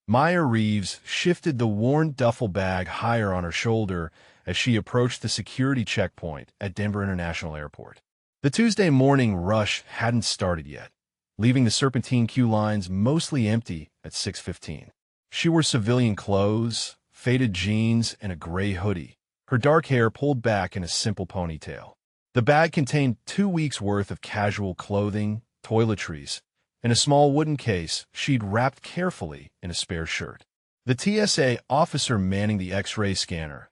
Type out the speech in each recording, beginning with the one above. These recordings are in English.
Maya Reeves shifted the worn duffel bag higher on her shoulder as she approached the security checkpoint at Denver International Airport. The Tuesday morning rush hadn't started yet, leaving the serpentine queue lines mostly empty at 6:15. She wore civilian clothes, faded jeans, and a gray hoodie, her dark hair pulled back in a simple ponytail. The bag contained 2 weeks' worth of casual clothing, toiletries, and a small wooden case she'd wrapped carefully in a spare shirt. The TSA officer manning the X-ray scanner,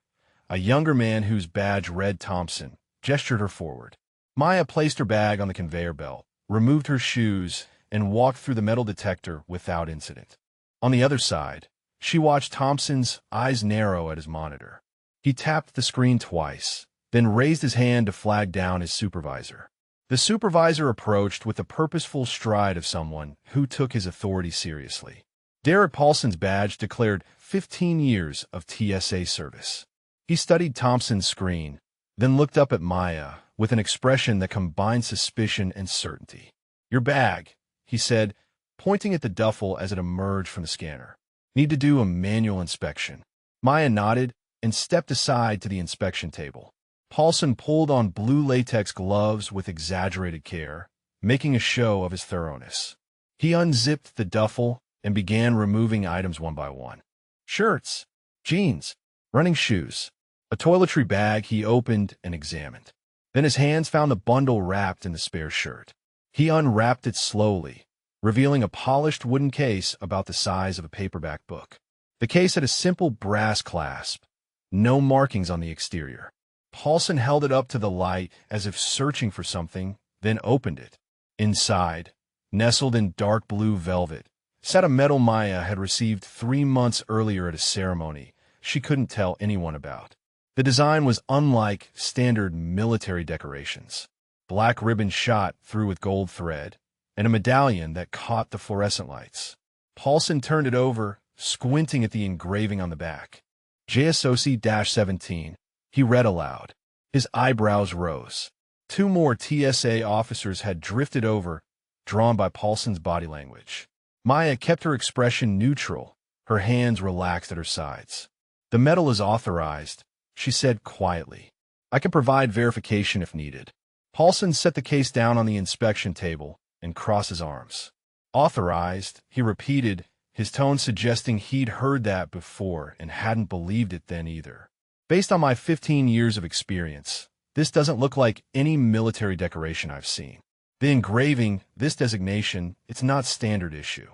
a younger man whose badge read Thompson, gestured her forward. Maya placed her bag on the conveyor belt, removed her shoes, and walked through the metal detector without incident. On the other side, she watched Thompson's eyes narrow at his monitor. He tapped the screen twice, then raised his hand to flag down his supervisor. The supervisor approached with the purposeful stride of someone who took his authority seriously. Derek Paulson's badge declared 15 years of TSA service. He studied Thompson's screen, then looked up at Maya with an expression that combined suspicion and certainty. "Your bag," he said, pointing at the duffel as it emerged from the scanner. "Need to do a manual inspection." Maya nodded and stepped aside to the inspection table. Paulson pulled on blue latex gloves with exaggerated care, making a show of his thoroughness. He unzipped the duffel and began removing items one by one. Shirts, jeans, running shoes, a toiletry bag he opened and examined. Then his hands found the bundle wrapped in the spare shirt. He unwrapped it slowly, revealing a polished wooden case about the size of a paperback book. The case had a simple brass clasp, no markings on the exterior. Paulson held it up to the light as if searching for something, then opened it. Inside, nestled in dark blue velvet, sat a medal Maya had received 3 months earlier at a ceremony she couldn't tell anyone about. The design was unlike standard military decorations. Black ribbon shot through with gold thread, and a medallion that caught the fluorescent lights. Paulson turned it over, squinting at the engraving on the back. JSOC-17. He read aloud. His eyebrows rose. 2 more TSA officers had drifted over, drawn by Paulson's body language. Maya kept her expression neutral, her hands relaxed at her sides. "The medal is authorized," she said quietly. "I can provide verification if needed." Paulson set the case down on the inspection table and crossed his arms. "Authorized," he repeated, his tone suggesting he'd heard that before and hadn't believed it then either. "Based on my 15 years of experience, this doesn't look like any military decoration I've seen. The engraving, this designation, it's not standard issue.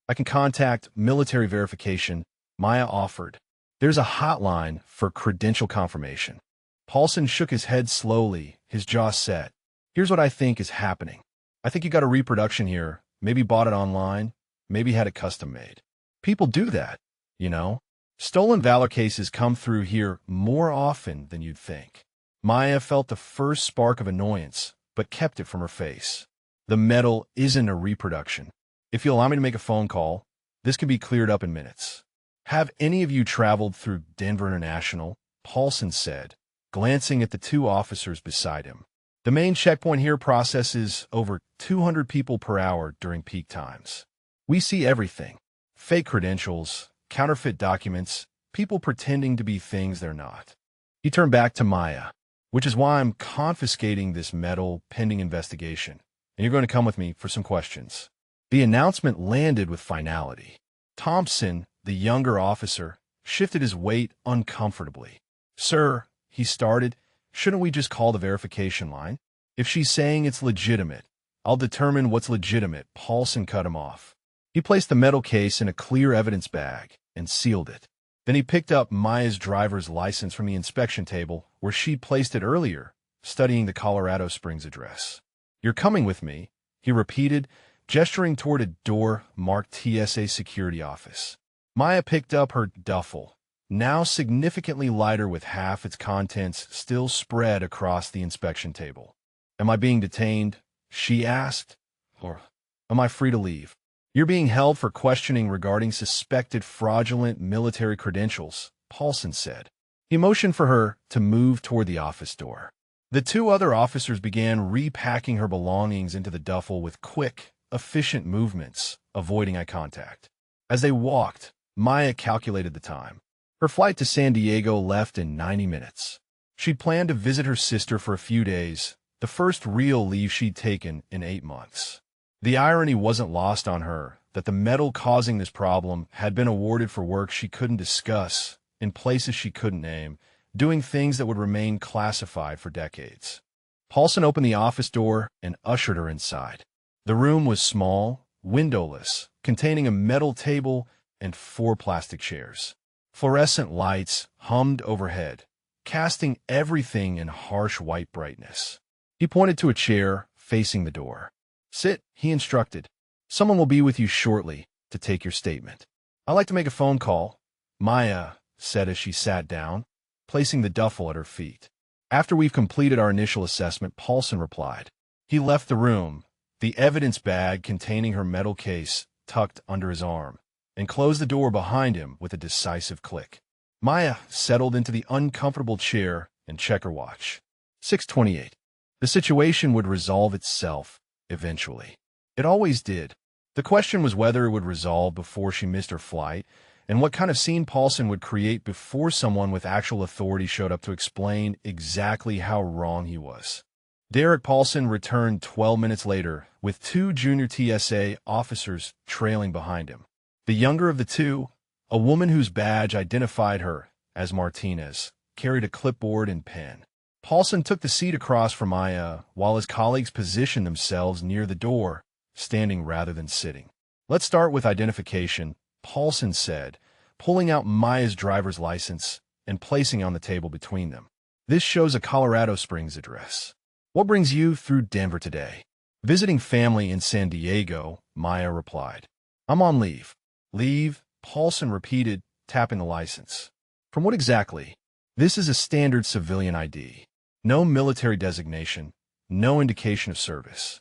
I can contact military verification," Maya offered. "There's a hotline for credential confirmation." Paulson shook his head slowly, his jaw set. "Here's what I think is happening. I think you got a reproduction here, maybe bought it online, maybe had it custom made. People do that, you know. Stolen valor cases come through here more often than you'd think." Maya felt the first spark of annoyance, but kept it from her face. "The medal isn't a reproduction. If you'll allow me to make a phone call, this can be cleared up in minutes." "Have any of you traveled through Denver International?" Paulson said, glancing at the 2 officers beside him. "The main checkpoint here processes over 200 people per hour during peak times. We see everything. Fake credentials, counterfeit documents, people pretending to be things they're not." He turned back to Maya. "Which is why I'm confiscating this medal pending investigation, and you're going to come with me for some questions." The announcement landed with finality. Thompson, the younger officer, shifted his weight uncomfortably. "Sir," he started, "shouldn't we just call the verification line? If she's saying it's legitimate, I'll determine what's legitimate." Paulson cut him off. He placed the metal case in a clear evidence bag and sealed it. Then he picked up Maya's driver's license from the inspection table where she'd placed it earlier, studying the Colorado Springs address. "You're coming with me," he repeated, gesturing toward a door marked TSA Security Office. Maya picked up her duffel, now significantly lighter with half its contents still spread across the inspection table. "Am I being detained?" she asked. "Or am I free to leave?" "You're being held for questioning regarding suspected fraudulent military credentials," Paulson said. He motioned for her to move toward the office door. The 2 other officers began repacking her belongings into the duffel with quick, efficient movements, avoiding eye contact. As they walked, Maya calculated the time. Her flight to San Diego left in 90 minutes. She'd planned to visit her sister for a few days, the first real leave she'd taken in 8 months. The irony wasn't lost on her that the medal causing this problem had been awarded for work she couldn't discuss, in places she couldn't name, doing things that would remain classified for decades. Paulson opened the office door and ushered her inside. The room was small, windowless, containing a metal table and 4 plastic chairs. Fluorescent lights hummed overhead, casting everything in harsh white brightness. He pointed to a chair facing the door. "Sit," he instructed. "Someone will be with you shortly to take your statement." "I'd like to make a phone call," Maya said as she sat down, placing the duffel at her feet. "After we've completed our initial assessment," Paulson replied. He left the room, the evidence bag containing her metal case tucked under his arm, and closed the door behind him with a decisive click. Maya settled into the uncomfortable chair and checked her watch. 6:28. The situation would resolve itself eventually. It always did. The question was whether it would resolve before she missed her flight, and what kind of scene Paulson would create before someone with actual authority showed up to explain exactly how wrong he was. Derek Paulson returned 12 minutes later with 2 junior TSA officers trailing behind him. The younger of the 2, a woman whose badge identified her as Martinez, carried a clipboard and pen. Paulson took the seat across from Maya while his colleagues positioned themselves near the door, standing rather than sitting. "Let's start with identification," Paulson said, pulling out Maya's driver's license and placing it on the table between them. "This shows a Colorado Springs address. What brings you through Denver today?" "Visiting family in San Diego," Maya replied. "I'm on leave." "Leave?" Paulson repeated, tapping the license. "From what exactly?" "This is a standard civilian ID. No military designation, no indication of service."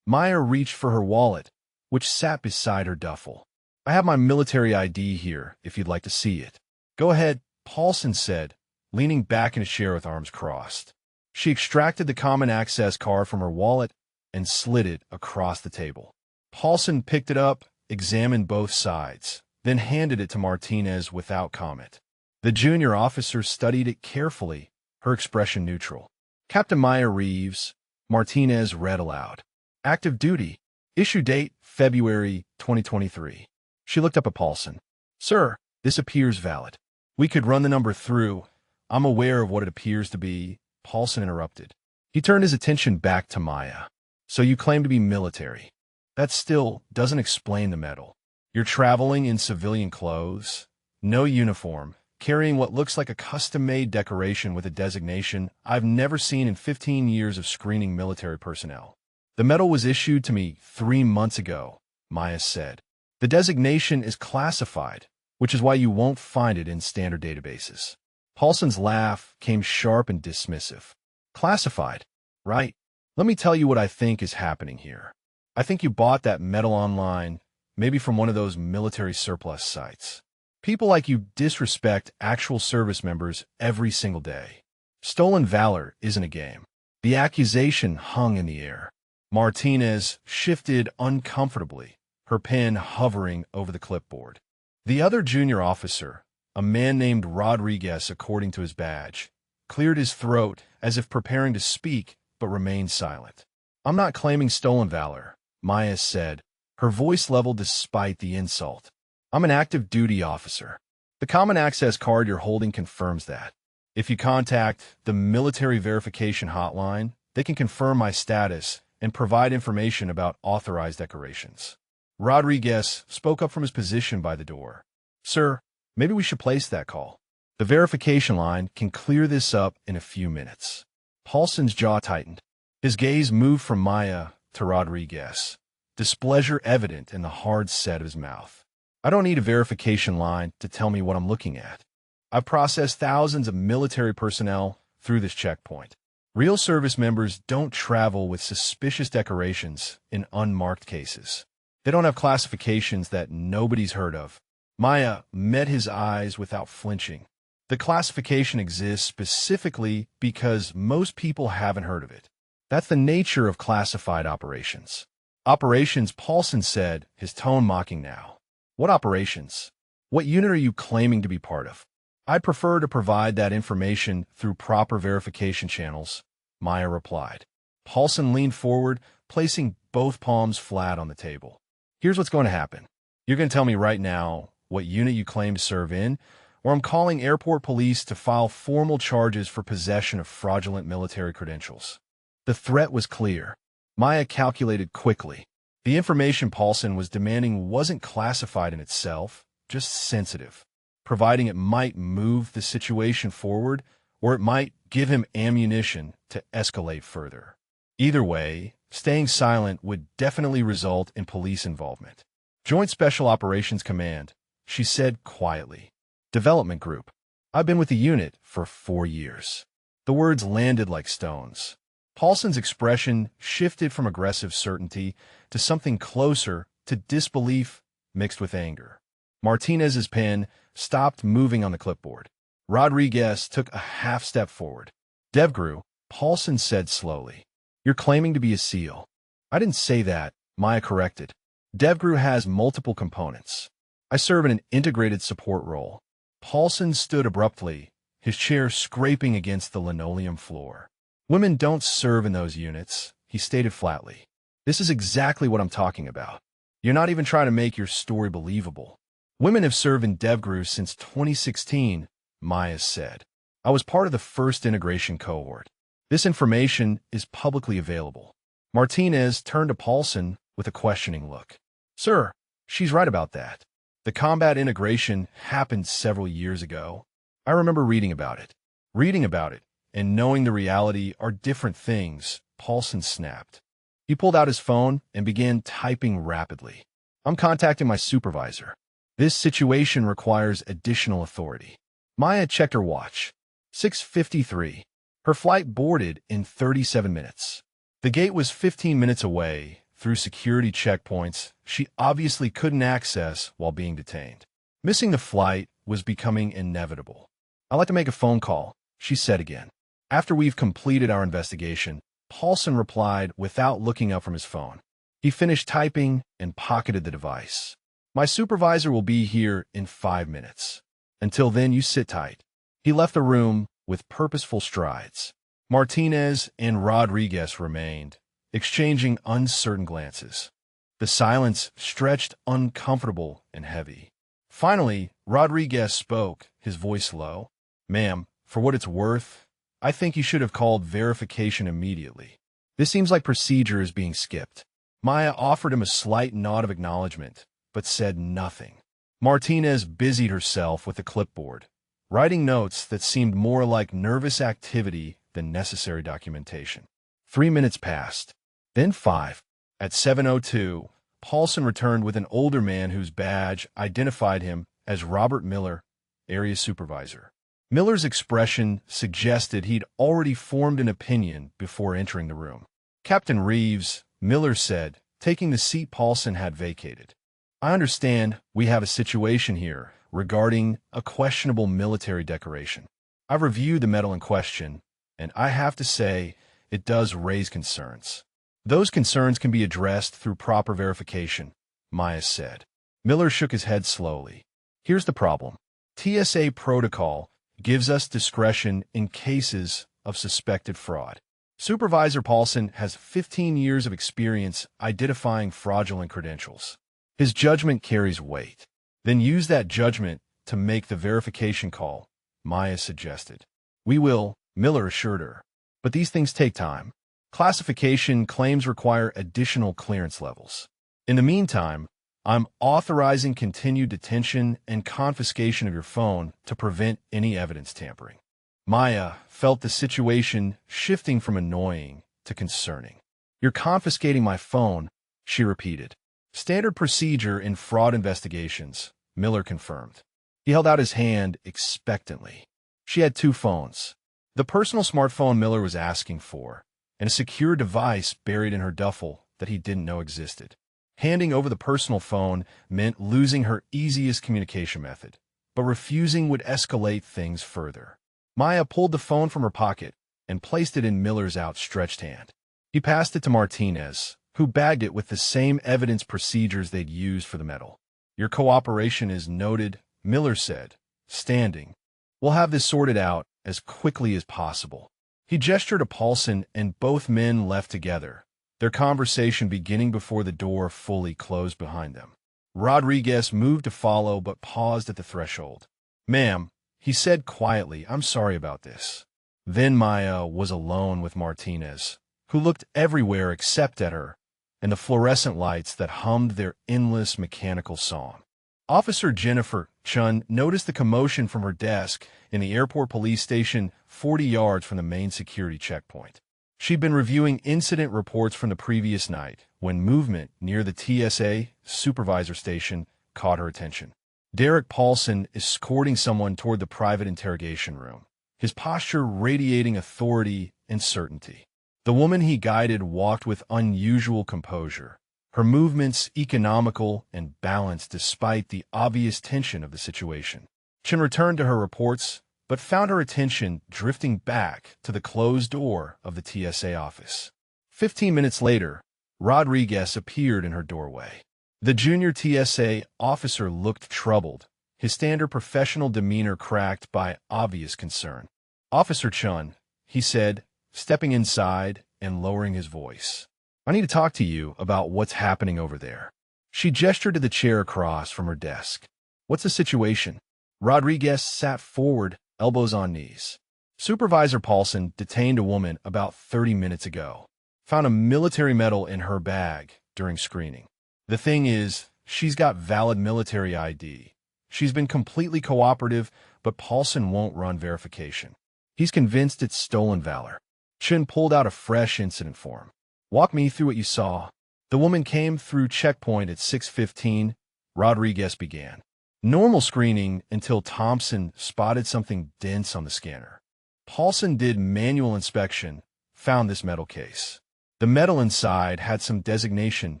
Maya reached for her wallet, which sat beside her duffel. "I have my military ID here, if you'd like to see it." "Go ahead," Paulson said, leaning back in a chair with arms crossed. She extracted the common access card from her wallet and slid it across the table. Paulson picked it up, examined both sides, then handed it to Martinez without comment. The junior officer studied it carefully, her expression neutral. "Captain Maya Reeves," Martinez read aloud. "Active duty. Issue date, February 2023. She looked up at Paulson. "Sir, this appears valid." "We could run the number through. I'm aware of what it appears to be," Paulson interrupted. He turned his attention back to Maya. "So you claim to be military. That still doesn't explain the medal. You're traveling in civilian clothes, no uniform, carrying what looks like a custom-made decoration with a designation I've never seen in 15 years of screening military personnel." "The medal was issued to me 3 months ago," Maya said. "The designation is classified, which is why you won't find it in standard databases." Paulson's laugh came sharp and dismissive. "Classified, right? Let me tell you what I think is happening here. I think you bought that medal online, maybe from one of those military surplus sites. People like you disrespect actual service members every single day. Stolen valor isn't a game." The accusation hung in the air. Martinez shifted uncomfortably, her pen hovering over the clipboard. The other junior officer, a man named Rodriguez according to his badge, cleared his throat as if preparing to speak, but remained silent. "I'm not claiming stolen valor," Maya said, her voice leveled despite the insult. "I'm an active duty officer. The common access card you're holding confirms that. If you contact the military verification hotline, they can confirm my status and provide information about authorized decorations." Rodriguez spoke up from his position by the door. "Sir, maybe we should place that call. The verification line can clear this up in a few minutes." Paulson's jaw tightened. His gaze moved from Maya to Rodriguez, displeasure evident in the hard set of his mouth. "I don't need a verification line to tell me what I'm looking at. I've processed thousands of military personnel through this checkpoint. Real service members don't travel with suspicious decorations in unmarked cases. They don't have classifications that nobody's heard of." Maya met his eyes without flinching. "The classification exists specifically because most people haven't heard of it. That's the nature of classified operations." "Operations," Paulson said, his tone mocking now. "What operations?" What unit are you claiming to be part of? I'd prefer to provide that information through proper verification channels, Maya replied. Paulson leaned forward, placing both palms flat on the table. Here's what's going to happen. You're going to tell me right now what unit you claim to serve in, or I'm calling airport police to file formal charges for possession of fraudulent military credentials. The threat was clear. Maya calculated quickly. The information Paulson was demanding wasn't classified in itself, just sensitive, providing it might move the situation forward or it might give him ammunition to escalate further. Either way, staying silent would definitely result in police involvement. Joint Special Operations Command, she said quietly. Development Group. I've been with the unit for 4 years. The words landed like stones. Paulson's expression shifted from aggressive certainty to something closer to disbelief mixed with anger. Martinez's pen stopped moving on the clipboard. Rodriguez took a half step forward. DevGru, Paulson said slowly. You're claiming to be a SEAL. I didn't say that, Maya corrected. DevGru has multiple components. I serve in an integrated support role. Paulson stood abruptly, his chair scraping against the linoleum floor. Women don't serve in those units, he stated flatly. This is exactly what I'm talking about. You're not even trying to make your story believable. Women have served in DevGru since 2016, Maya said. I was part of the first integration cohort. This information is publicly available. Martinez turned to Paulson with a questioning look. Sir, she's right about that. The combat integration happened several years ago. I remember reading about it. Reading about it and knowing the reality are different things, Paulson snapped. He pulled out his phone and began typing rapidly. I'm contacting my supervisor. This situation requires additional authority. Maya checked her watch. 6:53. Her flight boarded in 37 minutes. The gate was 15 minutes away. Through security checkpoints she obviously couldn't access while being detained. Missing the flight was becoming inevitable. I'd like to make a phone call, she said again. After we've completed our investigation, Paulson replied without looking up from his phone. He finished typing and pocketed the device. My supervisor will be here in 5 minutes. Until then, you sit tight. He left the room with purposeful strides. Martinez and Rodriguez remained, exchanging uncertain glances. The silence stretched uncomfortable and heavy. Finally, Rodriguez spoke, his voice low. Ma'am, for what it's worth, I think you should have called verification immediately. This seems like procedure is being skipped. Maya offered him a slight nod of acknowledgement, but said nothing. Martinez busied herself with a clipboard, writing notes that seemed more like nervous activity than necessary documentation. 3 minutes passed, then 5. At 7:02, Paulson returned with an older man whose badge identified him as Robert Miller, area supervisor. Miller's expression suggested he'd already formed an opinion before entering the room. Captain Reeves, Miller said, taking the seat Paulson had vacated. I understand we have a situation here regarding a questionable military decoration. I've reviewed the medal in question, and I have to say it does raise concerns. Those concerns can be addressed through proper verification, Maya said. Miller shook his head slowly. Here's the problem. TSA protocol gives us discretion in cases of suspected fraud. Supervisor Paulson has 15 years of experience identifying fraudulent credentials. His judgment carries weight. Then use that judgment to make the verification call, Maya suggested. We will, Miller assured her. But these things take time. Classification claims require additional clearance levels. In the meantime, I'm authorizing continued detention and confiscation of your phone to prevent any evidence tampering. Maya felt the situation shifting from annoying to concerning. You're confiscating my phone, she repeated. Standard procedure in fraud investigations, Miller confirmed. He held out his hand expectantly. She had 2 phones. The personal smartphone Miller was asking for, and a secure device buried in her duffel that he didn't know existed. Handing over the personal phone meant losing her easiest communication method, but refusing would escalate things further. Maya pulled the phone from her pocket and placed it in Miller's outstretched hand. He passed it to Martinez, who bagged it with the same evidence procedures they'd used for the medal. Your cooperation is noted, Miller said, standing. We'll have this sorted out as quickly as possible. He gestured to Paulson, and both men left together, their conversation beginning before the door fully closed behind them. Rodriguez moved to follow but paused at the threshold. "Ma'am," he said quietly, "I'm sorry about this." Then Maya was alone with Martinez, who looked everywhere except at her, and the fluorescent lights that hummed their endless mechanical song. Officer Jennifer Chun noticed the commotion from her desk in the airport police station 40 yards from the main security checkpoint. She'd been reviewing incident reports from the previous night when movement near the TSA supervisor station caught her attention. Derek Paulson is escorting someone toward the private interrogation room, his posture radiating authority and certainty. The woman he guided walked with unusual composure, her movements economical and balanced despite the obvious tension of the situation. Chen returned to her reports, but found her attention drifting back to the closed door of the TSA office. 15 minutes later, Rodriguez appeared in her doorway. The junior TSA officer looked troubled, his standard professional demeanor cracked by obvious concern. "Officer Chun," he said, stepping inside and lowering his voice. "I need to talk to you about what's happening over there." She gestured to the chair across from her desk. "What's the situation?" Rodriguez sat forward, elbows on knees. "Supervisor Paulson detained a woman about 30 minutes ago. Found a military medal in her bag during screening. The thing is, she's got valid military ID. She's been completely cooperative, but Paulson won't run verification. He's convinced it's stolen valor." Chin pulled out a fresh incident form. "Walk me through what you saw." "The woman came through checkpoint at 6:15, Rodriguez began. "Normal screening until Thompson spotted something dense on the scanner. Paulson did manual inspection, found this metal case. The metal inside had some designation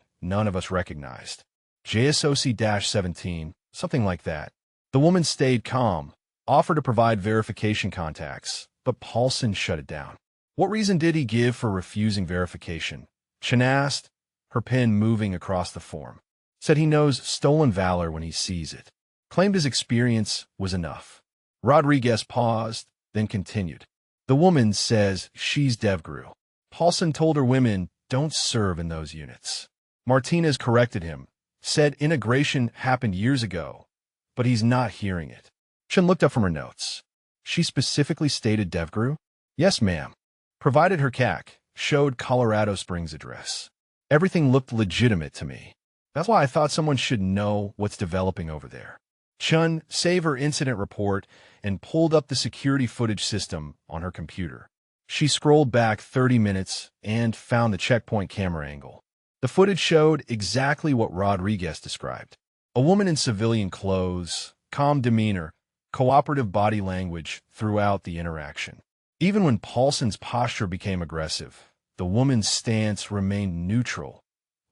none of us recognized. JSOC-17, something like that. The woman stayed calm, offered to provide verification contacts, but Paulson shut it down." "What reason did he give for refusing verification?" Chen asked, her pen moving across the form. "Said he knows stolen valor when he sees it. Claimed his experience was enough." Rodriguez paused, then continued. "The woman says she's DevGru. Paulson told her women don't serve in those units." Martinez corrected him, said integration happened years ago, but he's not hearing it. Chen looked up from her notes. "She specifically stated DevGru?" "Yes, ma'am. Provided her CAC, showed Colorado Springs address. Everything looked legitimate to me. That's why I thought someone should know what's developing over there." Chun saved her incident report and pulled up the security footage system on her computer. She scrolled back 30 minutes and found the checkpoint camera angle. The footage showed exactly what Rodriguez described. A woman in civilian clothes, calm demeanor, cooperative body language throughout the interaction. Even when Paulson's posture became aggressive, the woman's stance remained neutral,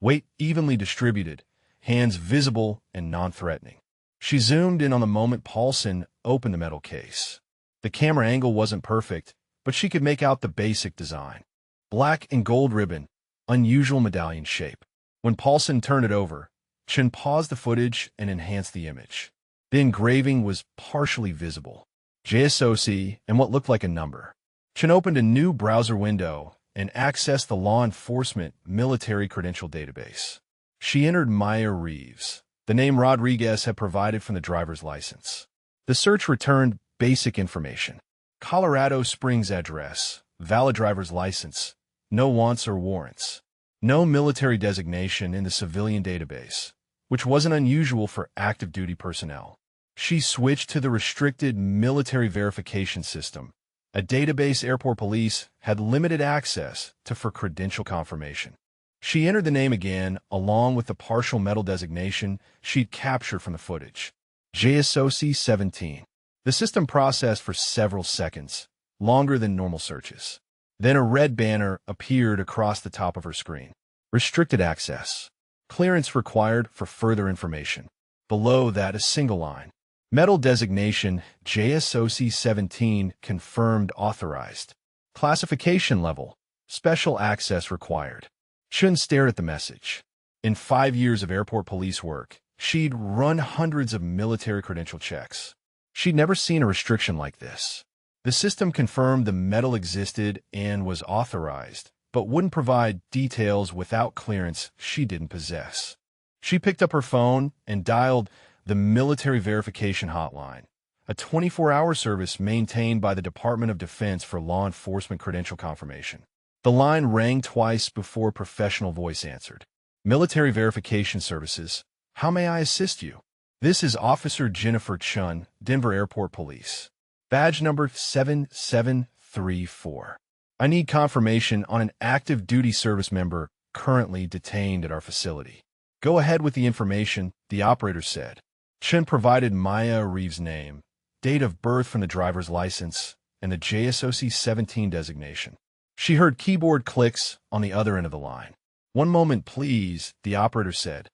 weight evenly distributed, hands visible and non-threatening. She zoomed in on the moment Paulson opened the metal case. The camera angle wasn't perfect, but she could make out the basic design. Black and gold ribbon, unusual medallion shape. When Paulson turned it over, Chen paused the footage and enhanced the image. The engraving was partially visible. JSOC and what looked like a number. Chen opened a new browser window and accessed the law enforcement military credential database. She entered Maya Reeves, the name Rodriguez had provided from the driver's license. The search returned basic information. Colorado Springs address, valid driver's license, no wants or warrants. No military designation in the civilian database, which wasn't unusual for active duty personnel. She switched to the restricted military verification system, a database airport police had limited access to for credential confirmation. She entered the name again, along with the partial metal designation she'd captured from the footage. JSOC-17. The system processed for several seconds, longer than normal searches. Then a red banner appeared across the top of her screen. Restricted access. Clearance required for further information. Below that, a single line. Metal designation JSOC-17 confirmed authorized. Classification level. Special access required. Chun stared at the message. In 5 years of airport police work, She'd run hundreds of military credential checks. She'd never seen a restriction like this. The system confirmed the metal existed and was authorized, but wouldn't provide details without clearance she didn't possess. She picked up her phone and dialed the Military Verification Hotline, a 24-hour service maintained by the Department of Defense for law enforcement credential confirmation. The line rang twice before a professional voice answered. Military Verification Services, how may I assist you? This is Officer Jennifer Chun, Denver Airport Police. Badge number 7734. I need confirmation on an active duty service member currently detained at our facility. Go ahead with the information, the operator said. Chun provided Maya Reeves' name, date of birth from the driver's license, and the JSOC 17 designation. She heard keyboard clicks on the other end of the line. One moment, please, the operator said.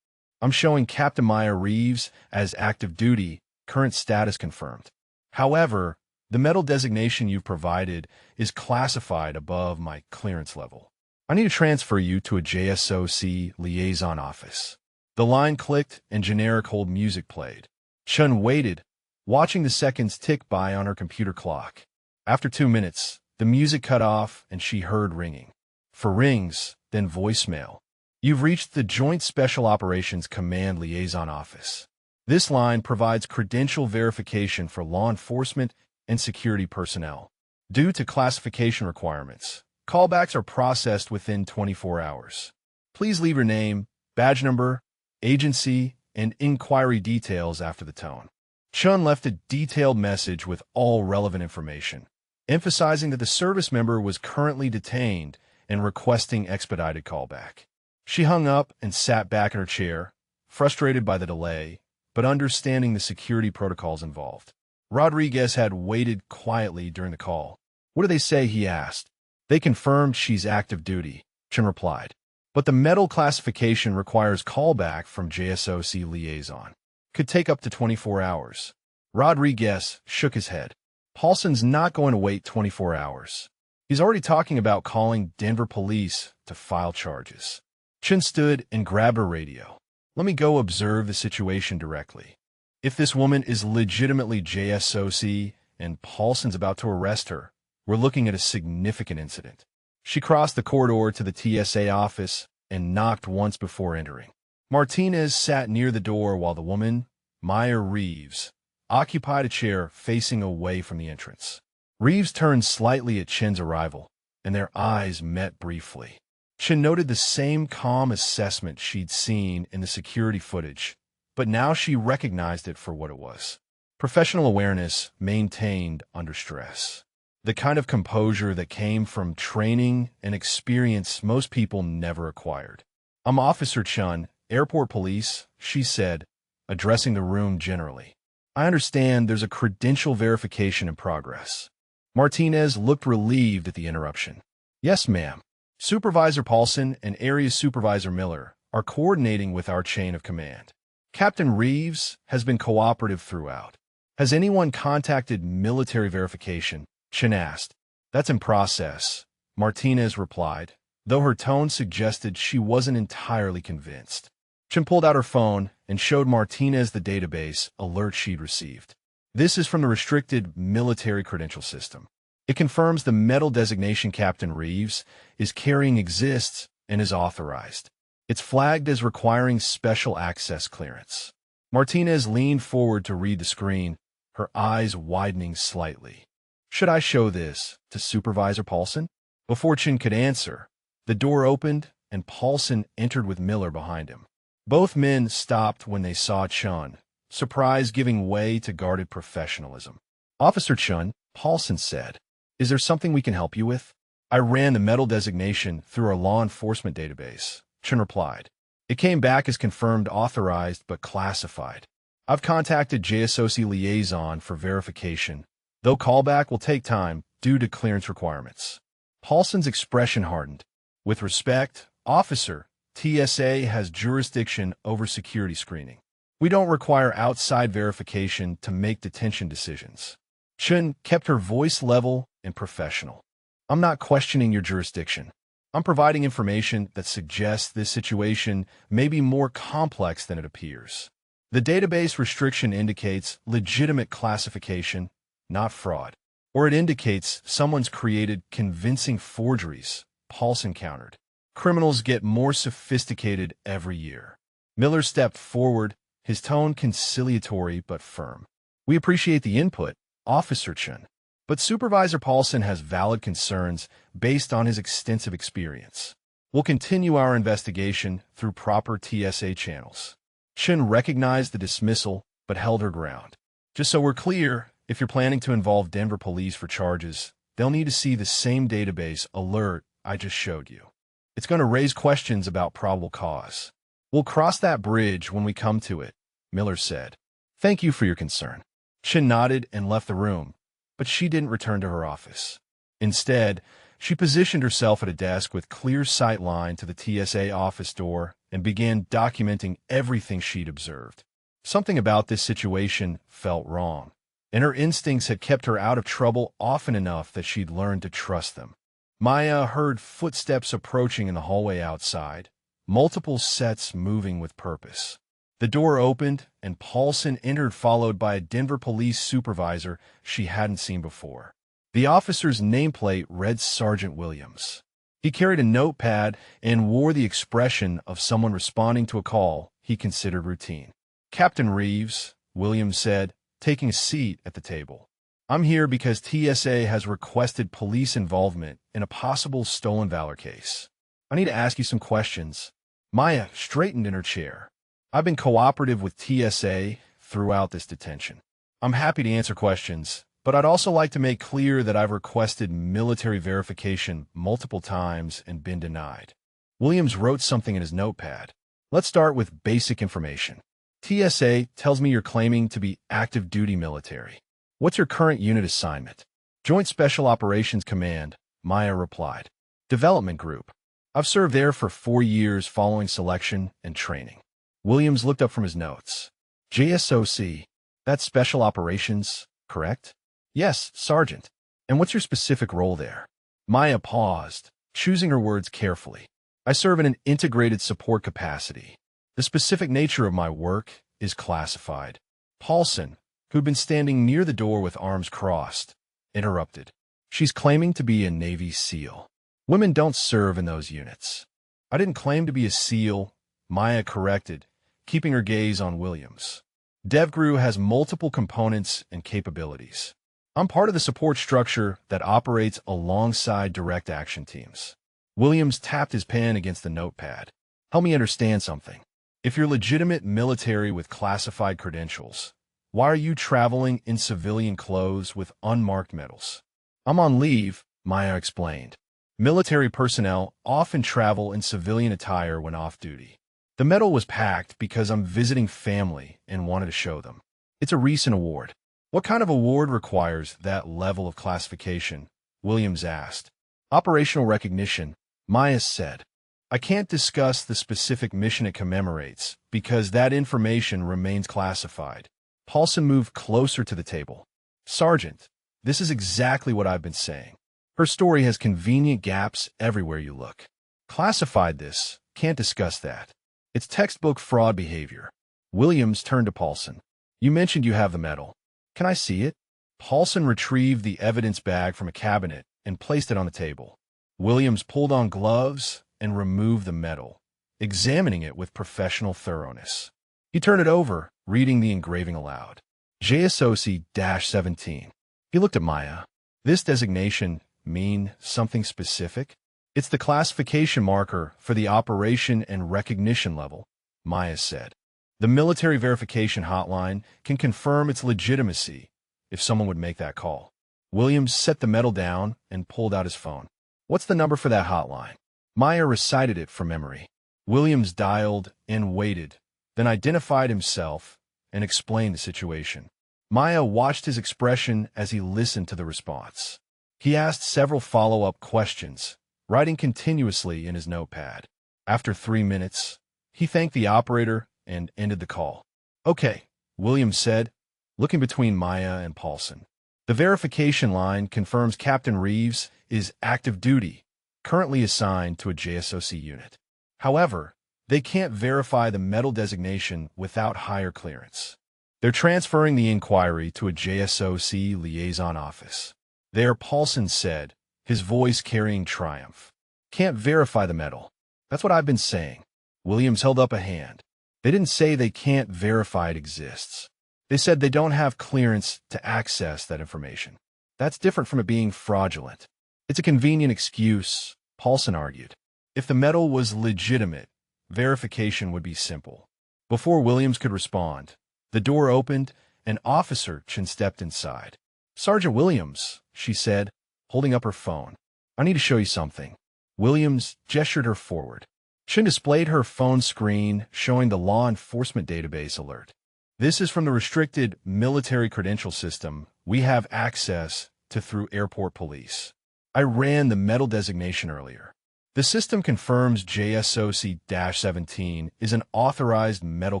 I'm showing Captain Maya Reeves as active duty, current status confirmed. However, the metal designation you've provided is classified above my clearance level. I need to transfer you to a JSOC liaison office. The line clicked and generic hold music played. Chun waited, watching the seconds tick by on her computer clock. After 2 minutes, the music cut off and she heard ringing. For rings, then voicemail. You've reached the Joint Special Operations Command Liaison Office. This line provides credential verification for law enforcement and security personnel. Due to classification requirements, callbacks are processed within 24 hours. Please leave your name, badge number, agency, and inquiry details after the tone. Chun left a detailed message with all relevant information, emphasizing that the service member was currently detained and requesting expedited callback. She hung up and sat back in her chair, frustrated by the delay, but understanding the security protocols involved. Rodriguez had waited quietly during the call. What do they say? He asked. They confirmed she's active duty, Chun replied. But the metal classification requires callback from JSOC liaison. Could take up to 24 hours. Rodriguez shook his head. Paulson's not going to wait 24 hours. He's already talking about calling Denver police to file charges. Chun stood and grabbed her radio. Let me go observe the situation directly. If this woman is legitimately JSOC and Paulson's about to arrest her, we're looking at a significant incident. She crossed the corridor to the TSA office and knocked once before entering. Martinez sat near the door while the woman, Maya Reeves, occupied a chair facing away from the entrance. Reeves turned slightly at Chun's arrival, and their eyes met briefly. Chun noted the same calm assessment she'd seen in the security footage, but now she recognized it for what it was. Professional awareness maintained under stress. The kind of composure that came from training and experience most people never acquired. I'm Officer Chun, Airport Police, she said, addressing the room generally. I understand there's a credential verification in progress. Martinez looked relieved at the interruption. Yes, ma'am. Supervisor Paulson and Area Supervisor Miller are coordinating with our chain of command. Captain Reeves has been cooperative throughout. Has anyone contacted military verification? Chun asked. That's in process, Martinez replied, though her tone suggested she wasn't entirely convinced. Chun pulled out her phone and showed Martinez the database alert she'd received. This is from the restricted military credential system. It confirms the metal designation Captain Reeves is carrying exists and is authorized. It's flagged as requiring special access clearance. Martinez leaned forward to read the screen, her eyes widening slightly. Should I show this to Supervisor Paulson? Before Chun could answer, the door opened and Paulson entered with Miller behind him. Both men stopped when they saw Chun, surprise giving way to guarded professionalism. Officer Chun, Paulson said, is there something we can help you with? I ran the metal designation through our law enforcement database, Chun replied. It came back as confirmed authorized but classified. I've contacted JSOC liaison for verification, though callback will take time due to clearance requirements. Paulson's expression hardened. With respect, officer, TSA has jurisdiction over security screening. We don't require outside verification to make detention decisions. Chun kept her voice level and professional. I'm not questioning your jurisdiction. I'm providing information that suggests this situation may be more complex than it appears. The database restriction indicates legitimate classification, not fraud. Or it indicates someone's created convincing forgeries, Paulson countered. Criminals get more sophisticated every year. Miller stepped forward, his tone conciliatory but firm. We appreciate the input, Officer Chen. But Supervisor Paulson has valid concerns based on his extensive experience. We'll continue our investigation through proper TSA channels. Chen recognized the dismissal, but held her ground. Just so we're clear, if you're planning to involve Denver police for charges, they'll need to see the same database alert I just showed you. It's going to raise questions about probable cause. We'll cross that bridge when we come to it, Miller said. Thank you for your concern. Chen nodded and left the room, but she didn't return to her office. Instead, she positioned herself at a desk with clear sight line to the TSA office door and began documenting everything she'd observed. Something about this situation felt wrong, and her instincts had kept her out of trouble often enough that she'd learned to trust them. Maya heard footsteps approaching in the hallway outside, multiple sets moving with purpose. The door opened, and Paulson entered, followed by a Denver police supervisor she hadn't seen before. The officer's nameplate read Sergeant Williams. He carried a notepad and wore the expression of someone responding to a call he considered routine. Captain Reeves, Williams said, taking a seat at the table. I'm here because TSA has requested police involvement in a possible stolen valor case. I need to ask you some questions. Maya straightened in her chair. I've been cooperative with TSA throughout this detention. I'm happy to answer questions, but I'd also like to make clear that I've requested military verification multiple times and been denied. Williams wrote something in his notepad. Let's start with basic information. TSA tells me you're claiming to be active duty military. What's your current unit assignment? Joint Special Operations Command, Maya replied. Development Group. I've served there for 4 years following selection and training. Williams looked up from his notes. JSOC. That's Special Operations, correct? Yes, Sergeant. And what's your specific role there? Maya paused, choosing her words carefully. I serve in an integrated support capacity. The specific nature of my work is classified. Paulson, who'd been standing near the door with arms crossed, interrupted. She's claiming to be a Navy SEAL. Women don't serve in those units. I didn't claim to be a SEAL, Maya corrected, keeping her gaze on Williams. DevGru has multiple components and capabilities. I'm part of the support structure that operates alongside direct action teams. Williams tapped his pen against the notepad. Help me understand something. If you're legitimate military with classified credentials, why are you traveling in civilian clothes with unmarked medals? I'm on leave, Maya explained. Military personnel often travel in civilian attire when off duty. The medal was packed because I'm visiting family and wanted to show them. It's a recent award. What kind of award requires that level of classification? Williams asked. Operational recognition, Maya said. I can't discuss the specific mission it commemorates because that information remains classified. Paulson moved closer to the table. Sergeant, this is exactly what I've been saying. Her story has convenient gaps everywhere you look. Classified this, can't discuss that. It's textbook fraud behavior. Williams turned to Paulson. You mentioned you have the medal. Can I see it? Paulson retrieved the evidence bag from a cabinet and placed it on the table. Williams pulled on gloves and removed the medal, examining it with professional thoroughness. He turned it over, reading the engraving aloud. JSOC-17. He looked at Maya. This designation mean something specific? It's the classification marker for the operation and recognition level, Maya said. The military verification hotline can confirm its legitimacy if someone would make that call. Williams set the medal down and pulled out his phone. What's the number for that hotline? Maya recited it from memory. Williams dialed and waited, then identified himself and explained the situation. Maya watched his expression as he listened to the response. He asked several follow-up questions, writing continuously in his notepad. After 3 minutes, he thanked the operator and ended the call. Okay, Williams said, looking between Maya and Paulson. The verification line confirms Captain Reeves is active duty, currently assigned to a JSOC unit. However, They can't verify the metal designation without higher clearance. They're transferring the inquiry to a JSOC liaison office. There, Paulson said, his voice carrying triumph. Can't verify the metal. That's what I've been saying. Williams held up a hand. They didn't say they can't verify it exists. They said they don't have clearance to access that information. That's different from it being fraudulent. It's a convenient excuse, Paulson argued. If the metal was legitimate, verification would be simple. Before Williams could respond, the door opened and Officer Chen stepped inside. Sergeant Williams, she said, holding up her phone. I need to show you something. Williams gestured her forward. Chen displayed her phone screen, showing the law enforcement database alert. This is from the restricted military credential system we have access to through airport police. I ran the metal designation earlier. The system confirms JSOC-17 is an authorized metal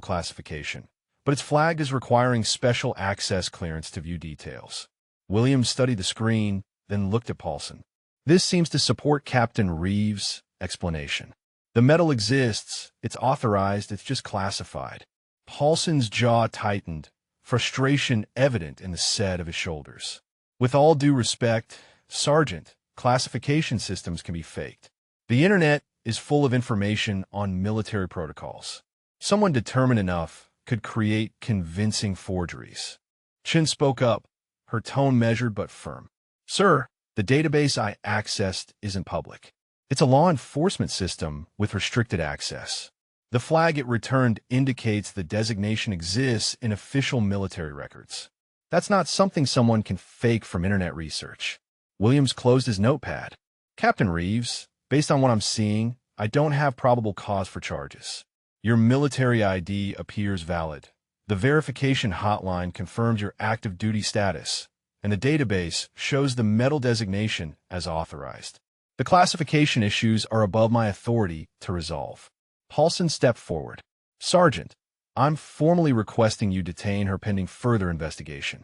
classification, but it's flagged as requiring special access clearance to view details. Williams studied the screen, then looked at Paulson. This seems to support Captain Reeves' explanation. The metal exists, it's authorized, it's just classified. Paulson's jaw tightened, frustration evident in the set of his shoulders. With all due respect, Sergeant, classification systems can be faked. The internet is full of information on military protocols. Someone determined enough could create convincing forgeries. Chen spoke up, her tone measured but firm. Sir, the database I accessed isn't public. It's a law enforcement system with restricted access. The flag it returned indicates the designation exists in official military records. That's not something someone can fake from internet research. Williams closed his notepad. Captain Reeves, based on what I'm seeing, I don't have probable cause for charges. Your military ID appears valid. The verification hotline confirms your active duty status, and the database shows the metal designation as authorized. The classification issues are above my authority to resolve. Paulson stepped forward. Sergeant, I'm formally requesting you detain her pending further investigation.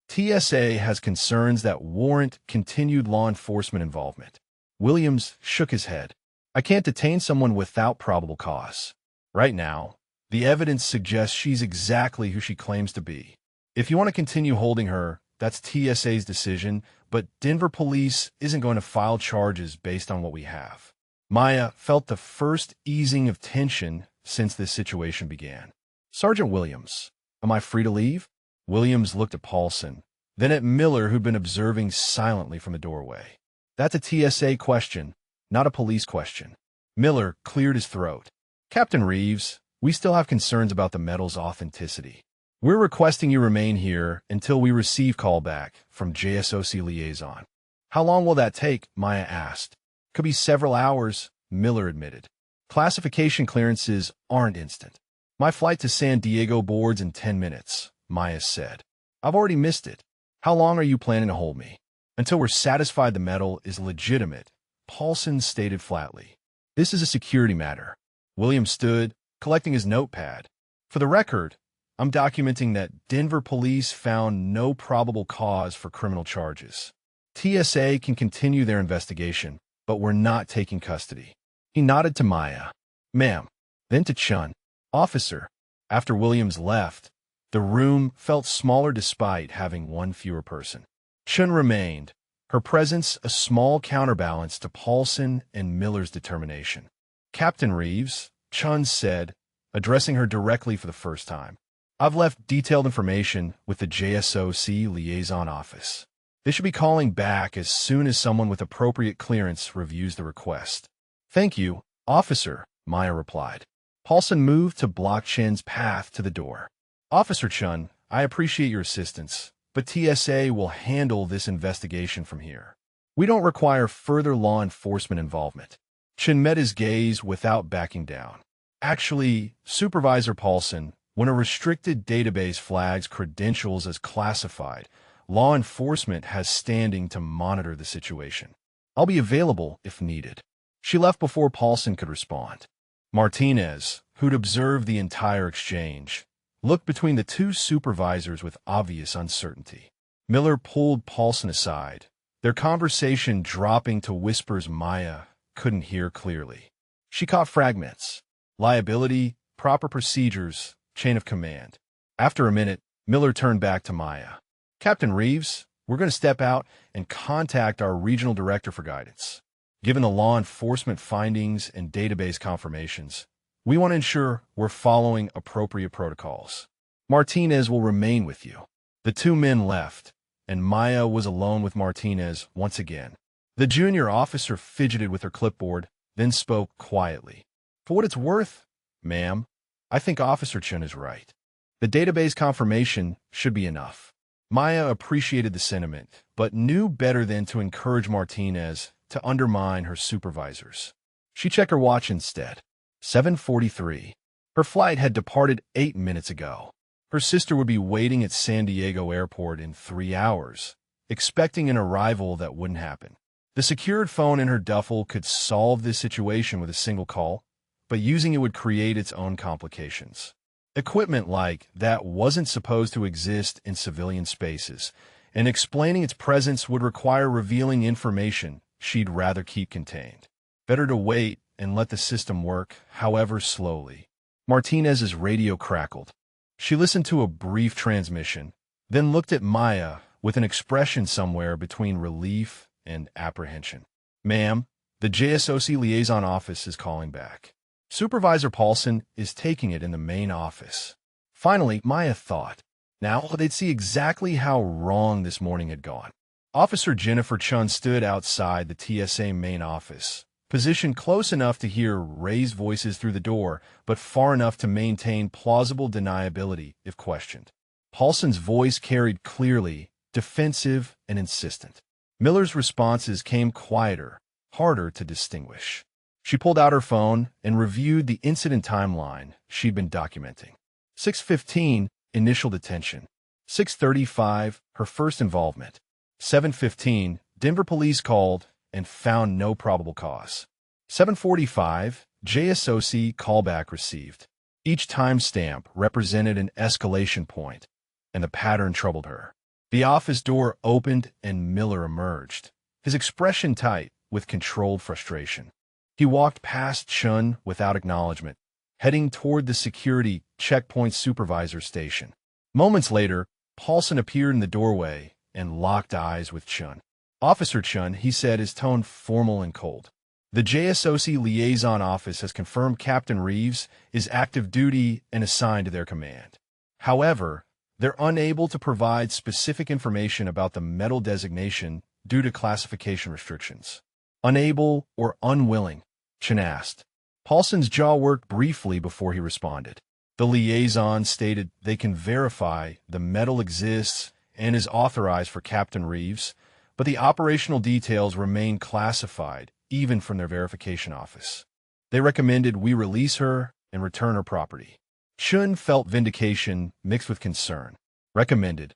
TSA has concerns that warrant continued law enforcement involvement. Williams shook his head. I can't detain someone without probable cause. Right now, the evidence suggests she's exactly who she claims to be. If you want to continue holding her, that's TSA's decision, but Denver police isn't going to file charges based on what we have. Maya felt the first easing of tension since this situation began. Sergeant Williams, am I free to leave? Williams looked at Paulson, then at Miller, who'd been observing silently from the doorway. That's a TSA question, not a police question. Miller cleared his throat. Captain Reeves, we still have concerns about the metal's authenticity. We're requesting you remain here until we receive callback from JSOC liaison. How long will that take? Maya asked. Could be several hours, Miller admitted. Classification clearances aren't instant. My flight to San Diego boards in 10 minutes, Maya said. I've already missed it. How long are you planning to hold me? Until we're satisfied the metal is legitimate, Paulson stated flatly. This is a security matter. William stood, collecting his notepad. For the record, I'm documenting that Denver police found no probable cause for criminal charges. TSA can continue their investigation, but we're not taking custody. He nodded to Maya. Ma'am. Then to Chun. Officer. After Williams left, the room felt smaller despite having one fewer person. Chun remained, her presence a small counterbalance to Paulson and Miller's determination. Captain Reeves, Chun said, addressing her directly for the first time. I've left detailed information with the JSOC liaison office. They should be calling back as soon as someone with appropriate clearance reviews the request. Thank you, officer, Maya replied. Paulson moved to block Chen's path to the door. Officer Chun, I appreciate your assistance, but TSA will handle this investigation from here. We don't require further law enforcement involvement. Chen met his gaze without backing down. Actually, Supervisor Paulson, when a restricted database flags credentials as classified, law enforcement has standing to monitor the situation. I'll be available if needed. She left before Paulson could respond. Martinez, who'd observed the entire exchange, looked between the two supervisors with obvious uncertainty. Miller pulled Paulson aside, their conversation dropping to whispers Maya couldn't hear clearly. She caught fragments. liability, proper procedures, chain of command. After a minute, Miller turned back to Maya. Captain Reeves, we're going to step out and contact our regional director for guidance. Given the law enforcement findings and database confirmations, we want to ensure we're following appropriate protocols. Martinez will remain with you. The two men left, and Maya was alone with Martinez once again. The junior officer fidgeted with her clipboard, then spoke quietly. For what it's worth, ma'am, I think Officer Chun is right. The database confirmation should be enough. Maya appreciated the sentiment, but knew better than to encourage Martinez to undermine her supervisors. She checked her watch instead. 7:43. Her flight had departed 8 minutes ago. Her sister would be waiting at San Diego Airport in 3 hours, expecting an arrival that wouldn't happen. The secured phone in her duffel could solve this situation with a single call, but using it would create its own complications. Equipment like that wasn't supposed to exist in civilian spaces, and explaining its presence would require revealing information she'd rather keep contained. Better to wait and let the system work, however slowly. Martinez's radio crackled. She listened to a brief transmission, then looked at Maya with an expression somewhere between relief and apprehension. Ma'am, the JSOC liaison office is calling back. Supervisor Paulson is taking it in the main office. Finally, Maya thought. Now they'd see exactly how wrong this morning had gone. Officer Jennifer Chun stood outside the TSA main office, positioned close enough to hear raised voices through the door, but far enough to maintain plausible deniability if questioned. Paulson's voice carried clearly, defensive and insistent. Miller's responses came quieter, harder to distinguish. She pulled out her phone and reviewed the incident timeline she'd been documenting. 6:15, initial detention. 6:35, her first involvement. 7:15, Denver police called and found no probable cause. 7:45, JSOC callback received. Each timestamp represented an escalation point, and the pattern troubled her. The office door opened and Miller emerged, his expression tight with controlled frustration. He walked past Chun without acknowledgement, heading toward the security checkpoint supervisor station. Moments later, Paulson appeared in the doorway and locked eyes with Chun. Officer Chun, he said, his tone formal and cold. The JSOC liaison office has confirmed Captain Reeves is active duty and assigned to their command. However, they're unable to provide specific information about the medal designation due to classification restrictions. Unable or unwilling? Chun asked. Paulson's jaw worked briefly before he responded. The liaison stated they can verify the medal exists and is authorized for Captain Reeves, but the operational details remain classified, even from their verification office. They recommended we release her and return her property. Chun felt vindication mixed with concern. Recommended.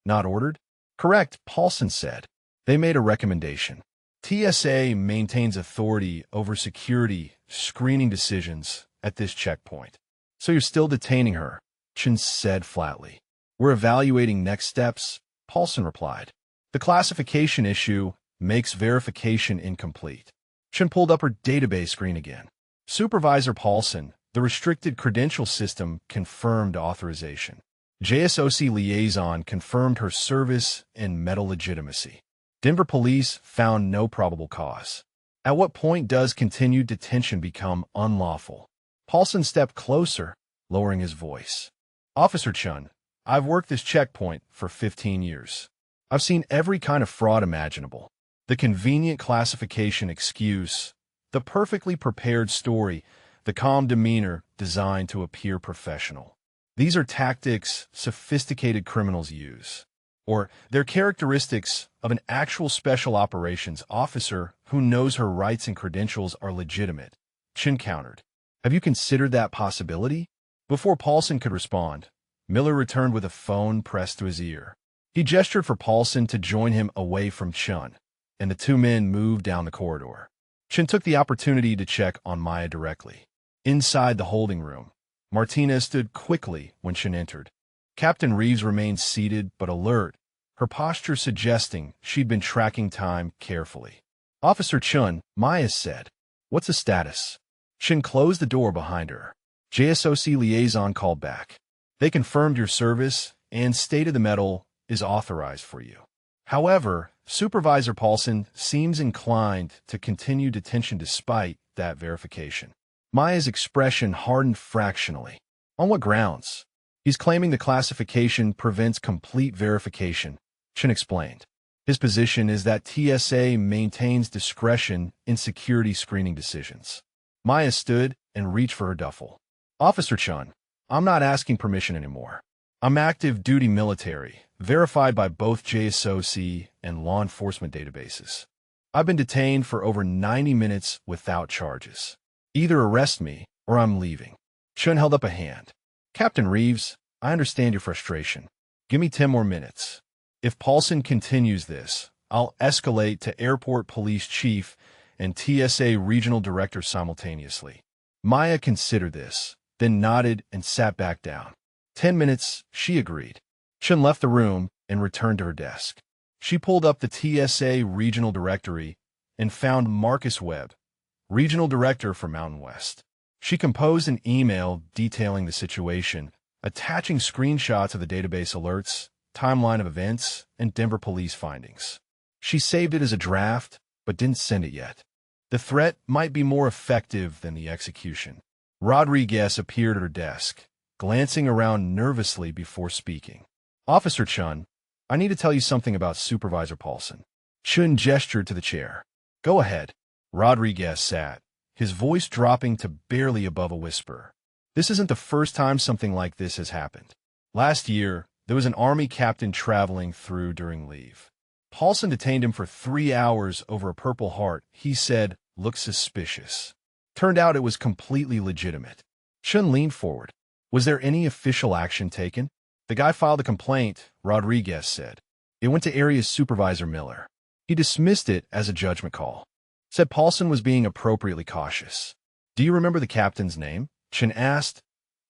Not ordered? Correct, Paulson said. They made a recommendation. TSA maintains authority over security screening decisions at this checkpoint. So you're still detaining her, Chun said flatly. We're evaluating next steps, Paulson replied. The classification issue makes verification incomplete. Chun pulled up her database screen again. Supervisor Paulson, the restricted credential system confirmed authorization. JSOC liaison confirmed her service and medal legitimacy. Denver police found no probable cause. At what point does continued detention become unlawful? Paulson stepped closer, lowering his voice. Officer Chun, I've worked this checkpoint for 15 years. I've seen every kind of fraud imaginable. The convenient classification excuse, the perfectly prepared story, the calm demeanor designed to appear professional. These are tactics sophisticated criminals use. Or they're characteristics of an actual special operations officer who knows her rights and credentials are legitimate. Chun countered. Have you considered that possibility? Before Paulson could respond, Miller returned with a phone pressed to his ear. He gestured for Paulson to join him away from Chun, and the two men moved down the corridor. Chun took the opportunity to check on Maya directly. Inside the holding room, Martinez stood quickly when Chun entered. Captain Reeves remained seated but alert, her posture suggesting she'd been tracking time carefully. Officer Chun, Maya said. What's the status? Shin closed the door behind her. JSOC liaison called back. They confirmed your service and stated the medal is authorized for you. However, Supervisor Paulson seems inclined to continue detention despite that verification. Maya's expression hardened fractionally. On what grounds? He's claiming the classification prevents complete verification, Shin explained. His position is that TSA maintains discretion in security screening decisions. Maya stood and reached for her duffel. Officer Chun, I'm not asking permission anymore. I'm active duty military, verified by both JSOC and law enforcement databases. I've been detained for over 90 minutes without charges. Either arrest me or I'm leaving. Chun held up a hand. Captain Reeves, I understand your frustration. Give me 10 more minutes. If Paulson continues this, I'll escalate to Airport Police Chief and TSA Regional Director simultaneously. Maya considered this, then nodded and sat back down. 10 minutes, she agreed. Chun left the room and returned to her desk. She pulled up the TSA Regional Directory and found Marcus Webb, Regional Director for Mountain West. She composed an email detailing the situation, attaching screenshots of the database alerts, timeline of events, and Denver police findings. She saved it as a draft, but didn't send it yet. The threat might be more effective than the execution. Rodriguez appeared at her desk, glancing around nervously before speaking. Officer Chun, I need to tell you something about Supervisor Paulson. Chun gestured to the chair. Go ahead. Rodriguez sat, his voice dropping to barely above a whisper. This isn't the first time something like this has happened. Last year, there was an Army captain traveling through during leave. Paulson detained him for 3 hours over a Purple Heart he said looked suspicious. Turned out it was completely legitimate. Chun leaned forward. Was there any official action taken? The guy filed a complaint, Rodriguez said. It went to Area Supervisor Miller. He dismissed it as a judgment call. Said Paulson was being appropriately cautious. Do you remember the captain's name? Chun asked,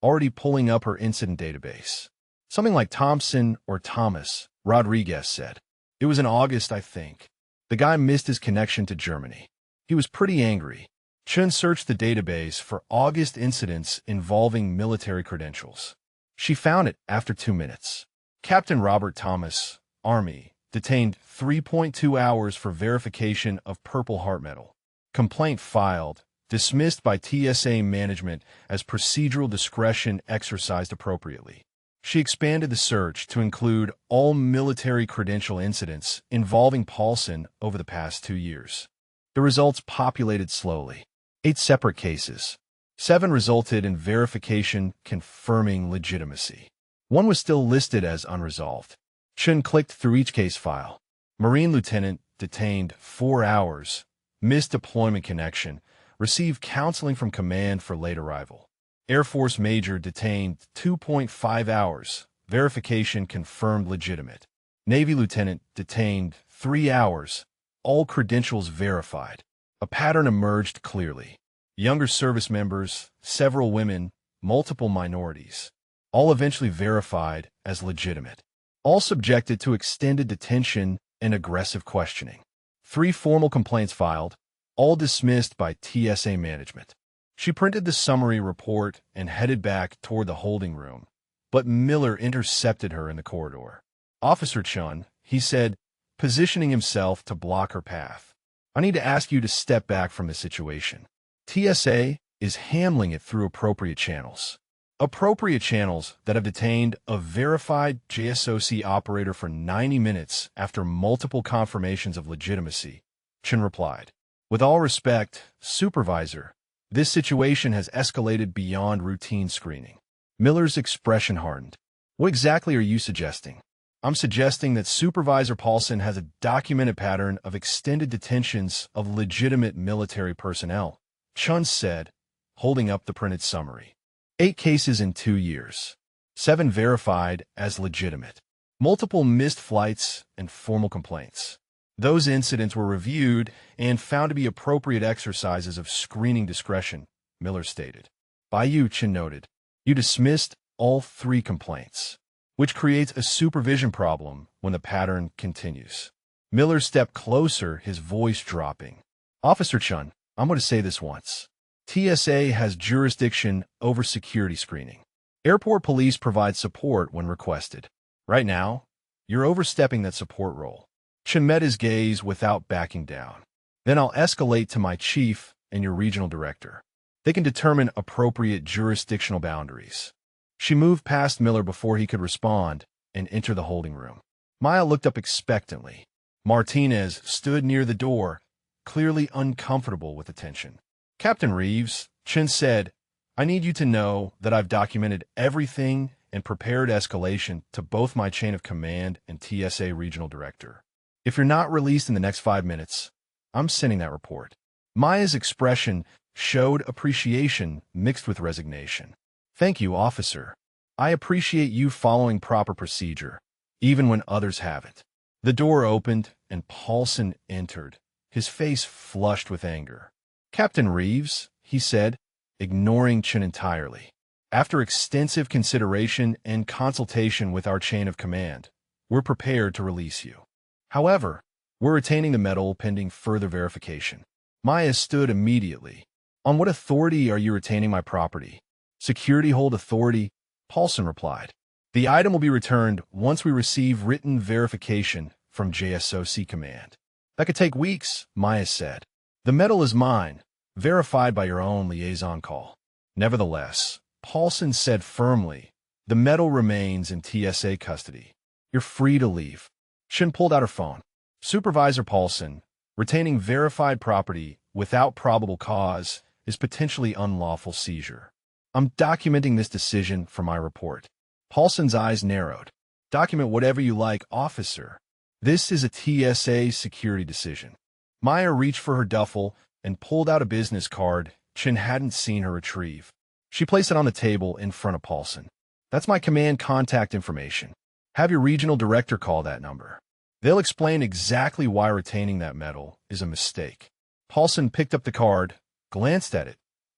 already pulling up her incident database. Something like Thompson or Thomas, Rodriguez said. It was in August, I think. The guy missed his connection to Germany. He was pretty angry. Chun searched the database for August incidents involving military credentials. She found it after 2 minutes. Captain Robert Thomas, Army, detained 3.2 hours for verification of Purple Heart medal. Complaint filed, dismissed by TSA management as procedural discretion exercised appropriately. She expanded the search to include all military credential incidents involving Paulson over the past 2 years. The results populated slowly. 8 separate cases. 7 resulted in verification confirming legitimacy. 1 was still listed as unresolved. Chun clicked through each case file. Marine Lieutenant detained 4 hours, missed deployment connection, received counseling from command for late arrival. Air Force Major detained 2.5 hours, verification confirmed legitimate. Navy Lieutenant detained 3 hours, all credentials verified. A pattern emerged clearly. Younger service members, several women, multiple minorities, all eventually verified as legitimate. All subjected to extended detention and aggressive questioning. 3 formal complaints filed, all dismissed by TSA management. She printed the summary report and headed back toward the holding room, but Miller intercepted her in the corridor. Officer Chun, he said, positioning himself to block her path. I need to ask you to step back from the situation. TSA is handling it through appropriate channels. Appropriate channels that have detained a verified JSOC operator for 90 minutes after multiple confirmations of legitimacy, Chun replied. With all respect, Supervisor, this situation has escalated beyond routine screening. Miller's expression hardened. What exactly are you suggesting? I'm suggesting that Supervisor Paulson has a documented pattern of extended detentions of legitimate military personnel, Chun said, holding up the printed summary. 8 cases in 2 years. 7 verified as legitimate. Multiple missed flights and formal complaints. Those incidents were reviewed and found to be appropriate exercises of screening discretion, Miller stated. By you, Chun noted. You dismissed all 3 complaints, which creates a supervision problem when the pattern continues. Miller stepped closer, his voice dropping. Officer Chun, I'm going to say this once. TSA has jurisdiction over security screening. Airport police provide support when requested. Right now, you're overstepping that support role. Chen met his gaze without backing down. Then I'll escalate to my chief and your regional director. They can determine appropriate jurisdictional boundaries. She moved past Miller before he could respond and enter the holding room. Maya looked up expectantly. Martinez stood near the door, clearly uncomfortable with the tension. Captain Reeves, Chen said, I need you to know that I've documented everything and prepared escalation to both my chain of command and TSA regional director. If you're not released in the next 5 minutes, I'm sending that report. Maya's expression showed appreciation mixed with resignation. Thank you, officer. I appreciate you following proper procedure, even when others haven't. The door opened and Paulson entered, his face flushed with anger. Captain Reeves, he said, ignoring Chen entirely. After extensive consideration and consultation with our chain of command, we're prepared to release you. However, we're retaining the medal pending further verification. Maya stood immediately. On what authority are you retaining my property? Security hold authority, Paulson replied. The item will be returned once we receive written verification from JSOC command. That could take weeks, Maya said. The medal is mine, verified by your own liaison call. Nevertheless, Paulson said firmly, the medal remains in TSA custody. You're free to leave. Chen pulled out her phone. Supervisor Paulson, retaining verified property without probable cause is potentially unlawful seizure. I'm documenting this decision for my report. Paulson's eyes narrowed. Document whatever you like, officer. This is a TSA security decision. Maya reached for her duffel and pulled out a business card Chen hadn't seen her retrieve. She placed it on the table in front of Paulson. That's my command contact information. Have your regional director call that number. They'll explain exactly why retaining that medal is a mistake. Paulson picked up the card, glanced at it,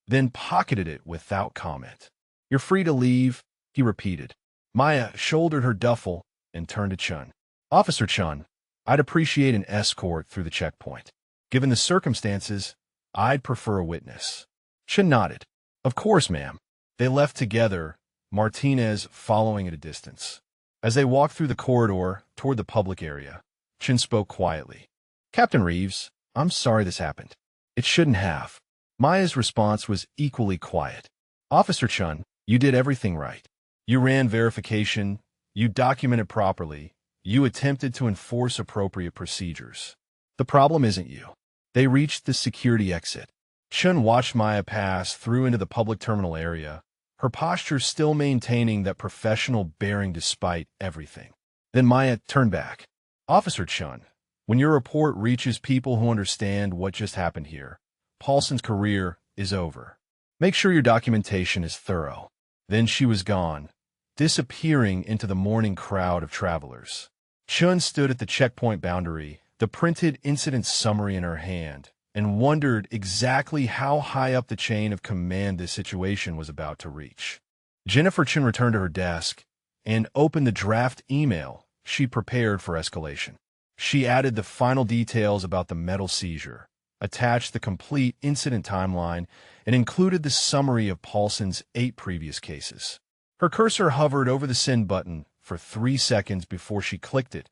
then pocketed it without comment. You're free to leave, he repeated. Maya shouldered her duffel and turned to Chen. Officer Chen, I'd appreciate an escort through the checkpoint. Given the circumstances, I'd prefer a witness. Chen nodded. Of course, ma'am. They left together, Martinez following at a distance. As they walked through the corridor toward the public area, Chen spoke quietly. Captain Reeves, I'm sorry this happened. It shouldn't have. Maya's response was equally quiet. Officer Chen, you did everything right. You ran verification, you documented properly, you attempted to enforce appropriate procedures. The problem isn't you. They reached the security exit. Chen watched Maya pass through into the public terminal area, her posture still maintaining that professional bearing despite everything. Then Maya turned back. Officer Chen, when your report reaches people who understand what just happened here, Paulson's career is over. Make sure your documentation is thorough. Then she was gone, disappearing into the morning crowd of travelers. Chen stood at the checkpoint boundary, the printed incident summary in her hand, and wondered exactly how high up the chain of command this situation was about to reach. Jennifer Chen returned to her desk and opened the draft email she prepared for escalation. She added the final details about the medal seizure, attached the complete incident timeline, and included the summary of Paulson's 8 previous cases. Her cursor hovered over the send button for 3 seconds before she clicked it,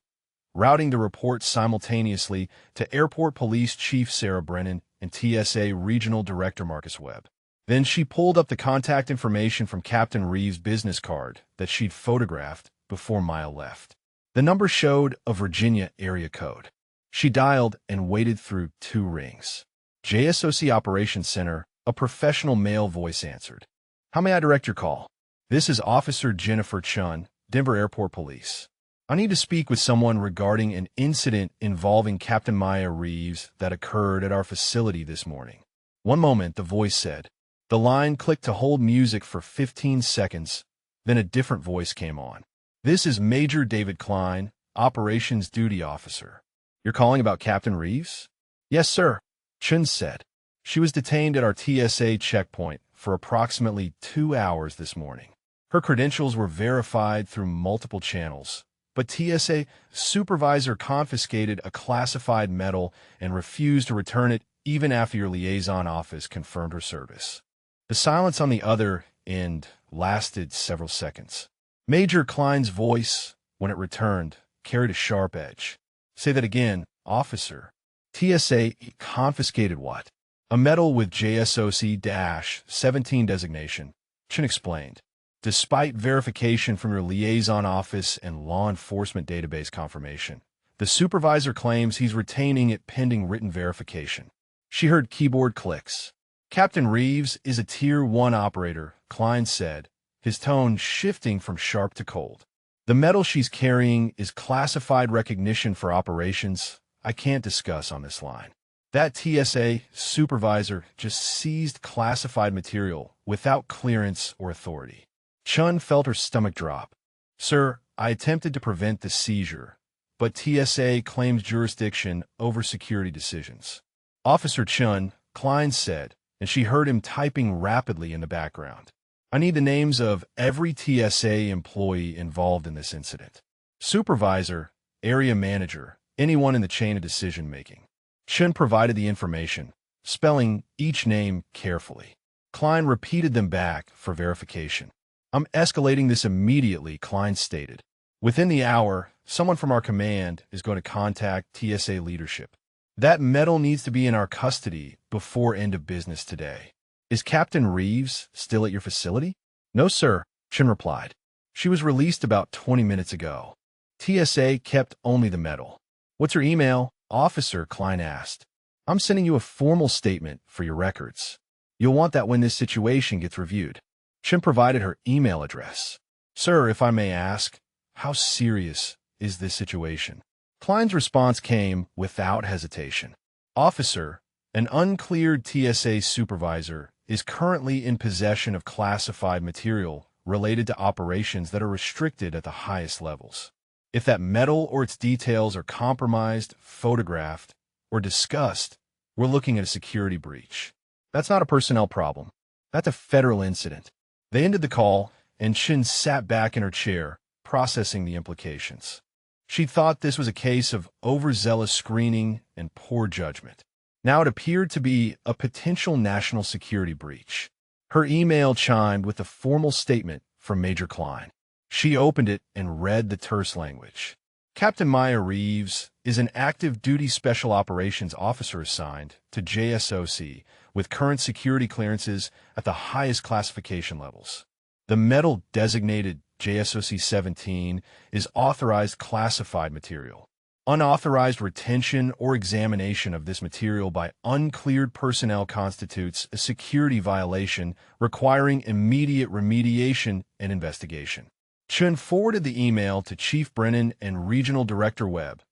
routing the report simultaneously to Airport Police Chief Sarah Brennan and TSA Regional Director Marcus Webb. Then she pulled up the contact information from Captain Reeves' business card that she'd photographed before Maya left. The number showed a Virginia area code. She dialed and waited through 2 rings. JSOC Operations Center, a professional male voice answered. How may I direct your call? This is Officer Jennifer Chen, Denver Airport Police. I need to speak with someone regarding an incident involving Captain Maya Reeves that occurred at our facility this morning. One moment, the voice said. The line clicked to hold music for 15 seconds, then a different voice came on. This is Major David Klein, Operations Duty Officer. You're calling about Captain Reeves? Yes, sir, Chen said. She was detained at our TSA checkpoint for approximately 2 hours this morning. Her credentials were verified through multiple channels, but TSA supervisor confiscated a classified medal and refused to return it even after your liaison office confirmed her service. The silence on the other end lasted several seconds. Major Klein's voice, when it returned, carried a sharp edge. Say that again, officer. TSA confiscated what? A medal with JSOC-17 designation, Chen explained. Despite verification from your liaison office and law enforcement database confirmation, the supervisor claims he's retaining it pending written verification. She heard keyboard clicks. Captain Reeves is a Tier 1 operator, Klein said, his tone shifting from sharp to cold. The medal she's carrying is classified recognition for operations I can't discuss on this line. That TSA supervisor just seized classified material without clearance or authority. Chun felt her stomach drop. Sir, I attempted to prevent the seizure, but TSA claims jurisdiction over security decisions. Officer Chun, Klein said, and she heard him typing rapidly in the background. I need the names of every TSA employee involved in this incident. Supervisor, area manager, anyone in the chain of decision-making. Chun provided the information, spelling each name carefully. Klein repeated them back for verification. I'm escalating this immediately, Klein stated. Within the hour, someone from our command is going to contact TSA leadership. That medal needs to be in our custody before end of business today. Is Captain Reeves still at your facility? No, sir, Chen replied. She was released about 20 minutes ago. TSA kept only the medal. What's your email? Officer, Klein asked. I'm sending you a formal statement for your records. You'll want that when this situation gets reviewed. Chen provided her email address. Sir, if I may ask, how serious is this situation? Klein's response came without hesitation. Officer, an uncleared TSA supervisor is currently in possession of classified material related to operations that are restricted at the highest levels. If that medal or its details are compromised, photographed, or discussed, we're looking at a security breach. That's not a personnel problem. That's a federal incident. They ended the call, and Shin sat back in her chair, processing the implications. She thought this was a case of overzealous screening and poor judgment. Now it appeared to be a potential national security breach. Her email chimed with a formal statement from Major Klein. She opened it and read the terse language. Captain Maya Reeves is an active duty special operations officer assigned to JSOC with current security clearances at the highest classification levels. The medal designated JSOC-17 is authorized classified material. Unauthorized retention or examination of this material by uncleared personnel constitutes a security violation requiring immediate remediation and investigation. Chun forwarded the email to Chief Brennan and Regional Director Webb,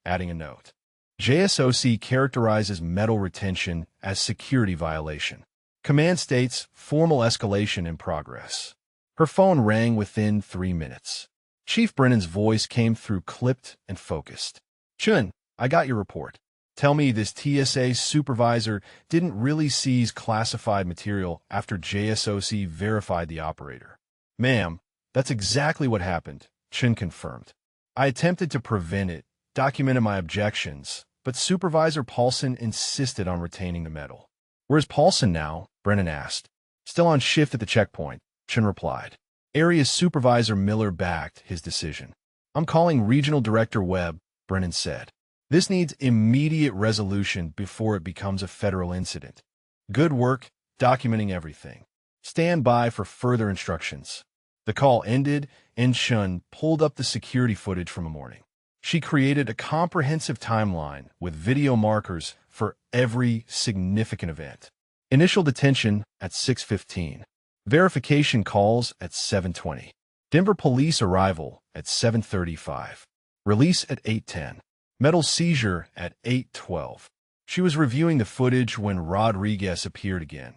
adding a note. JSOC characterizes medal retention as security violation. Command states formal escalation in progress. Her phone rang within 3 minutes. Chief Brennan's voice came through clipped and focused. Chun, I got your report. Tell me this TSA supervisor didn't really seize classified material after JSOC verified the operator. Ma'am, that's exactly what happened, Chun confirmed. I attempted to prevent it, documented my objections, but Supervisor Paulson insisted on retaining the medal. Where's Paulson now? Brennan asked. Still on shift at the checkpoint, Chun replied. Area Supervisor Miller backed his decision. I'm calling Regional Director Webb, Brennan said. This needs immediate resolution before it becomes a federal incident. Good work, documenting everything. Stand by for further instructions. The call ended, and Chun pulled up the security footage from the morning. She created a comprehensive timeline with video markers for every significant event. Initial detention at 6:15. Verification calls at 7:20. Denver police arrival at 7:35. Release at 8:10. Medal seizure at 8:12. She was reviewing the footage when Rodriguez appeared again,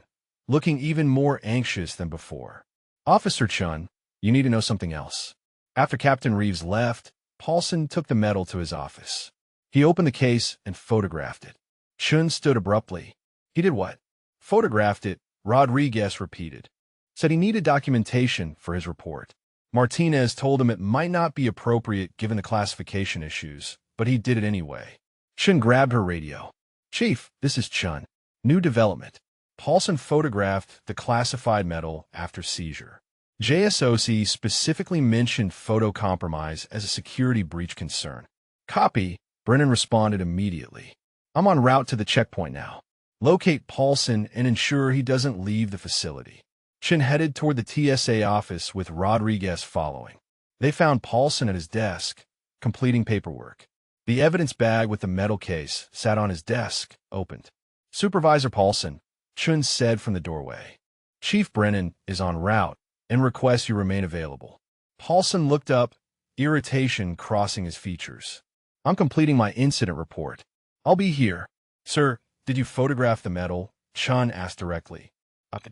looking even more anxious than before. Officer Chun, you need to know something else. After Captain Reeves left, Paulson took the medal to his office. He opened the case and photographed it. Chun stood abruptly. He did what? Photographed it, Rodriguez repeated. Said he needed documentation for his report. Martinez told him it might not be appropriate given the classification issues, but he did it anyway. Chun grabbed her radio. Chief, this is Chun. New development. Paulson photographed the classified metal after seizure. JSOC specifically mentioned photo compromise as a security breach concern. Copy, Brennan responded immediately. I'm en route to the checkpoint now. Locate Paulson and ensure he doesn't leave the facility. Chin headed toward the TSA office with Rodriguez following. They found Paulson at his desk, completing paperwork. The evidence bag with the metal case sat on his desk, opened. Supervisor Paulson, Chun said from the doorway. Chief Brennan is en route and requests you remain available. Paulson looked up, irritation crossing his features. I'm completing my incident report. I'll be here. Sir, did you photograph the metal? Chun asked directly.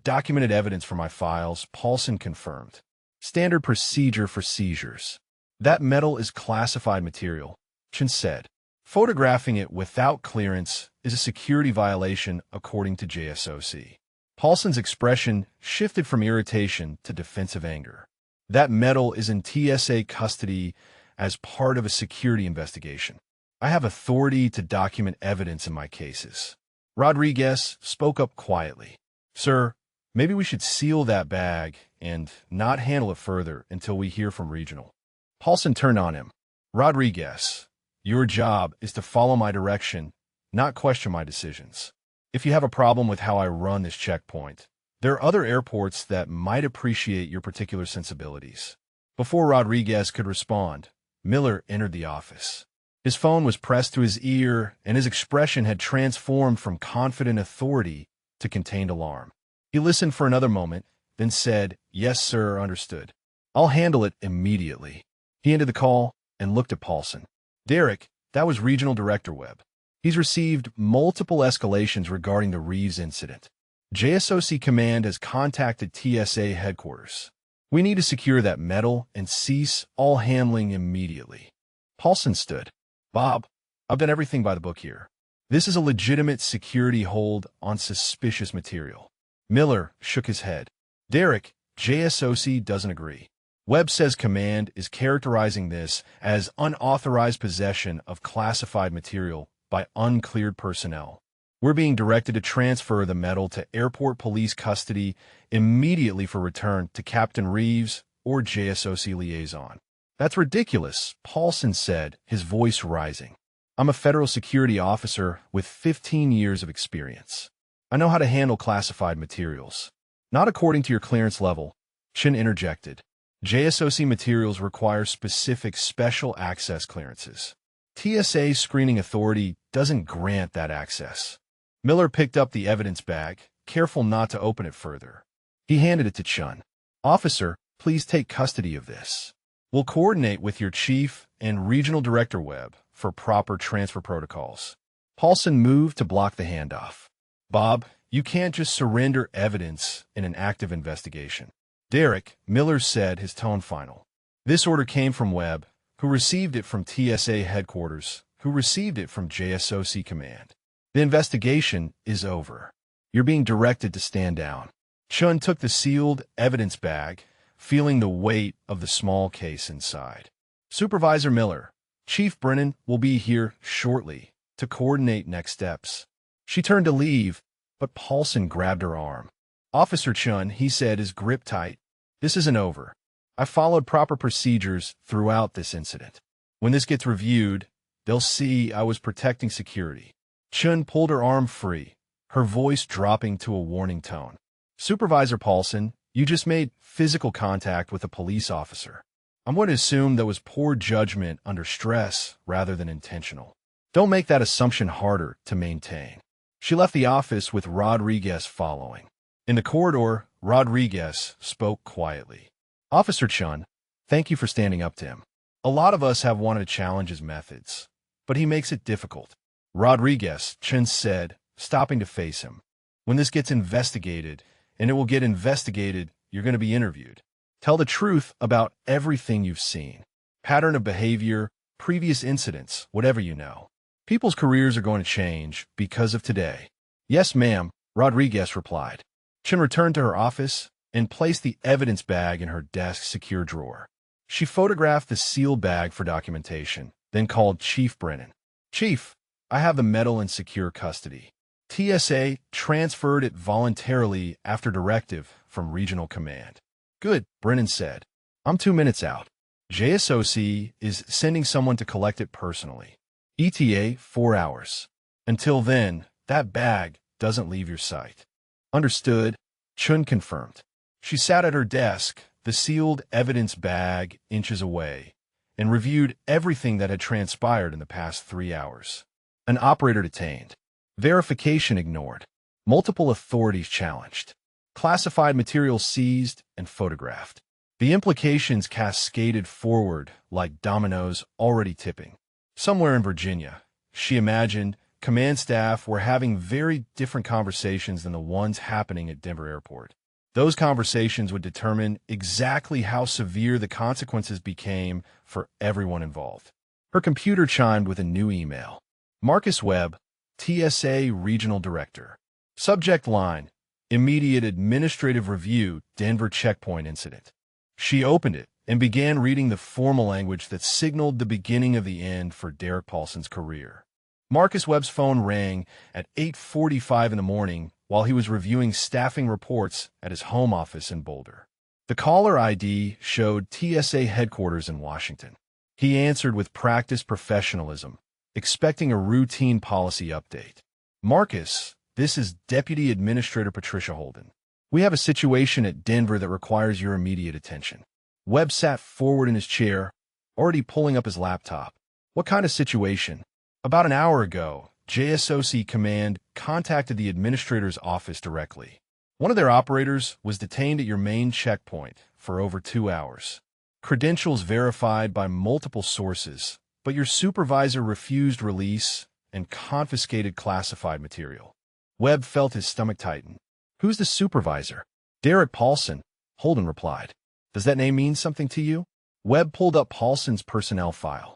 Documented evidence for my files, Paulson confirmed. Standard procedure for seizures. That metal is classified material, Chun said. Photographing it without clearance is a security violation according to JSOC. Paulson's expression shifted from irritation to defensive anger. That metal is in TSA custody as part of a security investigation. I have authority to document evidence in my cases. Rodriguez spoke up quietly. Sir, maybe we should seal that bag and not handle it further until we hear from Regional. Paulson turned on him. Rodriguez, your job is to follow my direction, not question my decisions. If you have a problem with how I run this checkpoint, there are other airports that might appreciate your particular sensibilities. Before Rodriguez could respond, Miller entered the office. His phone was pressed to his ear, and his expression had transformed from confident authority to contained alarm. He listened for another moment, then said, Yes, sir, understood. I'll handle it immediately. He ended the call and looked at Paulson. Derek, that was Regional Director Webb. He's received multiple escalations regarding the Reeves incident. JSOC Command has contacted TSA headquarters. We need to secure that metal and cease all handling immediately. Paulson stood. Bob, I've done everything by the book here. This is a legitimate security hold on suspicious material. Miller shook his head. Derek, JSOC doesn't agree. Webb says Command is characterizing this as unauthorized possession of classified material by uncleared personnel. We're being directed to transfer the metal to airport police custody immediately for return to Captain Reeves or JSOC liaison. That's ridiculous, Paulson said, his voice rising. I'm a federal security officer with 15 years of experience. I know how to handle classified materials. Not according to your clearance level, Chin interjected. JSOC materials require specific special access clearances. TSA screening authority doesn't grant that access. Miller picked up the evidence bag, careful not to open it further. He handed it to Chun. Officer, please take custody of this. We'll coordinate with your chief and Regional Director Webb for proper transfer protocols. Paulson moved to block the handoff. Bob, you can't just surrender evidence in an active investigation. Derek, Miller said, his tone final. This order came from Webb, who received it from TSA headquarters, who received it from JSOC Command. The investigation is over. You're being directed to stand down. Chun took the sealed evidence bag, feeling the weight of the small case inside. Supervisor Miller, Chief Brennan will be here shortly to coordinate next steps. She turned to leave, but Paulson grabbed her arm. Officer Chun, he said, is grip tight. This isn't over. I followed proper procedures throughout this incident. When this gets reviewed, they'll see I was protecting security. Chun pulled her arm free, her voice dropping to a warning tone. Supervisor Paulson, you just made physical contact with a police officer. I'm going to assume that was poor judgment under stress rather than intentional. Don't make that assumption harder to maintain. She left the office with Rodriguez following. In the corridor, Rodriguez spoke quietly. Officer Chun, thank you for standing up to him. A lot of us have wanted to challenge his methods, but he makes it difficult. Rodriguez, Chun said, stopping to face him. When this gets investigated, and it will get investigated, you're going to be interviewed. Tell the truth about everything you've seen. Pattern of behavior, previous incidents, whatever you know. People's careers are going to change because of today. Yes, ma'am, Rodriguez replied. Chun returned to her office and placed the evidence bag in her desk's secure drawer. She photographed the sealed bag for documentation, then called Chief Brennan. Chief, I have the medal in secure custody. TSA transferred it voluntarily after directive from Regional Command. Good, Brennan said. I'm 2 minutes out. JSOC is sending someone to collect it personally. ETA 4 hours. Until then, that bag doesn't leave your sight. Understood, Chun confirmed. She sat at her desk, the sealed evidence bag inches away, and reviewed everything that had transpired in the past 3 hours. An operator detained. Verification ignored. Multiple authorities challenged. Classified material seized and photographed. The implications cascaded forward like dominoes already tipping. Somewhere in Virginia, she imagined, command staff were having very different conversations than the ones happening at Denver Airport. Those conversations would determine exactly how severe the consequences became for everyone involved. Her computer chimed with a new email. Marcus Webb, TSA Regional Director. Subject line, Immediate Administrative Review, Denver Checkpoint Incident. She opened it and began reading the formal language that signaled the beginning of the end for Derek Paulson's career. Marcus Webb's phone rang at 8:45 in the morning while he was reviewing staffing reports at his home office in Boulder. The caller ID showed TSA headquarters in Washington. He answered with practiced professionalism, expecting a routine policy update. Marcus, this is Deputy Administrator Patricia Holden. We have a situation at Denver that requires your immediate attention. Webb sat forward in his chair, already pulling up his laptop. What kind of situation? About an hour ago, JSOC Command contacted the administrator's office directly. One of their operators was detained at your main checkpoint for over 2 hours. Credentials verified by multiple sources, but your supervisor refused release and confiscated classified material. Webb felt his stomach tighten. Who's the supervisor? Derek Paulson, Holden replied. Does that name mean something to you? Webb pulled up Paulson's personnel file.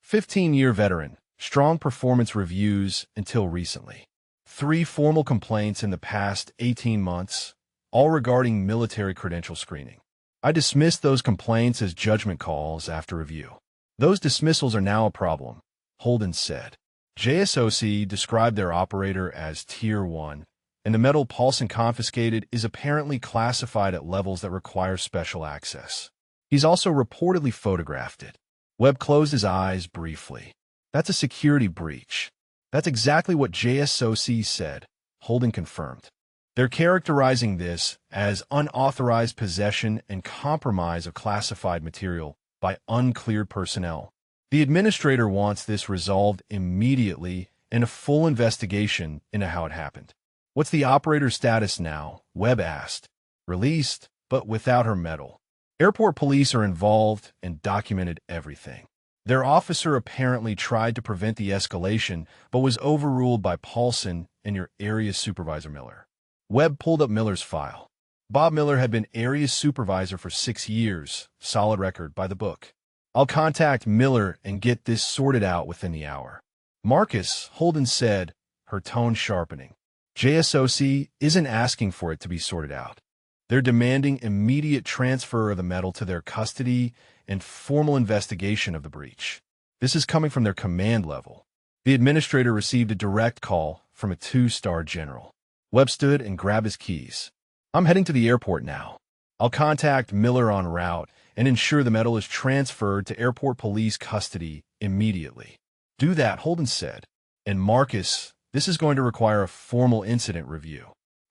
15-year veteran, strong performance reviews until recently. 3 formal complaints in the past 18 months, all regarding military credential screening. I dismissed those complaints as judgment calls after review. Those dismissals are now a problem, Holden said. JSOC described their operator as Tier 1, and the metal Paulson confiscated is apparently classified at levels that require special access. He's also reportedly photographed it. Webb closed his eyes briefly. That's a security breach. That's exactly what JSOC said, Holden confirmed. They're characterizing this as unauthorized possession and compromise of classified material by uncleared personnel. The administrator wants this resolved immediately and a full investigation into how it happened. What's the operator's status now? Webb asked. Released, but without her medal. Airport police are involved and documented everything. Their officer apparently tried to prevent the escalation, but was overruled by Paulson and your area supervisor Miller. Webb pulled up Miller's file. Bob Miller had been area supervisor for 6 years, solid record by the book. I'll contact Miller and get this sorted out within the hour. Marcus, Holden said, her tone sharpening. JSOC isn't asking for it to be sorted out. They're demanding immediate transfer of the medal to their custody and formal investigation of the breach. This is coming from their command level. The administrator received a direct call from a 2-star general. Webb stood and grabbed his keys. I'm heading to the airport now. I'll contact Miller en route and ensure the medal is transferred to airport police custody immediately. Do that, Holden said. And Marcus, this is going to require a formal incident review.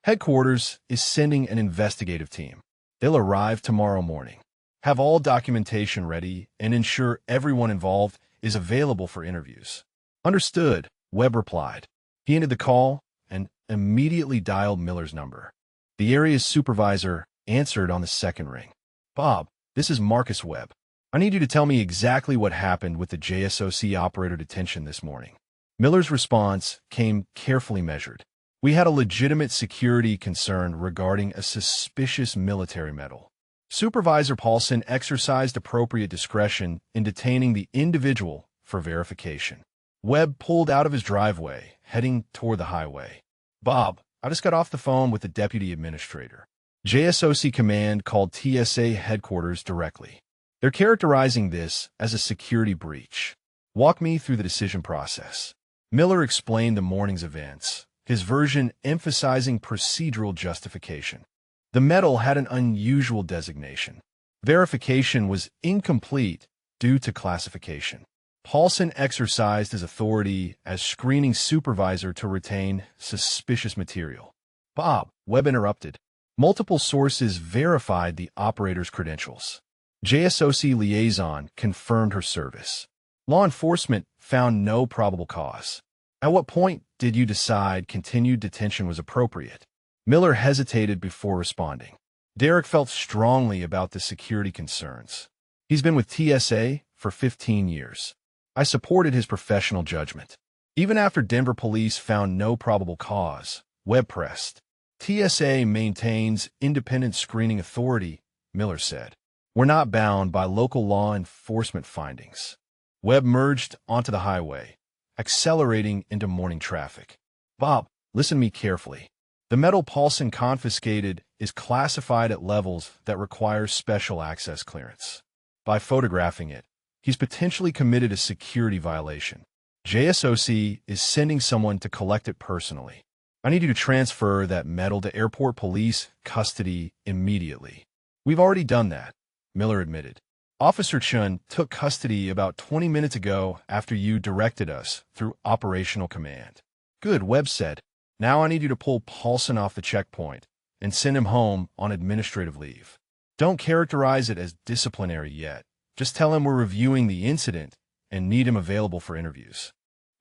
Headquarters is sending an investigative team. They'll arrive tomorrow morning. Have all documentation ready and ensure everyone involved is available for interviews. Understood, Webb replied. He ended the call and immediately dialed Miller's number. The area's supervisor answered on the second ring. Bob, this is Marcus Webb. I need you to tell me exactly what happened with the JSOC operator detention this morning. Miller's response came carefully measured. We had a legitimate security concern regarding a suspicious military medal. Supervisor Paulson exercised appropriate discretion in detaining the individual for verification. Webb pulled out of his driveway, heading toward the highway. Bob, I just got off the phone with the deputy administrator. JSOC Command called TSA headquarters directly. They're characterizing this as a security breach. Walk me through the decision process. Miller explained the morning's events, his version emphasizing procedural justification. The medal had an unusual designation. Verification was incomplete due to classification. Paulson exercised his authority as screening supervisor to retain suspicious material. Bob, Webb interrupted. Multiple sources verified the operator's credentials. JSOC liaison confirmed her service. Law enforcement found no probable cause. At what point did you decide continued detention was appropriate? Miller hesitated before responding. Derek felt strongly about the security concerns. He's been with TSA for 15 years. I supported his professional judgment. Even after Denver police found no probable cause, Webb pressed. TSA maintains independent screening authority, Miller said. We're not bound by local law enforcement findings. Webb merged onto the highway, accelerating into morning traffic. Bob, listen to me carefully. The metal Paulson confiscated is classified at levels that require special access clearance. By photographing it, he's potentially committed a security violation. JSOC is sending someone to collect it personally. I need you to transfer that metal to airport police custody immediately. We've already done that, Miller admitted. Officer Chun took custody about 20 minutes ago after you directed us through operational command. Good, Webb said. Now I need you to pull Paulson off the checkpoint and send him home on administrative leave. Don't characterize it as disciplinary yet. Just tell him we're reviewing the incident and need him available for interviews.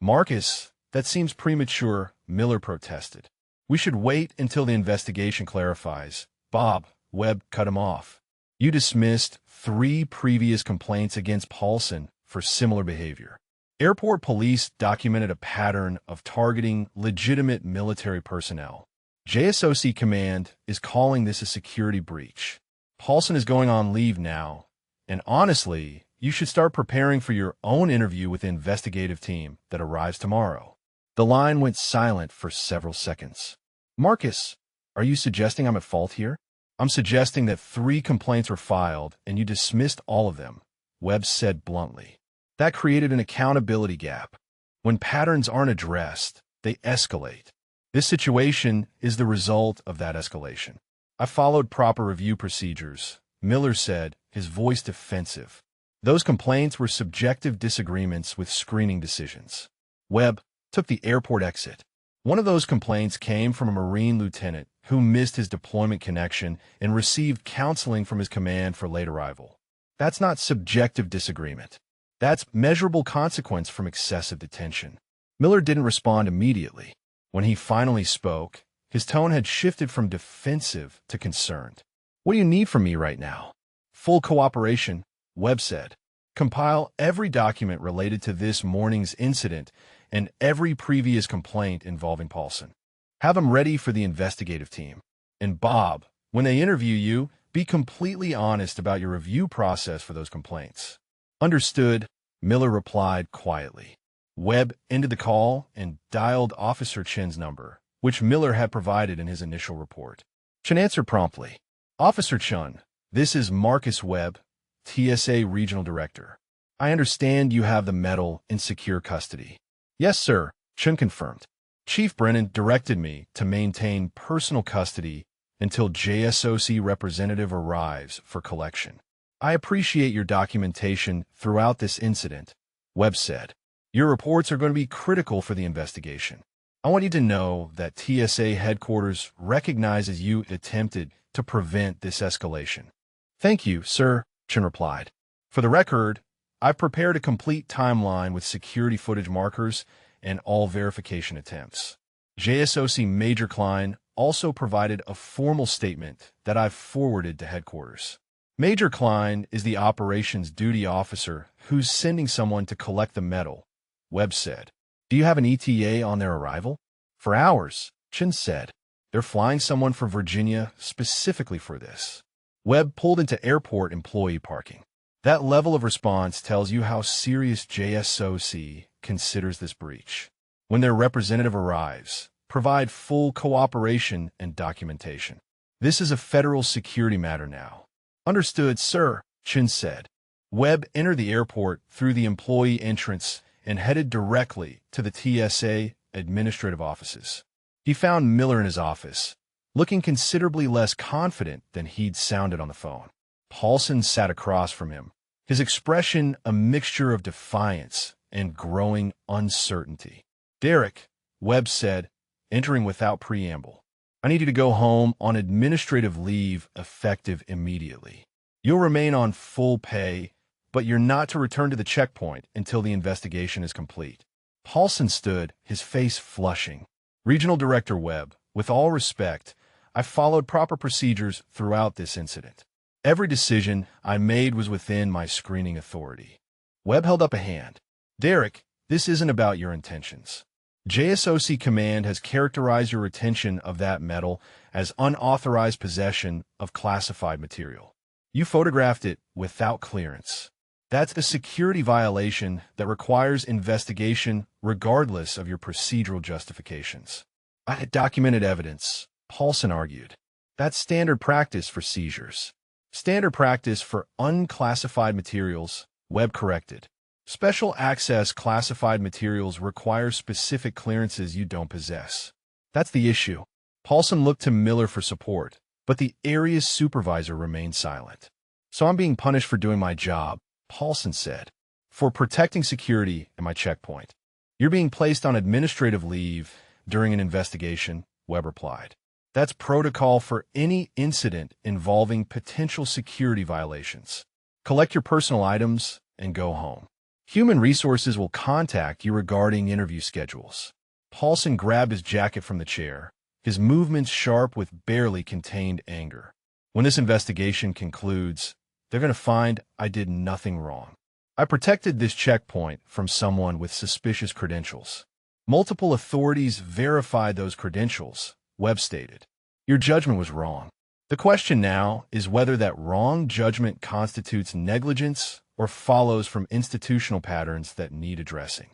Marcus, that seems premature, Miller protested. We should wait until the investigation clarifies. Bob, Webb cut him off. You dismissed 3 previous complaints against Paulson for similar behavior. Airport police documented a pattern of targeting legitimate military personnel. JSOC command is calling this a security breach. Paulson is going on leave now, and honestly, you should start preparing for your own interview with the investigative team that arrives tomorrow. The line went silent for several seconds. Marcus, are you suggesting I'm at fault here? I'm suggesting that 3 complaints were filed and you dismissed all of them, Webb said bluntly. That created an accountability gap. When patterns aren't addressed, they escalate. This situation is the result of that escalation. I followed proper review procedures, Miller said, his voice defensive. Those complaints were subjective disagreements with screening decisions. Webb took the airport exit. One of those complaints came from a Marine lieutenant who missed his deployment connection and received counseling from his command for late arrival. That's not subjective disagreement. That's measurable consequence from excessive detention. Miller didn't respond immediately. When he finally spoke, his tone had shifted from defensive to concerned. What do you need from me right now? Full cooperation, Webb said. Compile every document related to this morning's incident and every previous complaint involving Paulson. Have them ready for the investigative team. And Bob, when they interview you, be completely honest about your review process for those complaints. Understood, Miller replied quietly. Webb ended the call and dialed Officer Chen's number, which Miller had provided in his initial report. Chen answered promptly. Officer Chen, this is Marcus Webb, TSA Regional Director. I understand you have the medal in secure custody. Yes, sir, Chen confirmed. Chief Brennan directed me to maintain personal custody until JSOC representative arrives for collection. I appreciate your documentation throughout this incident, Webb said. Your reports are going to be critical for the investigation. I want you to know that TSA headquarters recognizes you attempted to prevent this escalation. Thank you, sir, Chen replied. For the record, I've prepared a complete timeline with security footage markers and all verification attempts. JSOC Major Klein also provided a formal statement that I've forwarded to headquarters. Major Klein is the operations duty officer who's sending someone to collect the medal, Webb said. Do you have an ETA on their arrival? For hours, Chen said. They're flying someone from Virginia specifically for this. Webb pulled into airport employee parking. That level of response tells you how serious JSOC considers this breach. When their representative arrives, provide full cooperation and documentation. This is a federal security matter now. Understood, sir, Chen said. Webb entered the airport through the employee entrance and headed directly to the TSA administrative offices. He found Miller in his office, looking considerably less confident than he'd sounded on the phone. Paulson sat across from him, his expression a mixture of defiance and growing uncertainty. "Derek," Webb said, entering without preamble, "I need you to go home on administrative leave effective immediately. You'll remain on full pay, but you're not to return to the checkpoint until the investigation is complete." Paulson stood, his face flushing. "Regional Director Webb, with all respect, I followed proper procedures throughout this incident. Every decision I made was within my screening authority." Webb held up a hand. "Derek, this isn't about your intentions. JSOC Command has characterized your retention of that metal as unauthorized possession of classified material. You photographed it without clearance. That's a security violation that requires investigation regardless of your procedural justifications." "I had documented evidence," Paulson argued. "That's standard practice for seizures." "Standard practice for unclassified materials," Webb corrected. "Special access classified materials require specific clearances you don't possess. That's the issue." Paulson looked to Miller for support, but the area's supervisor remained silent. "So I'm being punished for doing my job," Paulson said, "for protecting security at my checkpoint." "You're being placed on administrative leave during an investigation," Webb replied. "That's protocol for any incident involving potential security violations. Collect your personal items and go home. Human Resources will contact you regarding interview schedules." Paulson grabbed his jacket from the chair, his movements sharp with barely contained anger. "When this investigation concludes, they're going to find I did nothing wrong. I protected this checkpoint from someone with suspicious credentials. Multiple authorities verified those credentials," Webb stated. "Your judgment was wrong. The question now is whether that wrong judgment constitutes negligence or follows from institutional patterns that need addressing."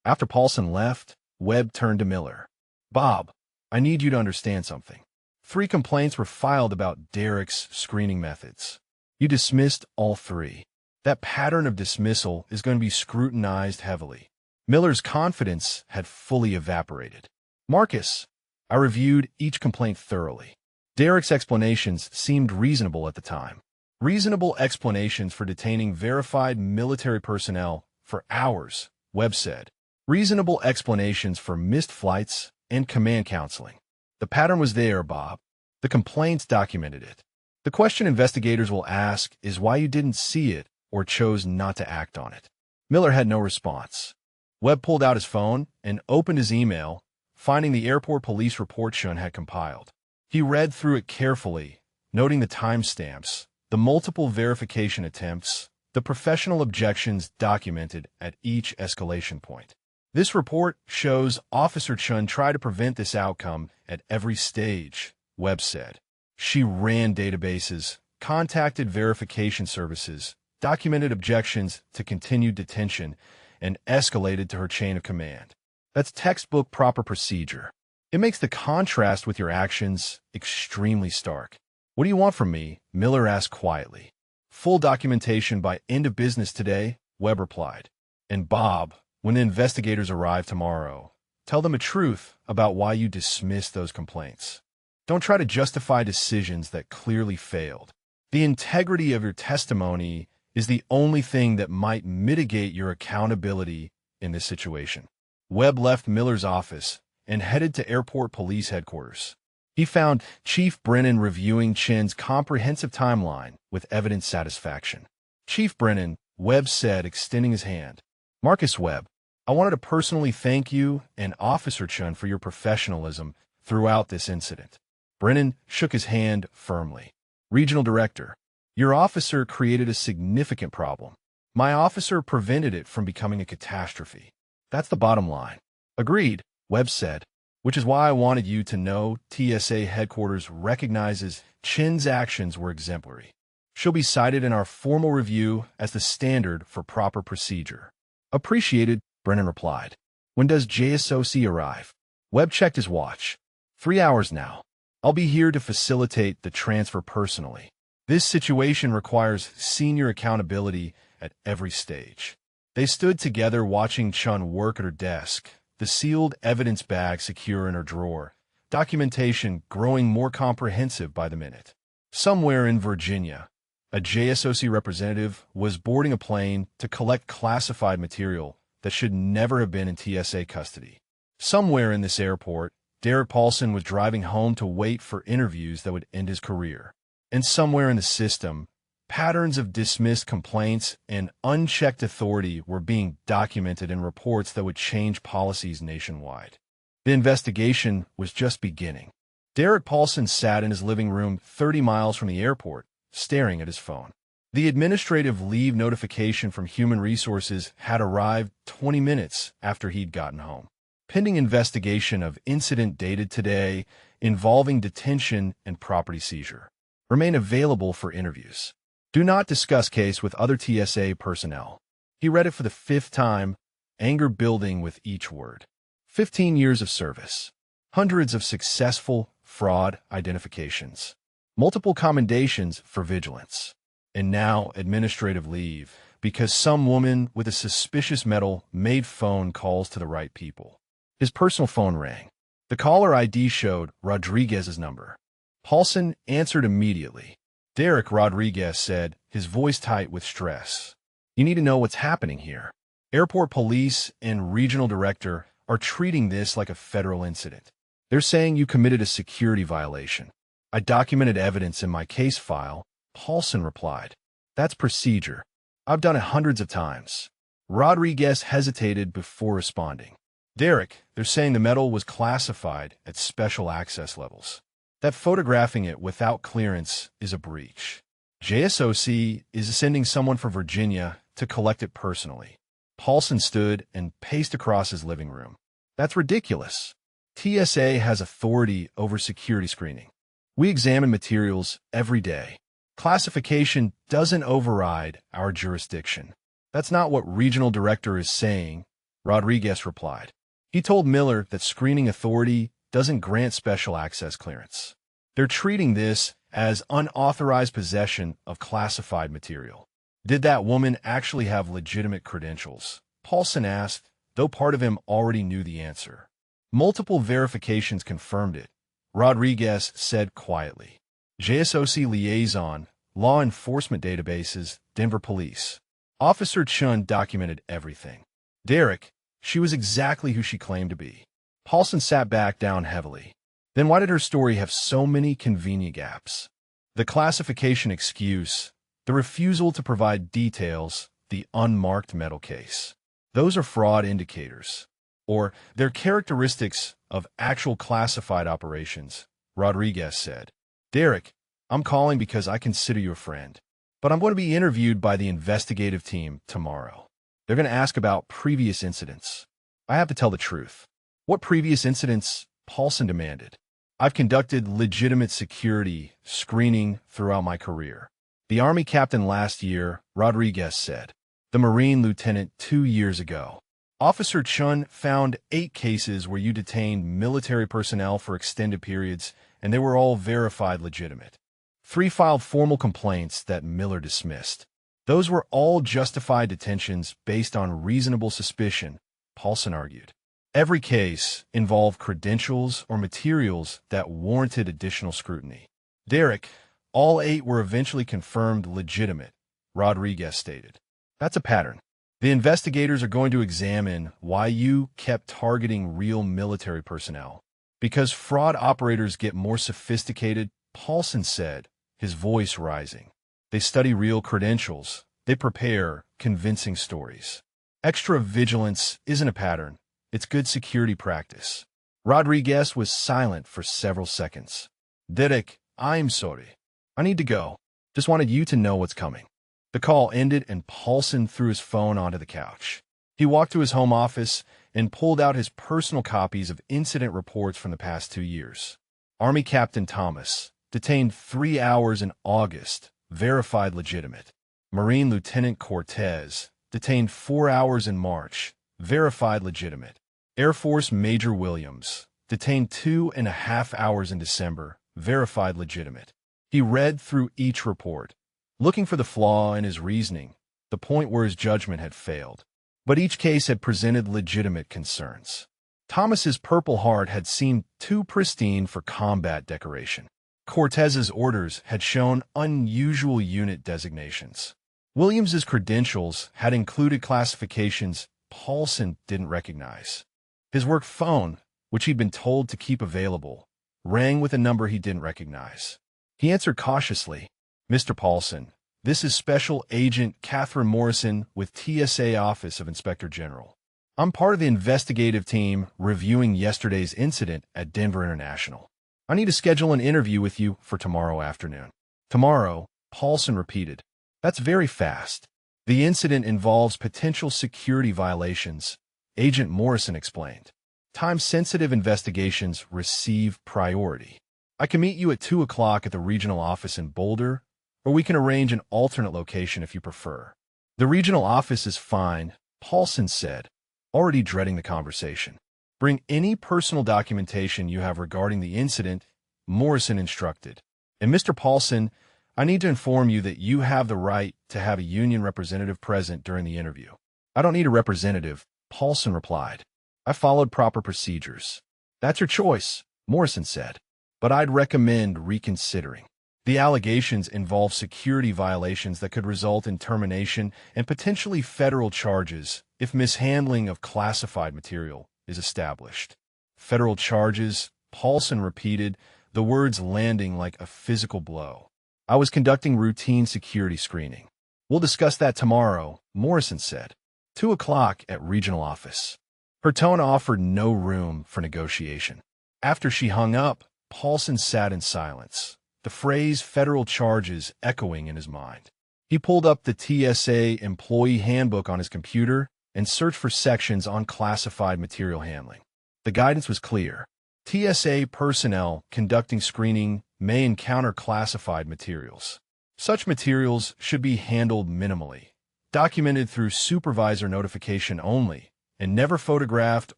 After Paulson left, Webb turned to Miller. "Bob, I need you to understand something. 3 complaints were filed about Derek's screening methods. You dismissed all 3. That pattern of dismissal is going to be scrutinized heavily." Miller's confidence had fully evaporated. "Marcus, I reviewed each complaint thoroughly. Derek's explanations seemed reasonable at the time. Reasonable explanations for detaining verified military personnel for hours," Webb said. "Reasonable explanations for missed flights and command counseling. The pattern was there, Bob. The complaints documented it. The question investigators will ask is why you didn't see it or chose not to act on it." Miller had no response. Webb pulled out his phone and opened his email, finding the airport police report Chun had compiled. He read through it carefully, noting the timestamps, the multiple verification attempts, the professional objections documented at each escalation point. "This report shows Officer Chun tried to prevent this outcome at every stage," Webb said. "She ran databases, contacted verification services, documented objections to continued detention, and escalated to her chain of command. That's textbook proper procedure. It makes the contrast with your actions extremely stark." "What do you want from me?" Miller asked quietly. "Full documentation by end of business today," Webb replied. "And Bob, when the investigators arrive tomorrow, tell them the truth about why you dismissed those complaints. Don't try to justify decisions that clearly failed. The integrity of your testimony is the only thing that might mitigate your accountability in this situation." Webb left Miller's office and headed to airport police headquarters. He found Chief Brennan reviewing Chen's comprehensive timeline with evident satisfaction. "Chief Brennan," Webb said, extending his hand. "Marcus Webb, I wanted to personally thank you and Officer Chun for your professionalism throughout this incident." Brennan shook his hand firmly. "Regional Director, your officer created a significant problem. My officer prevented it from becoming a catastrophe. That's the bottom line." "Agreed," Webb said, "which is why I wanted you to know TSA headquarters recognizes Chen's actions were exemplary. She'll be cited in our formal review as the standard for proper procedure." "Appreciated," Brennan replied. "When does JSOC arrive?" Webb checked his watch. 3 hours now. I'll be here to facilitate the transfer personally. This situation requires senior accountability at every stage." They stood together watching Chun work at her desk, the sealed evidence bag secure in her drawer, documentation growing more comprehensive by the minute. Somewhere in Virginia, a JSOC representative was boarding a plane to collect classified material that should never have been in TSA custody. Somewhere in this airport, Derek Paulson was driving home to wait for interviews that would end his career. And somewhere in the system, patterns of dismissed complaints and unchecked authority were being documented in reports that would change policies nationwide. The investigation was just beginning. Derek Paulson sat in his living room 30 miles from the airport, staring at his phone. The administrative leave notification from Human Resources had arrived 20 minutes after he'd gotten home. Pending investigation of incident dated today involving detention and property seizure. Remain available for interviews. Do not discuss case with other TSA personnel. He read it for the 5th time, anger building with each word. 15 years of service. Hundreds of successful fraud identifications. Multiple commendations for vigilance. And now administrative leave because some woman with a suspicious medal made phone calls to the right people. His personal phone rang. The caller ID showed Rodriguez's number. Paulson answered immediately. Derek, Rodriguez said, his voice tight with stress. You need to know what's happening here. Airport police and regional director are treating this like a federal incident. They're saying you committed a security violation. I documented evidence in my case file, Paulson replied. That's procedure. I've done it hundreds of times. Rodriguez hesitated before responding. Derek, they're saying the metal was classified at special access levels. That photographing it without clearance is a breach. JSOC is sending someone from Virginia to collect it personally. Paulson stood and paced across his living room. That's ridiculous. TSA has authority over security screening. We examine materials every day. Classification doesn't override our jurisdiction. That's not what regional director is saying, Rodriguez replied. He told Miller that screening authority doesn't grant special access clearance. They're treating this as unauthorized possession of classified material. Did that woman actually have legitimate credentials? Paulson asked, though part of him already knew the answer. Multiple verifications confirmed it, Rodriguez said quietly. JSOC liaison, law enforcement databases, Denver police. Officer Chun documented everything. Derek, she was exactly who she claimed to be. Paulson sat back down heavily. Then why did her story have so many convenient gaps? The classification excuse, the refusal to provide details, the unmarked metal case. Those are fraud indicators. Or they're characteristics of actual classified operations, Rodriguez said. Derek, I'm calling because I consider you a friend. But I'm going to be interviewed by the investigative team tomorrow. They're going to ask about previous incidents. I have to tell the truth. What previous incidents? Paulson demanded. I've conducted legitimate security screening throughout my career. The Army captain last year, Rodriguez said. The Marine lieutenant 2 years ago. Officer Chun found 8 cases where you detained military personnel for extended periods, and they were all verified legitimate. 3 filed formal complaints that Miller dismissed. Those were all justified detentions based on reasonable suspicion, Paulson argued. Every case involved credentials or materials that warranted additional scrutiny. Derek, all 8 were eventually confirmed legitimate, Rodriguez stated. That's a pattern. The investigators are going to examine why you kept targeting real military personnel. Because fraud operators get more sophisticated, Paulson said, his voice rising. They study real credentials. They prepare convincing stories. Extra vigilance isn't a pattern. It's good security practice. Rodriguez was silent for several seconds. Derek, I'm sorry. I need to go. Just wanted you to know what's coming. The call ended and Paulson threw his phone onto the couch. He walked to his home office and pulled out his personal copies of incident reports from the past 2 years. Army Captain Thomas, detained 3 hours in August, verified legitimate. Marine Lieutenant Cortez, detained 4 hours in March, verified legitimate. Air Force Major Williams, detained 2.5 hours in December, verified legitimate. He read through each report, looking for the flaw in his reasoning, the point where his judgment had failed. but each case had presented legitimate concerns. Thomas's Purple Heart had seemed too pristine for combat decoration. Cortez's orders had shown unusual unit designations. Williams's credentials had included classifications Paulson didn't recognize. His work phone, which he'd been told to keep available, rang with a number he didn't recognize. He answered cautiously, "Mr. Paulson, this is Special Agent Catherine Morrison with TSA Office of Inspector General. I'm part of the investigative team reviewing yesterday's incident at Denver International. I need to schedule an interview with you for tomorrow afternoon." "Tomorrow," Paulson repeated. "That's very fast." "The incident involves potential security violations," Agent Morrison explained. "Time-sensitive investigations receive priority. I can meet you at 2 o'clock at the regional office in Boulder, or we can arrange an alternate location if you prefer." "The regional office is fine," Paulson said, already dreading the conversation. "Bring any personal documentation you have regarding the incident," Morrison instructed. "And Mr. Paulson, I need to inform you that you have the right to have a union representative present during the interview." "I don't need a representative," Paulson replied. "I followed proper procedures." "That's your choice," Morrison said, "but I'd recommend reconsidering. The allegations involve security violations that could result in termination and potentially federal charges if mishandling of classified material is established." "Federal charges," Paulson repeated, the words landing like a physical blow. "I was conducting routine security screening." "We'll discuss that tomorrow," Morrison said. 2 o'clock at regional office. Her tone offered no room for negotiation. After she hung up, Paulson sat in silence, the phrase "federal charges" echoing in his mind. He pulled up the TSA employee handbook on his computer and searched for sections on classified material handling. The guidance was clear. TSA personnel conducting screening may encounter classified materials. Such materials should be handled minimally, documented through supervisor notification only, and never photographed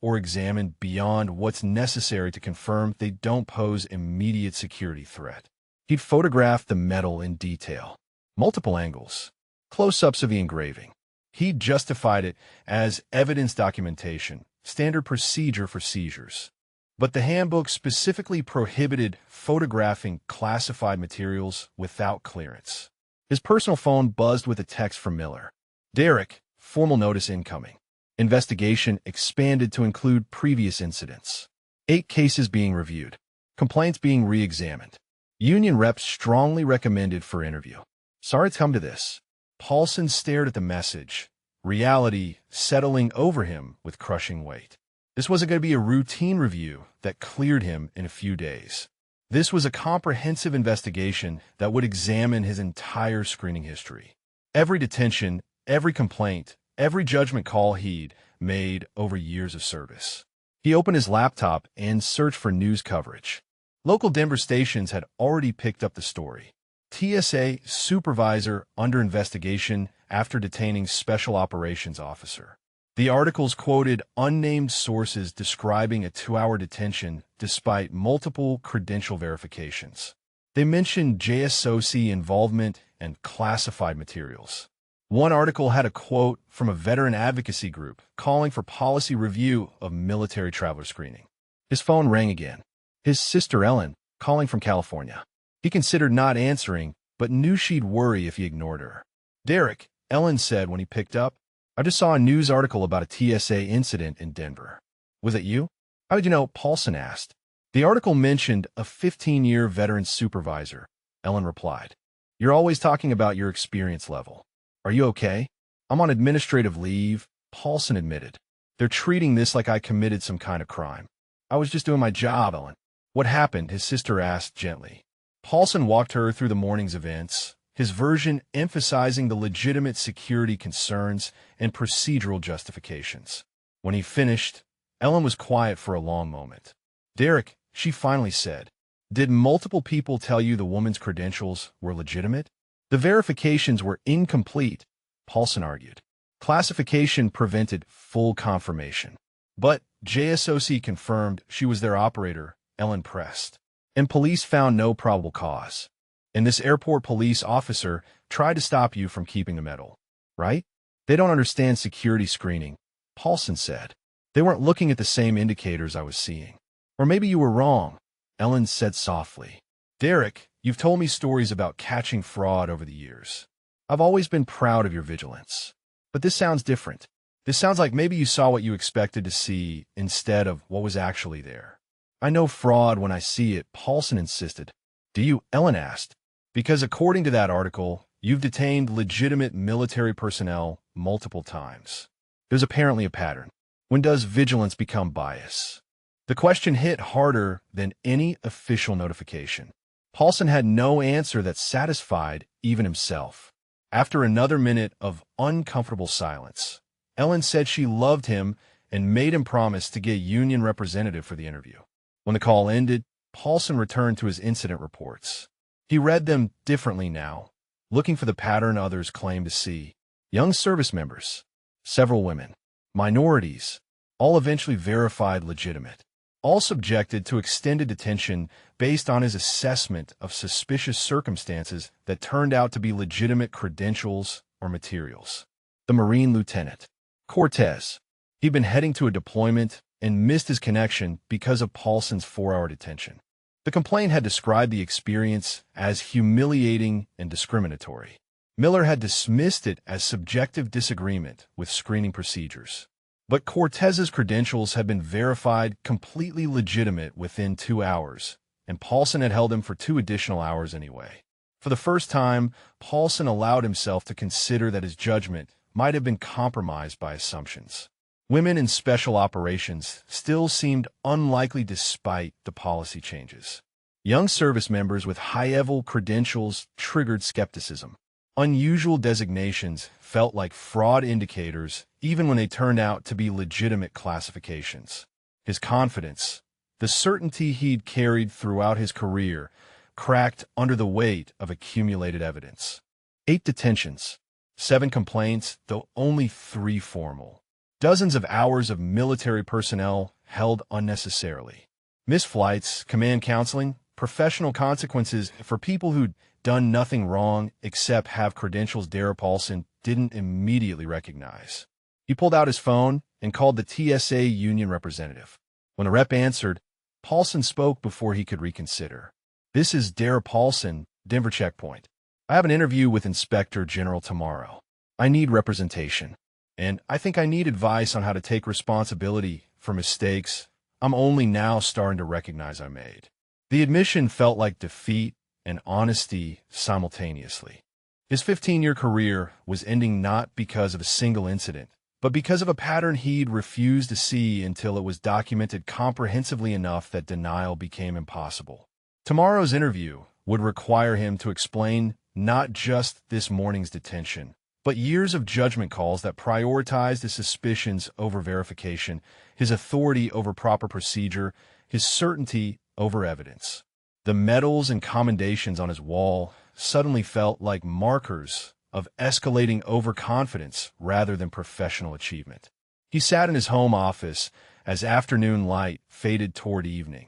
or examined beyond what's necessary to confirm they don't pose immediate security threat. He'd photographed the metal in detail, multiple angles, close-ups of the engraving. He justified it as evidence documentation, standard procedure for seizures. But the handbook specifically prohibited photographing classified materials without clearance. His personal phone buzzed with a text from Miller. "Derek, formal notice incoming. Investigation expanded to include previous incidents. 8 cases being reviewed. Complaints being re-examined. Union reps strongly recommended for interview." "Sorry it's come to this." Paulson stared at the message, reality settling over him with crushing weight. This wasn't going to be a routine review that cleared him in a few days. This was a comprehensive investigation that would examine his entire screening history. Every detention, every complaint, every judgment call he'd made over years of service. He opened his laptop and searched for news coverage. Local Denver stations had already picked up the story. TSA supervisor under investigation after detaining special operations officer. The articles quoted unnamed sources describing a 2-hour detention despite multiple credential verifications. They mentioned JSOC involvement and classified materials. One article had a quote from a veteran advocacy group calling for policy review of military traveler screening. His phone rang again. His sister Ellen, calling from California. He considered not answering, but knew she'd worry if he ignored her. "Derek," Ellen said when he picked up, "I just saw a news article about a TSA incident in Denver." "Was it you?" "How did you know?" Paulson asked. "The article mentioned a 15-year veteran supervisor," Ellen replied. "You're always talking about your experience level. Are you okay?" "I'm on administrative leave," Paulson admitted. "They're treating this like I committed some kind of crime." "I was just doing my job, Ellen." "What happened?" his sister asked gently. Paulson walked her through the morning's events, his version emphasizing the legitimate security concerns and procedural justifications. When he finished, Ellen was quiet for a long moment. "Derek," she finally said, "did multiple people tell you the woman's credentials were legitimate?" "The verifications were incomplete," Paulson argued. "Classification prevented full confirmation." "But JSOC confirmed she was their operator," Ellen pressed. "And police found no probable cause. And this airport police officer tried to stop you from keeping the medal, right?" They don't understand security screening, Paulson said. They weren't looking at the same indicators I was seeing. Or maybe you were wrong, Ellen said softly. Derek, you've told me stories about catching fraud over the years. I've always been proud of your vigilance. But this sounds different. This sounds like maybe you saw what you expected to see instead of what was actually there. I know fraud when I see it, Paulson insisted. Do you? Ellen asked. Because according to that article, you've detained legitimate military personnel multiple times. There's apparently a pattern. When does vigilance become bias? The question hit harder than any official notification. Paulson had no answer that satisfied even himself. After another minute of uncomfortable silence, Ellen said she loved him and made him promise to get a union representative for the interview. When the call ended, Paulson returned to his incident reports. He read them differently now, looking for the pattern others claimed to see. Young service members, several women, minorities, all eventually verified legitimate, all subjected to extended detention based on his assessment of suspicious circumstances that turned out to be legitimate credentials or materials. The Marine Lieutenant, Cortez. He'd been heading to a deployment and missed his connection because of Paulson's 4-hour detention. The complaint had described the experience as humiliating and discriminatory. Miller had dismissed it as subjective disagreement with screening procedures. But Cortez's credentials had been verified completely legitimate within 2 hours, and Paulson had held him for 2 additional hours anyway. For the first time, Paulson allowed himself to consider that his judgment might have been compromised by assumptions. Women in special operations still seemed unlikely despite the policy changes. Young service members with high-level credentials triggered skepticism. Unusual designations felt like fraud indicators even when they turned out to be legitimate classifications. His confidence, the certainty he'd carried throughout his career, cracked under the weight of accumulated evidence. 8 detentions, 7 complaints, though only 3 formal. Dozens of hours of military personnel held unnecessarily. Missed flights, command counseling, professional consequences for people who'd done nothing wrong except have credentials Derek Paulson didn't immediately recognize. He pulled out his phone and called the TSA union representative. When the rep answered, Paulson spoke before he could reconsider. This is Derek Paulson, Denver checkpoint. I have an interview with Inspector General tomorrow. I need representation. And I think I need advice on how to take responsibility for mistakes I'm only now starting to recognize I made. The admission felt like defeat and honesty simultaneously. His 15-year career was ending not because of a single incident, but because of a pattern he'd refused to see until it was documented comprehensively enough that denial became impossible. Tomorrow's interview would require him to explain not just this morning's detention, but years of judgment calls that prioritized his suspicions over verification, his authority over proper procedure, his certainty over evidence. The medals and commendations on his wall suddenly felt like markers of escalating overconfidence rather than professional achievement. He sat in his home office as afternoon light faded toward evening,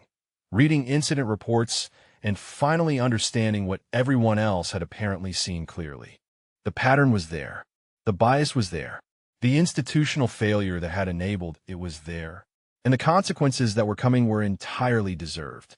reading incident reports and finally understanding what everyone else had apparently seen clearly. The pattern was there. The bias was there. The institutional failure that had enabled it was there. And the consequences that were coming were entirely deserved.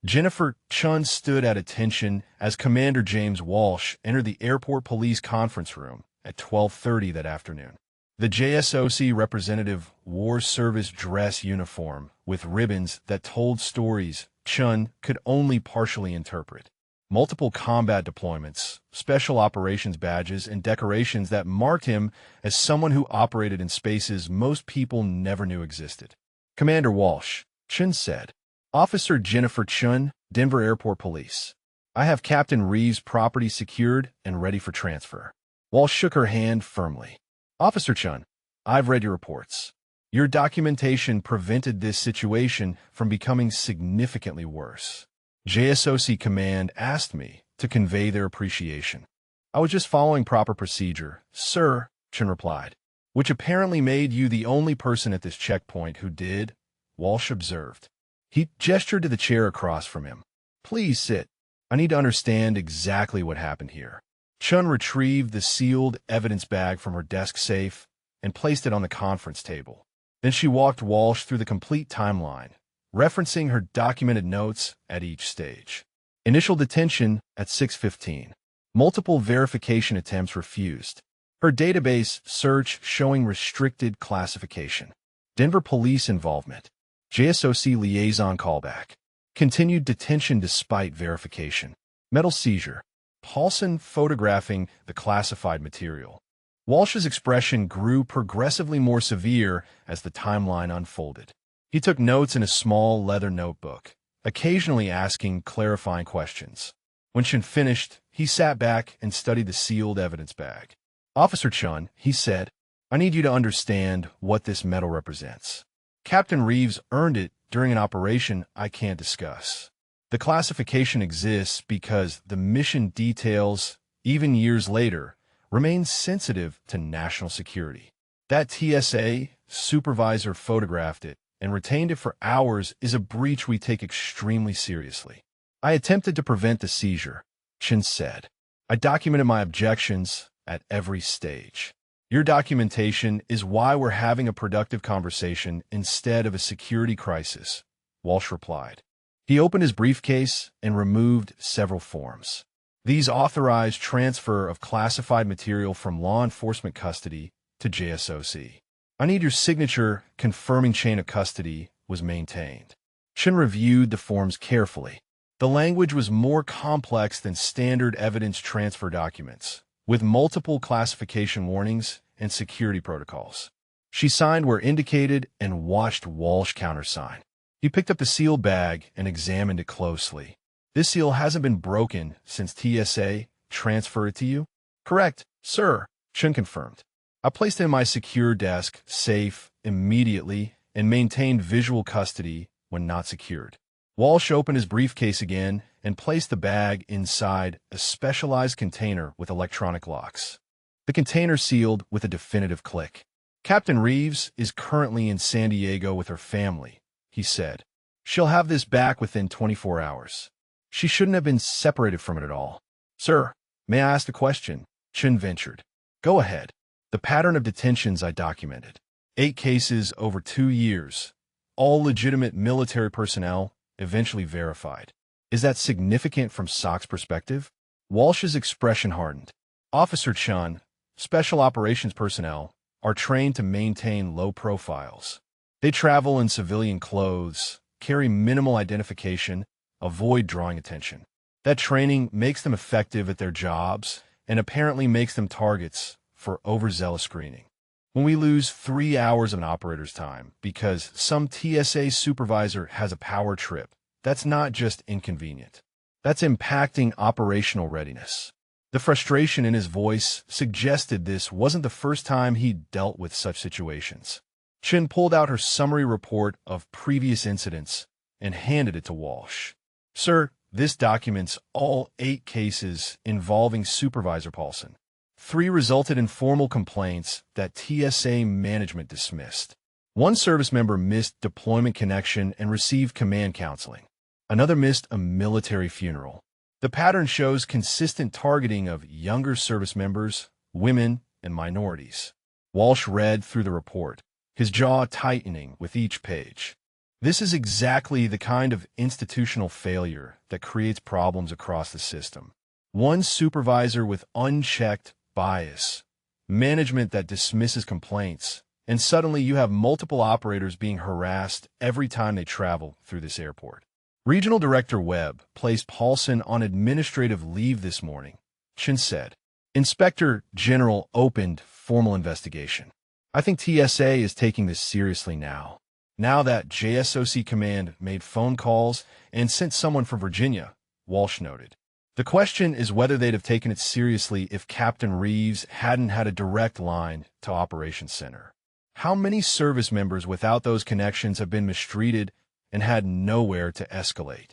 Jennifer Chun stood at attention as Commander James Walsh entered the airport police conference room at 12:30 that afternoon. The JSOC representative wore service dress uniform with ribbons that told stories Chun could only partially interpret. Multiple combat deployments, special operations badges, and decorations that marked him as someone who operated in spaces most people never knew existed. Commander Walsh, Chun said. Officer Jennifer Chun, Denver Airport Police. I have Captain Reeves' property secured and ready for transfer. Walsh shook her hand firmly. Officer Chun, I've read your reports. Your documentation prevented this situation from becoming significantly worse. JSOC Command asked me to convey their appreciation. I was just following proper procedure, sir, Chun replied. Which apparently made you the only person at this checkpoint who did, Walsh observed. He gestured to the chair across from him. Please sit. I need to understand exactly what happened here. Chun retrieved the sealed evidence bag from her desk safe and placed it on the conference table. Then she walked Walsh through the complete timeline, referencing her documented notes at each stage. Initial detention at 6:15. Multiple verification attempts refused. Her database search showing restricted classification. Denver police involvement. JSOC liaison callback. Continued detention despite verification. Metal seizure. Paulson photographing the classified material. Walsh's expression grew progressively more severe as the timeline unfolded. He took notes in a small leather notebook, occasionally asking clarifying questions. When Chun finished, he sat back and studied the sealed evidence bag. "Officer Chun," he said, "I need you to understand what this metal represents. Captain Reeves earned it during an operation I can't discuss. The classification exists because the mission details, even years later, remain sensitive to national security. That TSA supervisor photographed it and retained it for hours is a breach we take extremely seriously." "I attempted to prevent the seizure," Chun said. "I documented my objections at every stage. Your documentation is why we're having a productive conversation instead of a security crisis," Walsh replied. He opened his briefcase and removed several forms. "These authorized transfer of classified material from law enforcement custody to JSOC. I need your signature confirming chain of custody was maintained." Chun reviewed the forms carefully. The language was more complex than standard evidence transfer documents, with multiple classification warnings and security protocols. She signed where indicated and watched Walsh countersign. He picked up the sealed bag and examined it closely. "This seal hasn't been broken since TSA transferred it to you?" "Correct, sir," Chun confirmed. "I placed it in my secure desk safe immediately and maintained visual custody when not secured." Walsh opened his briefcase again and placed the bag inside a specialized container with electronic locks. The container sealed with a definitive click. "Captain Reeves is currently in San Diego with her family," he said. "She'll have this back within 24 hours. She shouldn't have been separated from it at all." "Sir, may I ask a question?" Chun ventured. "Go ahead." "The pattern of detentions I documented. 8 cases over 2 years. All legitimate military personnel, eventually verified. Is that significant from SOC's perspective?" Walsh's expression hardened. "Officer Chun, special operations personnel are trained to maintain low profiles. They travel in civilian clothes, carry minimal identification, avoid drawing attention. That training makes them effective at their jobs and apparently makes them targets for overzealous screening. When we lose 3 hours of an operator's time because some TSA supervisor has a power trip, that's not just inconvenient. That's impacting operational readiness." The frustration in his voice suggested this wasn't the first time he'd dealt with such situations. Chun pulled out her summary report of previous incidents and handed it to Walsh. "Sir, this documents all 8 cases involving Supervisor Paulson. 3 resulted in formal complaints that TSA management dismissed. 1 service member missed deployment connection and received command counseling. Another missed a military funeral. The pattern shows consistent targeting of younger service members, women, and minorities." Walsh read through the report, his jaw tightening with each page. This is exactly the kind of institutional failure that creates problems across the system. One supervisor with unchecked bias, management that dismisses complaints, and suddenly you have multiple operators being harassed every time they travel through this airport. Regional Director Webb placed Paulson on administrative leave this morning, Chun said. Inspector General opened formal investigation. "I think TSA is taking this seriously now that JSOC Command made phone calls and sent someone from Virginia," Walsh noted. "The question is whether they'd have taken it seriously if Captain Reeves hadn't had a direct line to Operations Center. How many service members without those connections have been mistreated and had nowhere to escalate?"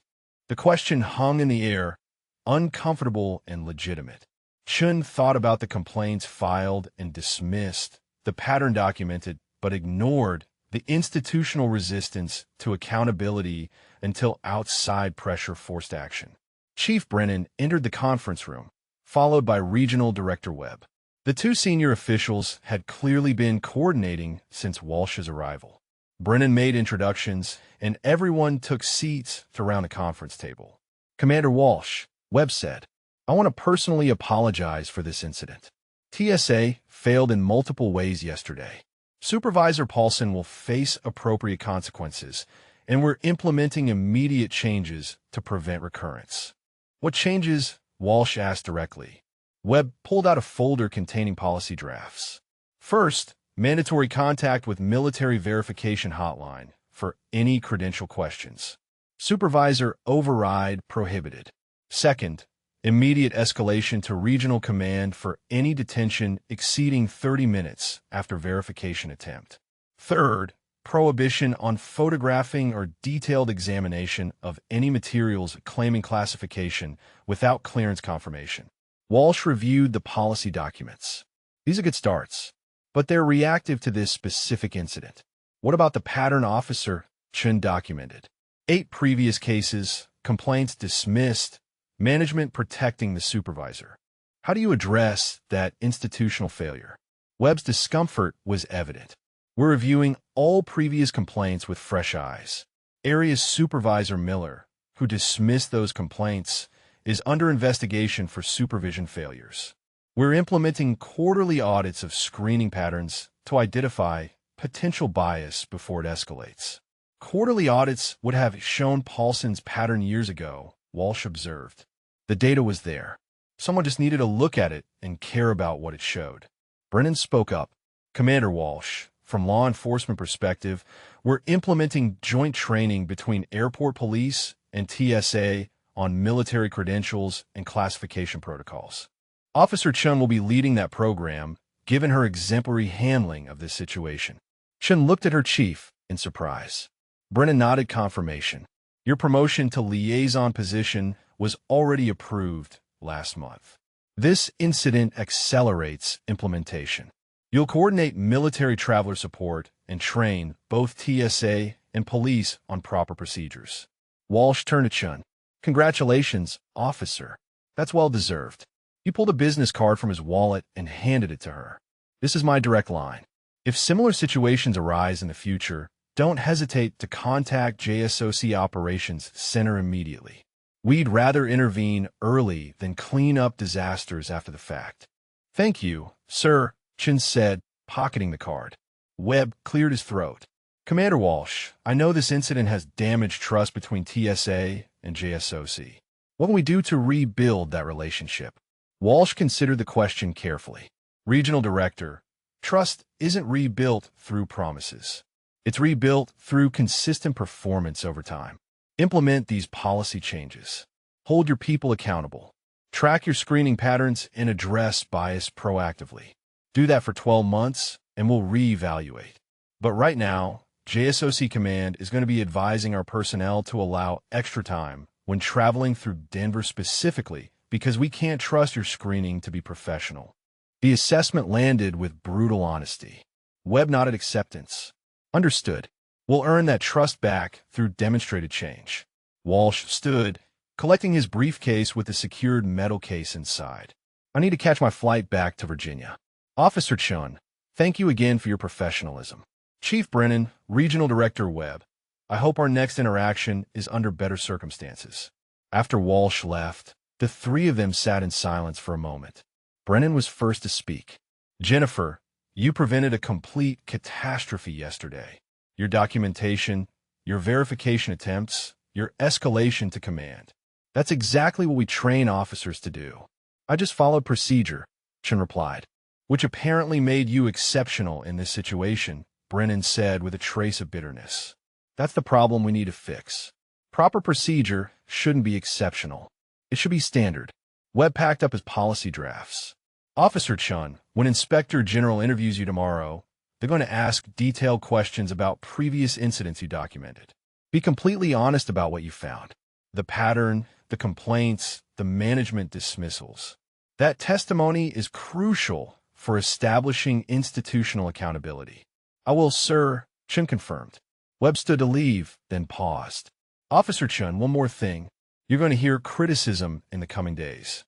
The question hung in the air, uncomfortable and legitimate. Chun thought about the complaints filed and dismissed, the pattern documented, but ignored the institutional resistance to accountability until outside pressure forced action. Chief Brennan entered the conference room, followed by Regional Director Webb. The two senior officials had clearly been coordinating since Walsh's arrival. Brennan made introductions, and everyone took seats around the conference table. "Commander Walsh," Webb said, "I want to personally apologize for this incident. TSA failed in multiple ways yesterday. Supervisor Paulson will face appropriate consequences, and we're implementing immediate changes to prevent recurrence." "What changes?" Walsh asked directly. Webb pulled out a folder containing policy drafts. "First, mandatory contact with military verification hotline for any credential questions. Supervisor override prohibited. Second, immediate escalation to regional command for any detention exceeding 30 minutes after verification attempt. Third, prohibition on photographing or detailed examination of any materials claiming classification without clearance confirmation." Walsh reviewed the policy documents. "These are good starts, but they're reactive to this specific incident. What about the pattern officer Chen documented? 8 previous cases, complaints dismissed, management protecting the supervisor. How do you address that institutional failure?" Webb's discomfort was evident. "We're reviewing all previous complaints with fresh eyes. Area Supervisor Miller, who dismissed those complaints, is under investigation for supervision failures. We're implementing quarterly audits of screening patterns to identify potential bias before it escalates." "Quarterly audits would have shown Paulson's pattern years ago," Walsh observed. "The data was there. Someone just needed to look at it and care about what it showed." Brennan spoke up. "Commander Walsh, from law enforcement perspective, we're implementing joint training between airport police and TSA on military credentials and classification protocols. Officer Chen will be leading that program, given her exemplary handling of this situation." Chen looked at her chief in surprise. Brennan nodded confirmation. "Your promotion to liaison position was already approved last month. This incident accelerates implementation. You'll coordinate military traveler support and train both TSA and police on proper procedures." Walsh turned to Chen. "Congratulations, officer. That's well-deserved." He pulled a business card from his wallet and handed it to her. "This is my direct line. If similar situations arise in the future, don't hesitate to contact JSOC Operations Center immediately. We'd rather intervene early than clean up disasters after the fact." "Thank you, sir," Chen said, pocketing the card. Webb cleared his throat. "Commander Walsh, I know this incident has damaged trust between TSA and JSOC. What can we do to rebuild that relationship?" Walsh considered the question carefully. "Regional Director, trust isn't rebuilt through promises. It's rebuilt through consistent performance over time. Implement these policy changes. Hold your people accountable. Track your screening patterns and address bias proactively. Do that for 12 months, and we'll reevaluate. But right now, JSOC Command is going to be advising our personnel to allow extra time when traveling through Denver specifically because we can't trust your screening to be professional." The assessment landed with brutal honesty. Webb nodded acceptance. "Understood. We'll earn that trust back through demonstrated change." Walsh stood, collecting his briefcase with the secured metal case inside. "I need to catch my flight back to Virginia. Officer Chun, thank you again for your professionalism. Chief Brennan, Regional Director Webb, I hope our next interaction is under better circumstances." After Walsh left, the three of them sat in silence for a moment. Brennan was first to speak. "Jennifer, you prevented a complete catastrophe yesterday. Your documentation, your verification attempts, your escalation to command. That's exactly what we train officers to do." "I just followed procedure," Chen replied. "Which apparently made you exceptional in this situation," Brennan said with a trace of bitterness. "That's the problem we need to fix. Proper procedure shouldn't be exceptional. It should be standard." Webb packed up his policy drafts. "Officer Chun, when Inspector General interviews you tomorrow, they're going to ask detailed questions about previous incidents you documented. Be completely honest about what you found. The pattern, the complaints, the management dismissals. That testimony is crucial for establishing institutional accountability." "I will, sir," Chen confirmed. Webb stood to leave, then paused. "Officer Chun, one more thing. You're going to hear criticism in the coming days.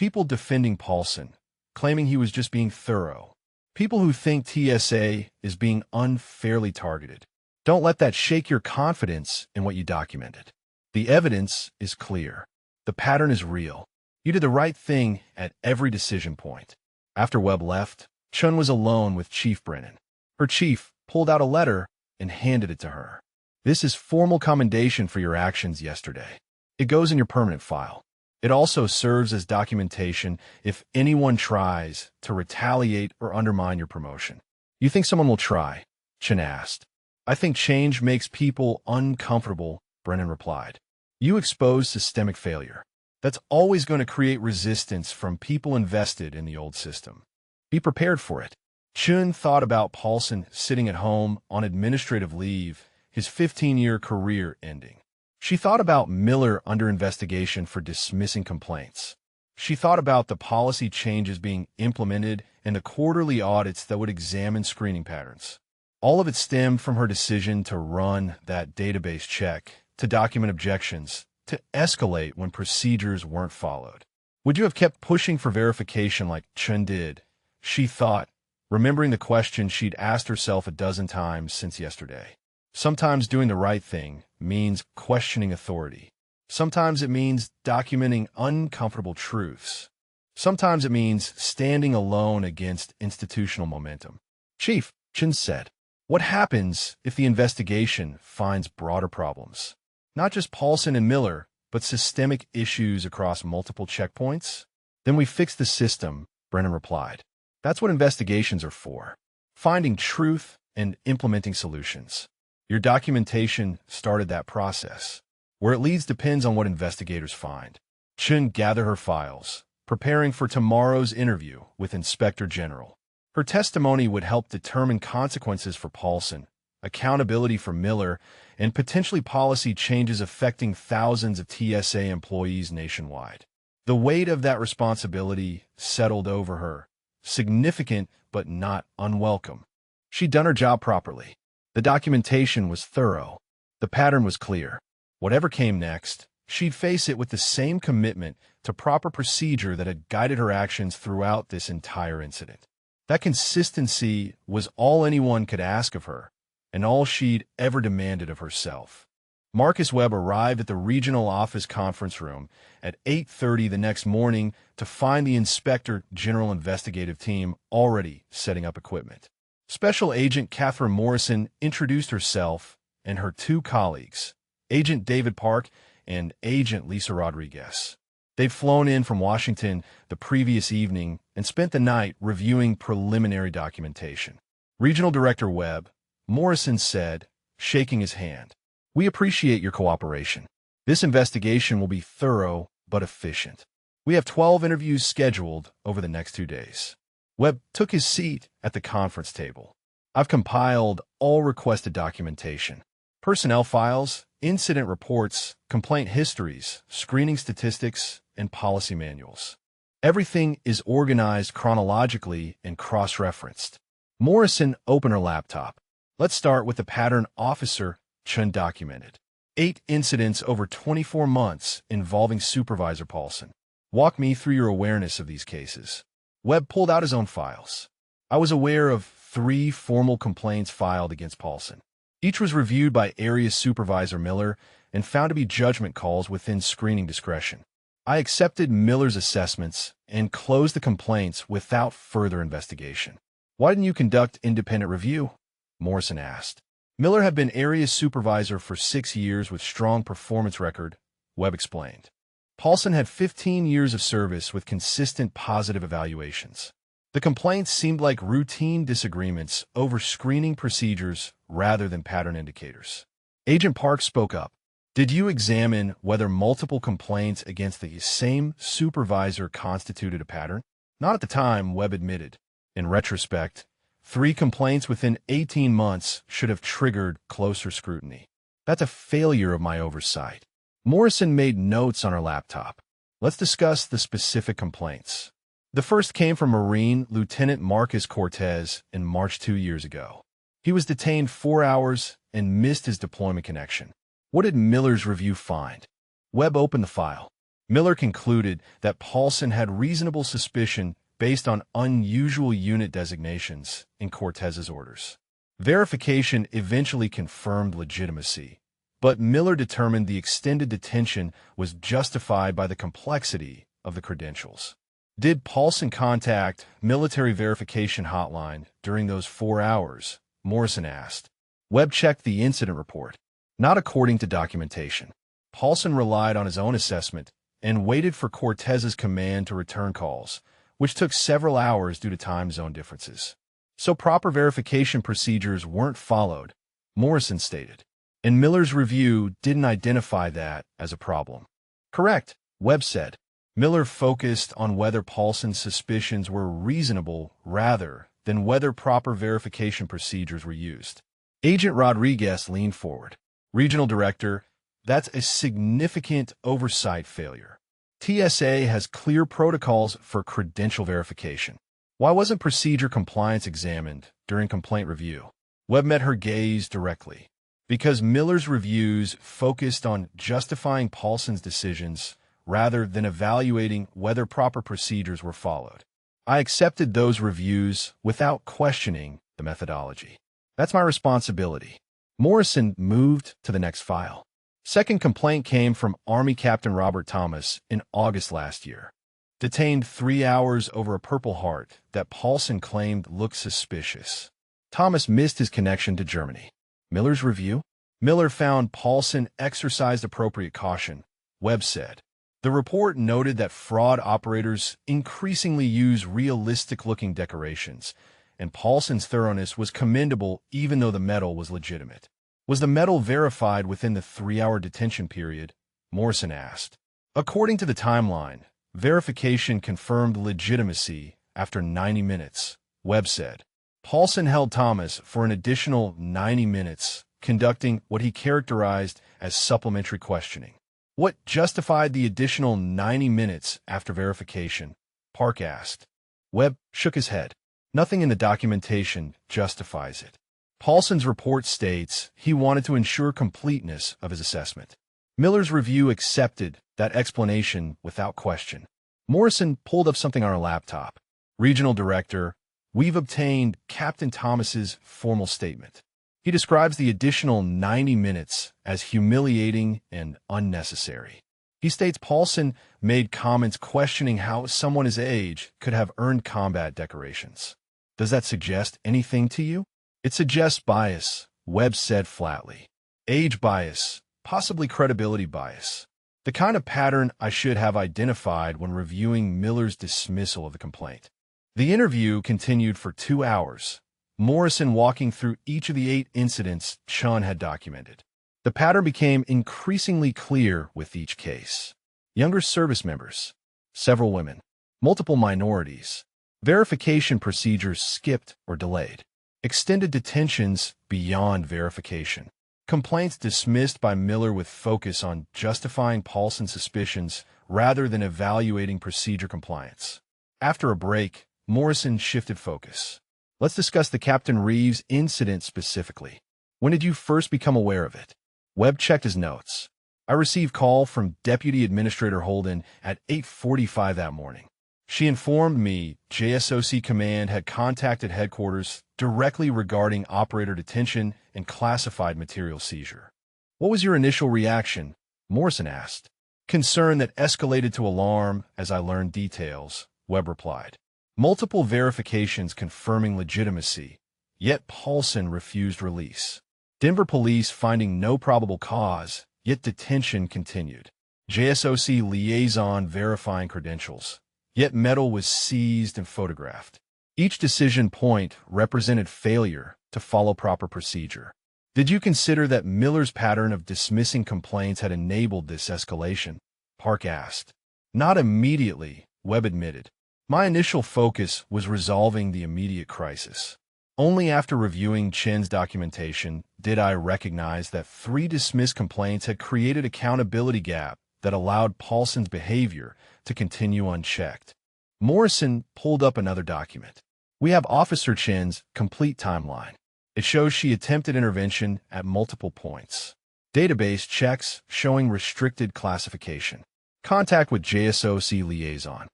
People defending Paulson, claiming he was just being thorough. People who think TSA is being unfairly targeted. Don't let that shake your confidence in what you documented. The evidence is clear. The pattern is real. You did the right thing at every decision point. After Webb left, Chun was alone with Chief Brennan. Her chief pulled out a letter and handed it to her. This is formal commendation for your actions yesterday. It goes in your permanent file. It also serves as documentation if anyone tries to retaliate or undermine your promotion. You think someone will try? Chun asked. I think change makes people uncomfortable, Brennan replied. You expose systemic failure. That's always going to create resistance from people invested in the old system. Be prepared for it. Chun thought about Paulson sitting at home on administrative leave, his 15-year career ending. She thought about Miller under investigation for dismissing complaints. She thought about the policy changes being implemented and the quarterly audits that would examine screening patterns. All of it stemmed from her decision to run that database check, to document objections, to escalate when procedures weren't followed. Would you have kept pushing for verification like Chun did? She thought, remembering the question she'd asked herself a dozen times since yesterday. Sometimes doing the right thing means questioning authority. Sometimes it means documenting uncomfortable truths. Sometimes it means standing alone against institutional momentum. Chief, Chun said, what happens if the investigation finds broader problems? Not just Paulson and Miller, but systemic issues across multiple checkpoints? Then we fix the system, Brennan replied. That's what investigations are for. Finding truth and implementing solutions. Your documentation started that process. Where it leads depends on what investigators find. Chun gathered her files, preparing for tomorrow's interview with Inspector General. Her testimony would help determine consequences for Paulson, accountability for Miller, and potentially policy changes affecting thousands of TSA employees nationwide. The weight of that responsibility settled over her, significant but not unwelcome. She'd done her job properly. The documentation was thorough. The pattern was clear. Whatever came next, she'd face it with the same commitment to proper procedure that had guided her actions throughout this entire incident. That consistency was all anyone could ask of her, and all she'd ever demanded of herself. Marcus Webb arrived at the regional office conference room at 8:30 the next morning to find the Inspector General investigative team already setting up equipment. Special Agent Catherine Morrison introduced herself and her two colleagues, Agent David Park and Agent Lisa Rodriguez. They'd flown in from Washington the previous evening and spent the night reviewing preliminary documentation. Regional Director Webb, Morrison said, shaking his hand, "We appreciate your cooperation. This investigation will be thorough but efficient. We have 12 interviews scheduled over the next 2 days." Webb took his seat at the conference table. "I've compiled all requested documentation. Personnel files, incident reports, complaint histories, screening statistics, and policy manuals. Everything is organized chronologically and cross-referenced." Morrison opened her laptop. "Let's start with the pattern Officer Chun documented. 8 incidents over 24 months involving Supervisor Paulson. Walk me through your awareness of these cases." Webb pulled out his own files. "I was aware of 3 formal complaints filed against Paulson. Each was reviewed by Area Supervisor Miller and found to be judgment calls within screening discretion. I accepted Miller's assessments and closed the complaints without further investigation." "Why didn't you conduct independent review?" Morrison asked. "Miller had been Area Supervisor for 6 years with strong performance record," Webb explained. "Paulson had 15 years of service with consistent positive evaluations. The complaints seemed like routine disagreements over screening procedures rather than pattern indicators." Agent Park spoke up. "Did you examine whether multiple complaints against the same supervisor constituted a pattern?" "Not at the time," Webb admitted. "In retrospect, 3 complaints within 18 months should have triggered closer scrutiny. That's a failure of my oversight." Morrison made notes on her laptop. "Let's discuss the specific complaints." The first came from Marine Lieutenant Marcus Cortez in March 2 years ago. He was detained 4 hours and missed his deployment connection. What did Miller's review find? Webb opened the file. Miller concluded that Paulson had reasonable suspicion based on unusual unit designations in Cortez's orders. Verification eventually confirmed legitimacy, but Miller determined the extended detention was justified by the complexity of the credentials. Did Paulson contact military verification hotline during those 4 hours? Morrison asked. Webb checked the incident report. Not according to documentation. Paulson relied on his own assessment and waited for Cortez's command to return calls, which took several hours due to time zone differences. So proper verification procedures weren't followed, Morrison stated. And Miller's review didn't identify that as a problem. Correct, Webb said. Miller focused on whether Paulson's suspicions were reasonable rather than whether proper verification procedures were used. Agent Rodriguez leaned forward. Regional Director, that's a significant oversight failure. TSA has clear protocols for credential verification. Why wasn't procedure compliance examined during complaint review? Webb met her gaze directly. Because Miller's reviews focused on justifying Paulson's decisions rather than evaluating whether proper procedures were followed. I accepted those reviews without questioning the methodology. That's my responsibility. Morrison moved to the next file. Second complaint came from Army Captain Robert Thomas in August last year. Detained 3 hours over a Purple Heart that Paulson claimed looked suspicious. Thomas missed his connection to Germany. Miller's review? Miller found Paulson exercised appropriate caution, Webb said. The report noted that fraud operators increasingly use realistic-looking decorations, and Paulson's thoroughness was commendable even though the medal was legitimate. Was the medal verified within the 3-hour detention period? Morrison asked. According to the timeline, verification confirmed legitimacy after 90 minutes, Webb said. Paulson held Thomas for an additional 90 minutes, conducting what he characterized as supplementary questioning. What justified the additional 90 minutes after verification? Park asked. Webb shook his head. Nothing in the documentation justifies it. Paulson's report states he wanted to ensure completeness of his assessment. Miller's review accepted that explanation without question. Morrison pulled up something on her laptop. Regional Director, we've obtained Captain Thomas's formal statement. He describes the additional 90 minutes as humiliating and unnecessary. He states Paulson made comments questioning how someone his age could have earned combat decorations. Does that suggest anything to you? It suggests bias, Webb said flatly. Age bias, possibly credibility bias. The kind of pattern I should have identified when reviewing Miller's dismissal of the complaint. The interview continued for 2 hours, Morrison walking through each of the 8 incidents Chun had documented. The pattern became increasingly clear with each case. Younger service members, several women, multiple minorities, verification procedures skipped or delayed, extended detentions beyond verification, complaints dismissed by Miller with focus on justifying Paulson's suspicions rather than evaluating procedure compliance. After a break, Morrison shifted focus. Let's discuss the Captain Reeves incident specifically. When did you first become aware of it? Webb checked his notes. I received call from Deputy Administrator Holden at 8:45 that morning. She informed me JSOC Command had contacted headquarters directly regarding operator detention and classified material seizure. What was your initial reaction? Morrison asked. Concern that escalated to alarm as I learned details, Webb replied. Multiple verifications confirming legitimacy, yet Paulson refused release. Denver police finding no probable cause, yet detention continued. JSOC liaison verifying credentials, yet metal was seized and photographed. Each decision point represented failure to follow proper procedure. Did you consider that Miller's pattern of dismissing complaints had enabled this escalation? Park asked. Not immediately, Webb admitted. My initial focus was resolving the immediate crisis. Only after reviewing Chen's documentation did I recognize that 3 dismissed complaints had created accountability gap that allowed Paulson's behavior to continue unchecked. Morrison pulled up another document. We have Officer Chen's complete timeline. It shows she attempted intervention at multiple points. Database checks showing restricted classification. Contact with JSOC liaison.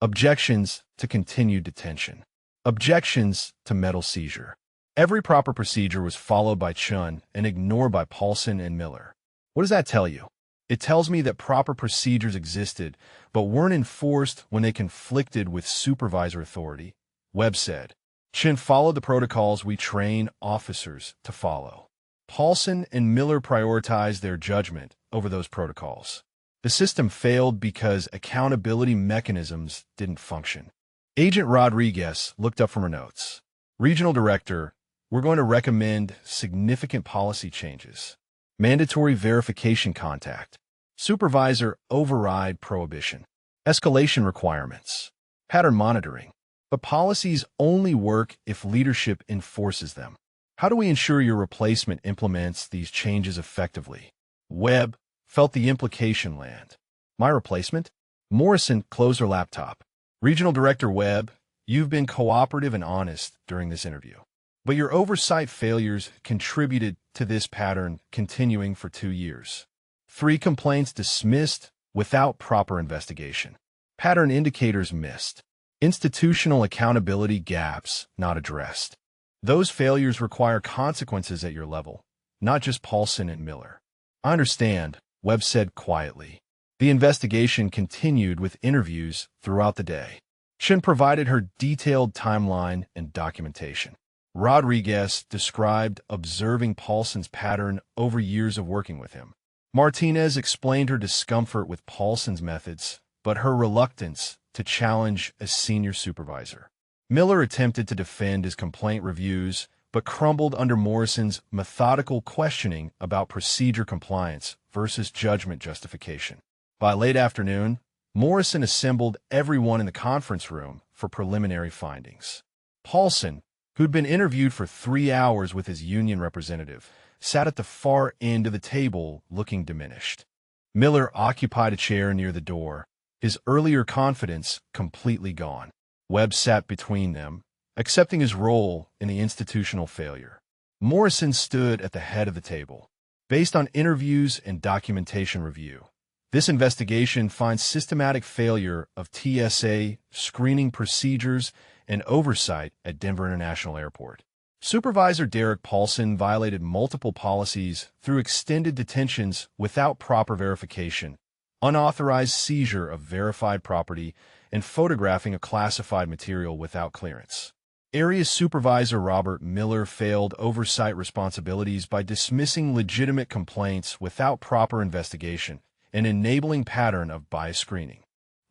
Objections to continued detention. Objections to metal seizure. Every proper procedure was followed by Chun and ignored by Paulson and Miller. What does that tell you? It tells me that proper procedures existed, but weren't enforced when they conflicted with supervisor authority, Webb said. Chin followed the protocols we train officers to follow. Paulson and Miller prioritized their judgment over those protocols. The system failed because accountability mechanisms didn't function. Agent Rodriguez looked up from her notes. Regional Director, we're going to recommend significant policy changes. Mandatory verification contact. Supervisor override prohibition. Escalation requirements. Pattern monitoring. But policies only work if leadership enforces them. How do we ensure your replacement implements these changes effectively? Webb felt the implication land. My replacement? Morrison closed her laptop. Regional Director Webb, you've been cooperative and honest during this interview. But your oversight failures contributed to this pattern continuing for 2 years. 3 complaints dismissed without proper investigation. Pattern indicators missed. Institutional accountability gaps not addressed. Those failures require consequences at your level, not just Paulson and Miller. I understand, Webb said quietly. The investigation continued with interviews throughout the day. Chin provided her detailed timeline and documentation. Rodriguez described observing Paulson's pattern over years of working with him. Martinez explained her discomfort with Paulson's methods, but her reluctance to challenge a senior supervisor. Miller attempted to defend his complaint reviews, but crumbled under Morrison's methodical questioning about procedure compliance versus judgment justification. By late afternoon, Morrison assembled everyone in the conference room for preliminary findings. Paulson, who'd been interviewed for 3 hours with his union representative, sat at the far end of the table looking diminished. Miller occupied a chair near the door, his earlier confidence completely gone. Webb sat between them, accepting his role in the institutional failure. Morrison stood at the head of the table. Based on interviews and documentation review, this investigation finds systematic failure of TSA screening procedures and oversight at Denver International Airport. Supervisor Derek Paulson violated multiple policies through extended detentions without proper verification, unauthorized seizure of verified property, and photographing of classified material without clearance. Area Supervisor Robert Miller failed oversight responsibilities by dismissing legitimate complaints without proper investigation, an enabling pattern of bias screening.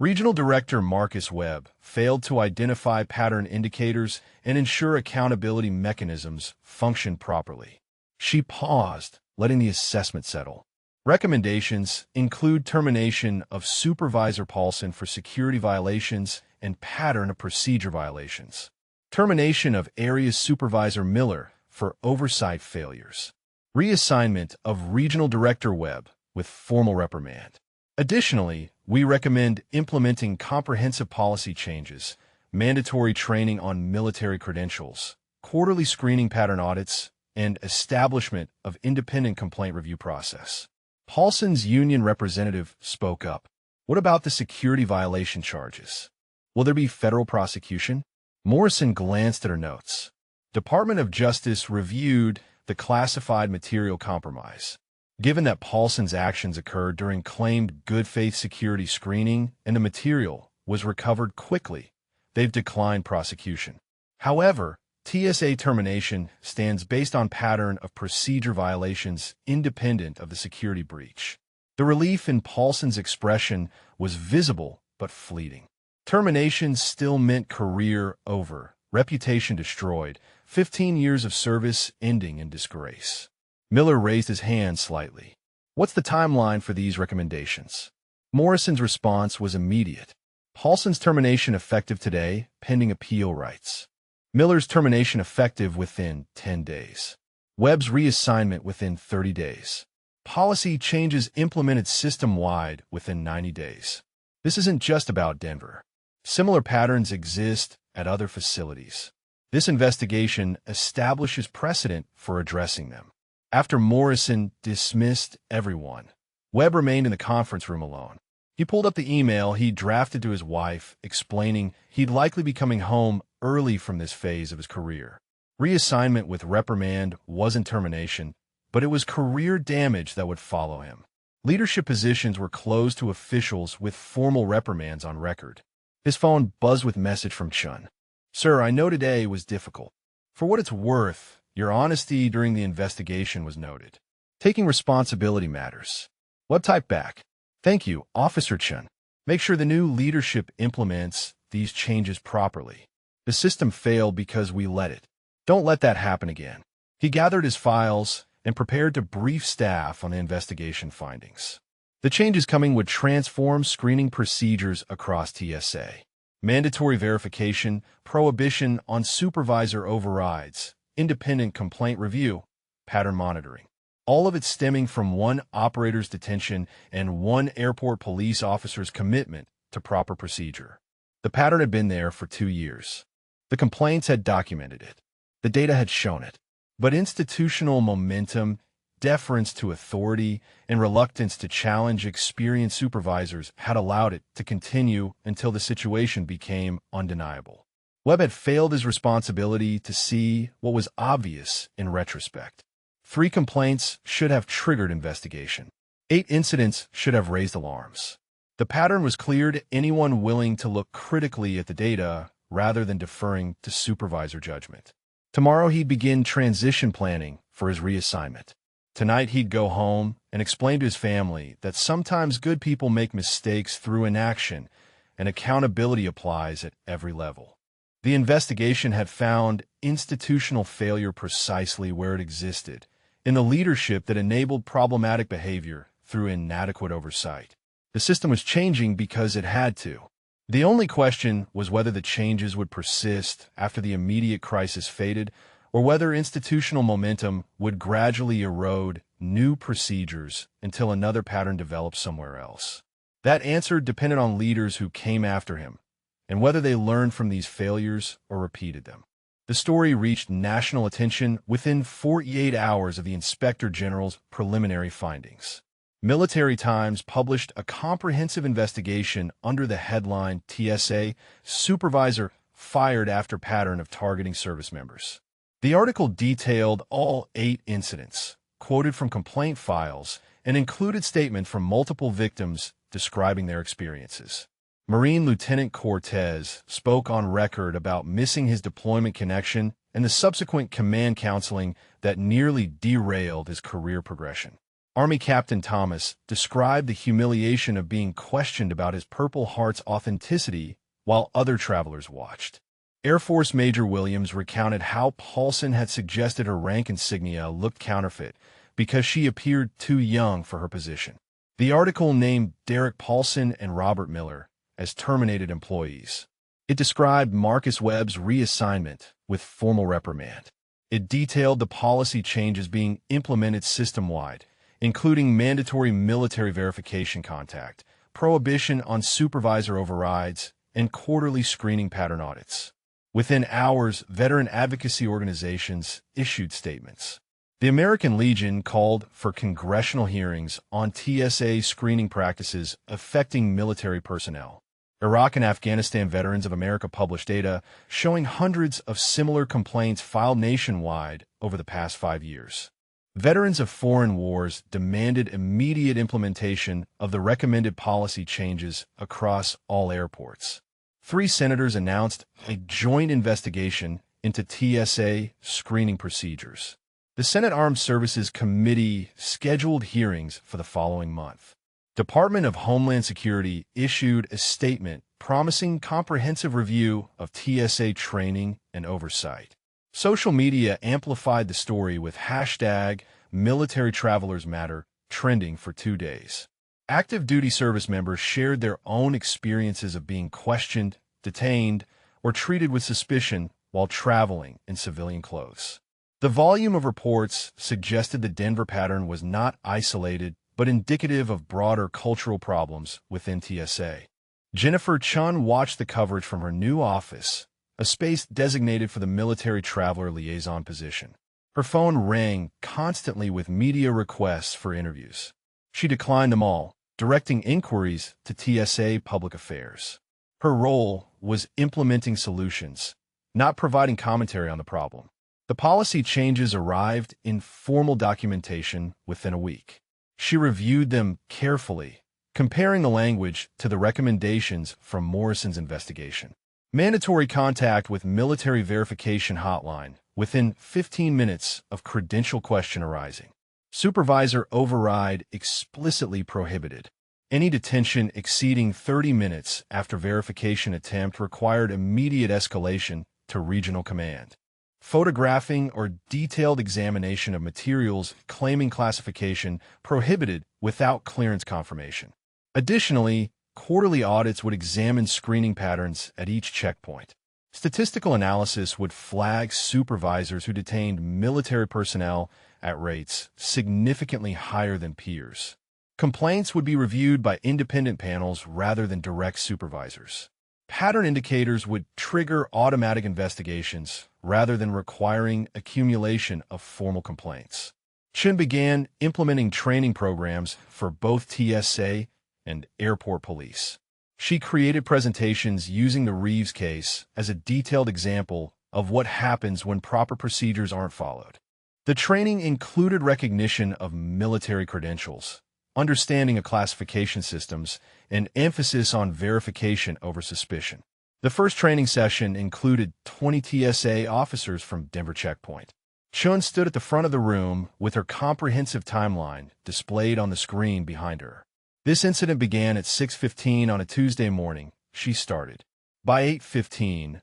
Regional Director Marcus Webb failed to identify pattern indicators and ensure accountability mechanisms functioned properly. She paused, letting the assessment settle. Recommendations include termination of Supervisor Paulson for security violations and pattern of procedure violations. Termination of Area Supervisor Miller for oversight failures. Reassignment of Regional Director Webb with formal reprimand. Additionally, we recommend implementing comprehensive policy changes, mandatory training on military credentials, quarterly screening pattern audits, and establishment of independent complaint review process. Paulson's union representative spoke up. What about the security violation charges? Will there be federal prosecution? Morrison glanced at her notes. Department of Justice reviewed the classified material compromise. Given that Paulson's actions occurred during claimed good faith security screening and the material was recovered quickly, they've declined prosecution. However, TSA termination stands based on pattern of procedure violations independent of the security breach. The relief in Paulson's expression was visible but fleeting. Termination still meant career over, reputation destroyed, 15 years of service ending in disgrace. Miller raised his hand slightly. What's the timeline for these recommendations? Morrison's response was immediate. Paulson's termination effective today, pending appeal rights. Miller's termination effective within 10 days. Webb's reassignment within 30 days. Policy changes implemented system-wide within 90 days. This isn't just about Denver. Similar patterns exist at other facilities. This investigation establishes precedent for addressing them. After Morrison dismissed everyone, Webb remained in the conference room alone. He pulled up the email he'd drafted to his wife, explaining he'd likely be coming home early from this phase of his career. Reassignment with reprimand wasn't termination, but it was career damage that would follow him. Leadership positions were closed to officials with formal reprimands on record. His phone buzzed with message from Chun. "Sir, I know today was difficult. For what it's worth, your honesty during the investigation was noted. Taking responsibility matters." Web type back. "Thank you, Officer Chun. Make sure the new leadership implements these changes properly. The system failed because we let it. Don't let that happen again." He gathered his files and prepared to brief staff on the investigation findings. The changes coming would transform screening procedures across TSA. Mandatory verification, prohibition on supervisor overrides, independent complaint review, pattern monitoring. All of it stemming from one operator's detention and one airport police officer's commitment to proper procedure. The pattern had been there for 2 years. The complaints had documented it. The data had shown it. But institutional momentum, deference to authority, and reluctance to challenge experienced supervisors had allowed it to continue until the situation became undeniable. Webb had failed his responsibility to see what was obvious in retrospect. 3 complaints should have triggered investigation. 8 incidents should have raised alarms. The pattern was clear to anyone willing to look critically at the data rather than deferring to supervisor judgment. Tomorrow he'd begin transition planning for his reassignment. Tonight he'd go home and explain to his family that sometimes good people make mistakes through inaction, and accountability applies at every level. The investigation had found institutional failure precisely where it existed, in the leadership that enabled problematic behavior through inadequate oversight. The system was changing because it had to. The only question was whether the changes would persist after the immediate crisis faded, or whether institutional momentum would gradually erode new procedures until another pattern developed somewhere else. That answer depended on leaders who came after him, and whether they learned from these failures or repeated them. The story reached national attention within 48 hours of the Inspector General's preliminary findings. Military Times published a comprehensive investigation under the headline TSA Supervisor Fired After Pattern of Targeting Service Members. The article detailed all 8 incidents, quoted from complaint files, and included statements from multiple victims describing their experiences. Marine Lieutenant Cortez spoke on record about missing his deployment connection and the subsequent command counseling that nearly derailed his career progression. Army Captain Thomas described the humiliation of being questioned about his Purple Heart's authenticity while other travelers watched. Air Force Major Williams recounted how Paulson had suggested her rank insignia looked counterfeit because she appeared too young for her position. The article named Derek Paulson and Robert Miller as terminated employees. It described Marcus Webb's reassignment with formal reprimand. It detailed the policy changes being implemented system-wide, including mandatory military verification contact, prohibition on supervisor overrides, and quarterly screening pattern audits. Within hours, veteran advocacy organizations issued statements. The American Legion called for congressional hearings on TSA screening practices affecting military personnel. Iraq and Afghanistan Veterans of America published data showing hundreds of similar complaints filed nationwide over the past 5 years. Veterans of foreign wars demanded immediate implementation of the recommended policy changes across all airports. 3 senators announced a joint investigation into TSA screening procedures. The Senate Armed Services Committee scheduled hearings for the following month. Department of Homeland Security issued a statement promising comprehensive review of TSA training and oversight. Social media amplified the story with hashtag Military Travelers Matter trending for 2 days. Active duty service members shared their own experiences of being questioned, detained, or treated with suspicion while traveling in civilian clothes. The volume of reports suggested the Denver pattern was not isolated but indicative of broader cultural problems within TSA. Jennifer Chun watched the coverage from her new office, a space designated for the military traveler liaison position. Her phone rang constantly with media requests for interviews. She declined them all, directing inquiries to TSA Public Affairs. Her role was implementing solutions, not providing commentary on the problem. The policy changes arrived in formal documentation within a week. She reviewed them carefully, comparing the language to the recommendations from Morrison's investigation. Mandatory contact with military verification hotline within 15 minutes of credential question arising. Supervisor override explicitly prohibited. Any detention exceeding 30 minutes after verification attempt required immediate escalation to regional command. Photographing or detailed examination of materials claiming classification prohibited without clearance confirmation. Additionally, quarterly audits would examine screening patterns at each checkpoint. Statistical analysis would flag supervisors who detained military personnel at rates significantly higher than peers. Complaints would be reviewed by independent panels rather than direct supervisors. Pattern indicators would trigger automatic investigations rather than requiring accumulation of formal complaints. Chin began implementing training programs for both TSA and airport police. She created presentations using the Reeves case as a detailed example of what happens when proper procedures aren't followed. The training included recognition of military credentials, understanding of classification systems, and emphasis on verification over suspicion. The first training session included 20 TSA officers from Denver Checkpoint. Chun stood at the front of the room with her comprehensive timeline displayed on the screen behind her. This incident began at 6:15 on a Tuesday morning. She started. By 8:15,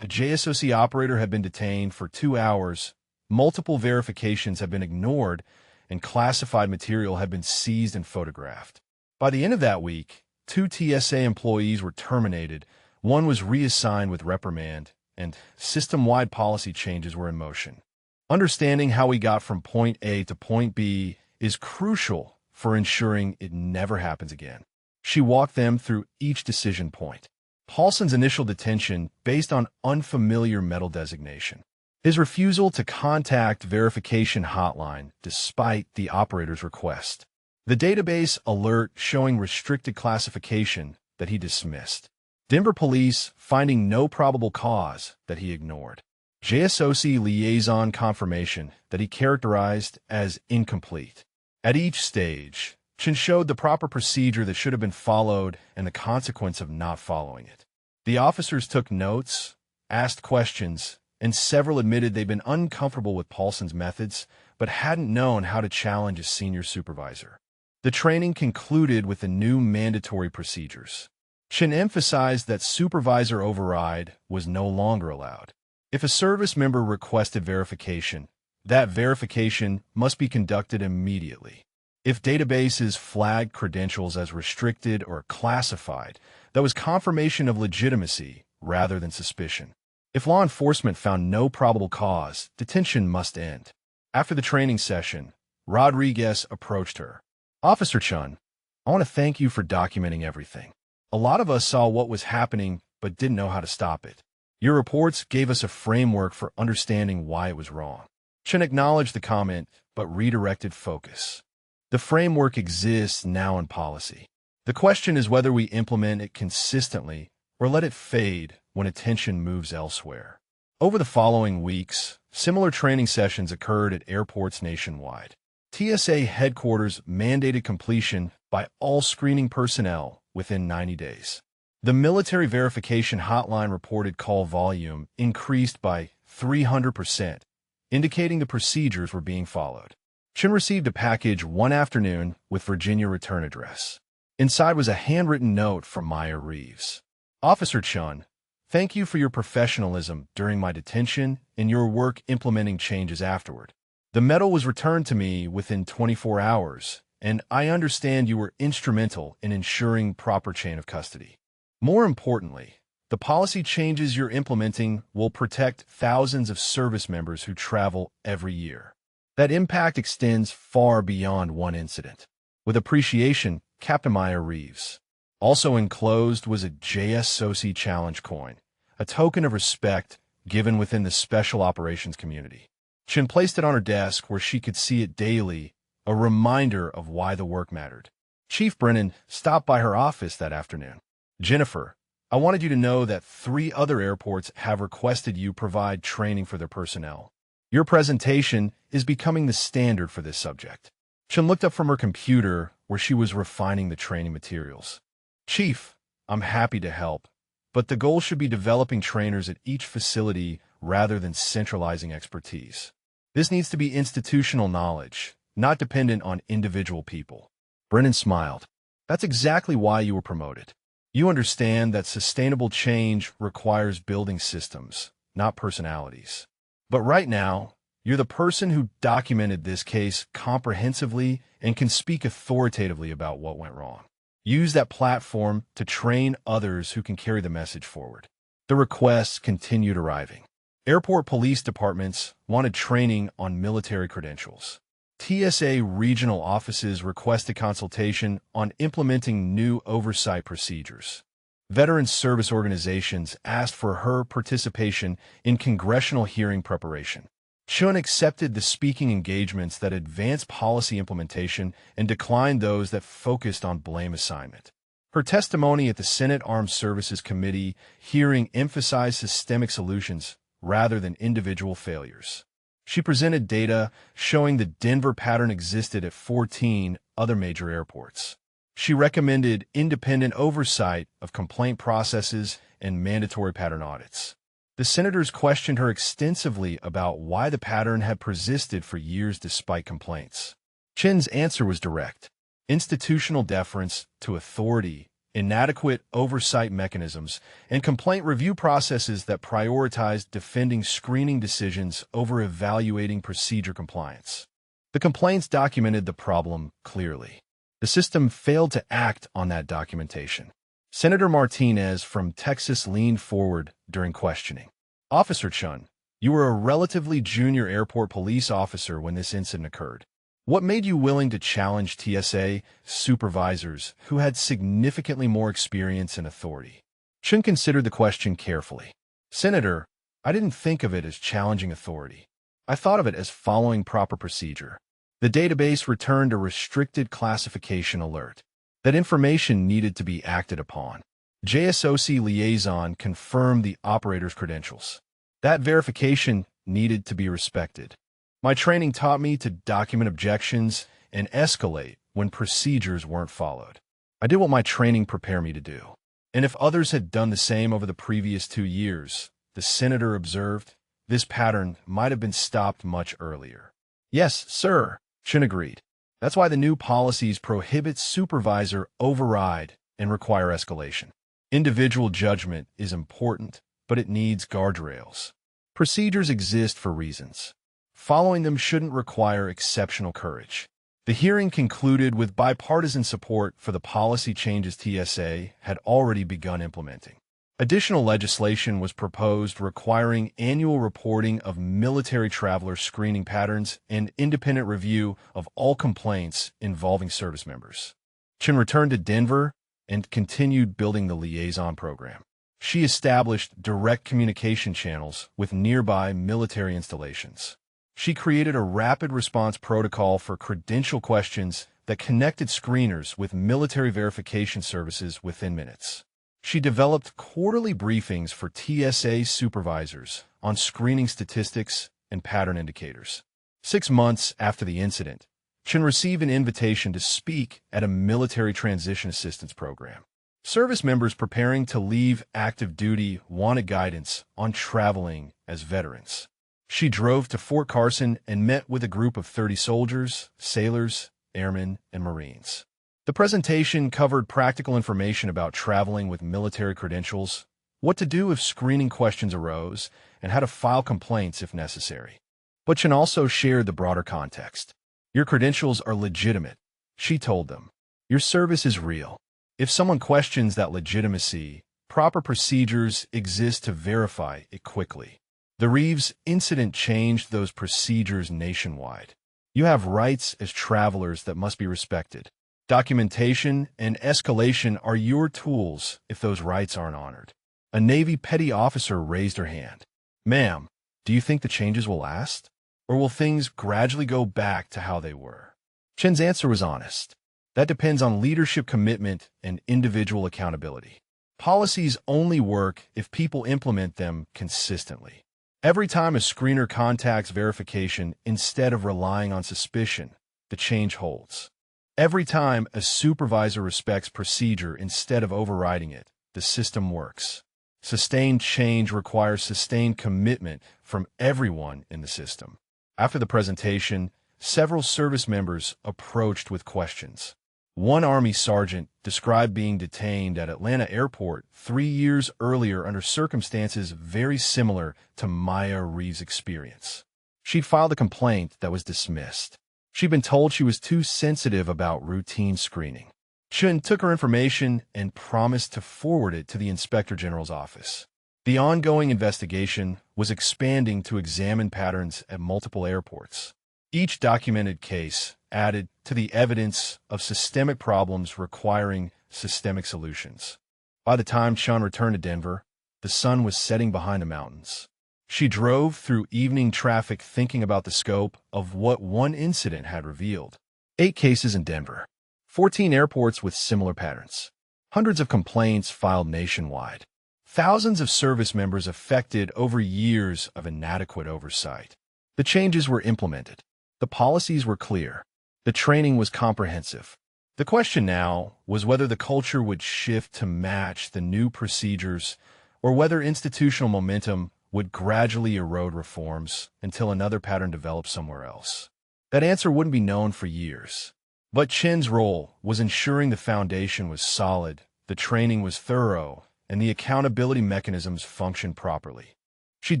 a JSOC operator had been detained for 2 hours, multiple verifications had been ignored, and classified material had been seized and photographed. By the end of that week, 2 TSA employees were terminated, 1 was reassigned with reprimand, and system-wide policy changes were in motion. Understanding how we got from point A to point B is crucial for ensuring it never happens again. She walked them through each decision point. Paulson's initial detention based on unfamiliar metal designation. His refusal to contact verification hotline despite the operator's request. The database alert showing restricted classification that he dismissed. Denver police finding no probable cause that he ignored. JSOC liaison confirmation that he characterized as incomplete. At each stage, Chin showed the proper procedure that should have been followed and the consequence of not following it. The officers took notes, asked questions, and several admitted they'd been uncomfortable with Paulson's methods, but hadn't known how to challenge a senior supervisor. The training concluded with the new mandatory procedures. Chin emphasized that supervisor override was no longer allowed. If a service member requested verification, that verification must be conducted immediately. If databases flagged credentials as restricted or classified, that was confirmation of legitimacy rather than suspicion. If law enforcement found no probable cause, detention must end. After the training session, Rodriguez approached her. "Officer Chun, I want to thank you for documenting everything. A lot of us saw what was happening but didn't know how to stop it. Your reports gave us a framework for understanding why it was wrong." Chun acknowledged the comment but redirected focus. The framework exists now in policy. The question is whether we implement it consistently or let it fade when attention moves elsewhere. Over the following weeks, similar training sessions occurred at airports nationwide. TSA headquarters mandated completion by all screening personnel within 90 days. The military verification hotline reported call volume increased by 300%, indicating the procedures were being followed. Chin received a package one afternoon with Virginia return address. Inside was a handwritten note from Maya Reeves. "Officer Chun, thank you for your professionalism during my detention and your work implementing changes afterward. The medal was returned to me within 24 hours, and I understand you were instrumental in ensuring proper chain of custody. More importantly, the policy changes you're implementing will protect thousands of service members who travel every year. That impact extends far beyond one incident. With appreciation, Captain Maya Reeves." Also enclosed was a JSOC challenge coin, a token of respect given within the special operations community. Chin placed it on her desk where she could see it daily, a reminder of why the work mattered. Chief Brennan stopped by her office that afternoon. Jennifer, I wanted you to know that 3 other airports have requested you provide training for their personnel. Your presentation is becoming the standard for this subject. Chen looked up from her computer where she was refining the training materials. Chief, I'm happy to help, but the goal should be developing trainers at each facility rather than centralizing expertise. This needs to be institutional knowledge, not dependent on individual people. Brennan smiled. That's exactly why you were promoted. You understand that sustainable change requires building systems, not personalities. But right now, you're the person who documented this case comprehensively and can speak authoritatively about what went wrong. Use that platform to train others who can carry the message forward. The requests continued arriving. Airport police departments wanted training on military credentials. TSA regional offices requested consultation on implementing new oversight procedures. Veteran service organizations asked for her participation in congressional hearing preparation. Chun accepted the speaking engagements that advanced policy implementation and declined those that focused on blame assignment. Her testimony at the Senate Armed Services Committee hearing emphasized systemic solutions rather than individual failures. She presented data showing the Denver pattern existed at 14 other major airports. She recommended independent oversight of complaint processes and mandatory pattern audits. The senators questioned her extensively about why the pattern had persisted for years despite complaints. Chen's answer was direct. Institutional deference to authority, inadequate oversight mechanisms, and complaint review processes that prioritized defending screening decisions over evaluating procedure compliance. The complaints documented the problem clearly. The system failed to act on that documentation. Senator Martinez from Texas leaned forward during questioning. Officer Chun, you were a relatively junior airport police officer when this incident occurred. What made you willing to challenge TSA supervisors who had significantly more experience and authority? Chun considered the question carefully. Senator, I didn't think of it as challenging authority. I thought of it as following proper procedure. The database returned a restricted classification alert. That information needed to be acted upon. JSOC liaison confirmed the operator's credentials. That verification needed to be respected. My training taught me to document objections and escalate when procedures weren't followed. I did what my training prepared me to do. And if others had done the same over the previous 2 years, the senator observed, this pattern might have been stopped much earlier. Yes, sir, Chen agreed. That's why the new policies prohibit supervisor override and require escalation. Individual judgment is important, but it needs guardrails. Procedures exist for reasons. Following them shouldn't require exceptional courage. The hearing concluded with bipartisan support for the policy changes TSA had already begun implementing. Additional legislation was proposed requiring annual reporting of military traveler screening patterns and independent review of all complaints involving service members. Chen returned to Denver and continued building the liaison program. She established direct communication channels with nearby military installations. She created a rapid response protocol for credential questions that connected screeners with military verification services within minutes. She developed quarterly briefings for TSA supervisors on screening statistics and pattern indicators. 6 months after the incident, Chen received an invitation to speak at a military transition assistance program. Service members preparing to leave active duty wanted guidance on traveling as veterans. She drove to Fort Carson and met with a group of 30 soldiers, sailors, airmen, and Marines. The presentation covered practical information about traveling with military credentials, what to do if screening questions arose, and how to file complaints if necessary. But Chen also shared the broader context. Your credentials are legitimate, she told them. Your service is real. If someone questions that legitimacy, proper procedures exist to verify it quickly. The Reeves incident changed those procedures nationwide. You have rights as travelers that must be respected. Documentation and escalation are your tools if those rights aren't honored. A Navy petty officer raised her hand. Ma'am, do you think the changes will last? Or will things gradually go back to how they were? Chen's answer was honest. That depends on leadership commitment and individual accountability. Policies only work if people implement them consistently. Every time a screener contacts verification instead of relying on suspicion, the change holds. Every time a supervisor respects procedure instead of overriding it, the system works. Sustained change requires sustained commitment from everyone in the system. After the presentation, several service members approached with questions. One Army sergeant described being detained at Atlanta Airport 3 years earlier under circumstances very similar to Maya Reeves' experience. She'd filed a complaint that was dismissed. She'd been told she was too sensitive about routine screening. Chun took her information and promised to forward it to the Inspector General's office. The ongoing investigation was expanding to examine patterns at multiple airports. Each documented case added to the evidence of systemic problems requiring systemic solutions. By the time Chun returned to Denver, the sun was setting behind the mountains. She drove through evening traffic thinking about the scope of what one incident had revealed. 8 cases in Denver. 14 airports with similar patterns. Hundreds of complaints filed nationwide. Thousands of service members affected over years of inadequate oversight. The changes were implemented. The policies were clear. The training was comprehensive. The question now was whether the culture would shift to match the new procedures or whether institutional momentum would gradually erode reforms until another pattern developed somewhere else. That answer wouldn't be known for years. But Chen's role was ensuring the foundation was solid, the training was thorough, and the accountability mechanisms functioned properly. She'd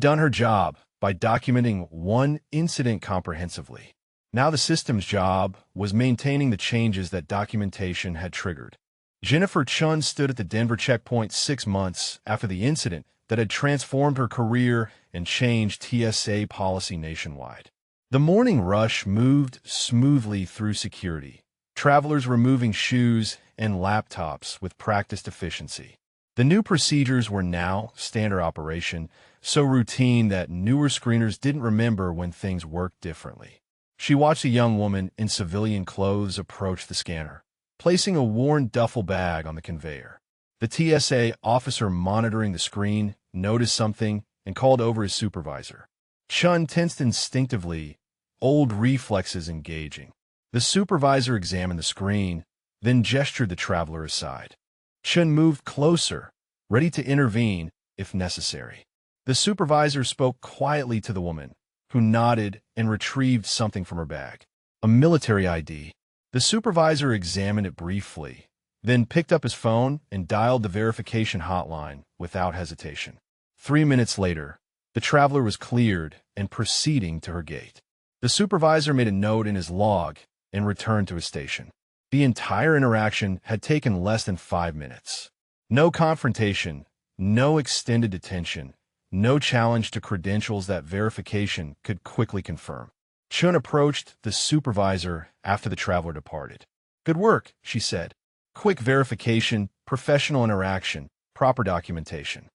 done her job by documenting one incident comprehensively. Now the system's job was maintaining the changes that documentation had triggered. Jennifer Chun stood at the Denver checkpoint 6 months after the incident that had transformed her career and changed TSA policy nationwide. The morning rush moved smoothly through security. Travelers removing shoes and laptops with practiced efficiency. The new procedures were now standard operation, so routine that newer screeners didn't remember when things worked differently. She watched a young woman in civilian clothes approach the scanner, placing a worn duffel bag on the conveyor. The TSA officer monitoring the screen noticed something and called over his supervisor. Chun tensed instinctively, old reflexes engaging. The supervisor examined the screen, then gestured the traveler aside. Chun moved closer, ready to intervene if necessary. The supervisor spoke quietly to the woman, who nodded and retrieved something from her bag. A military ID. The supervisor examined it briefly, then picked up his phone and dialed the verification hotline without hesitation. 3 minutes later, the traveler was cleared and proceeding to her gate. The supervisor made a note in his log and returned to his station. The entire interaction had taken less than 5 minutes. No confrontation, no extended detention, no challenge to credentials that verification could quickly confirm. Chun approached the supervisor after the traveler departed. "Good work," she said. "Quick verification, professional interaction, proper documentation."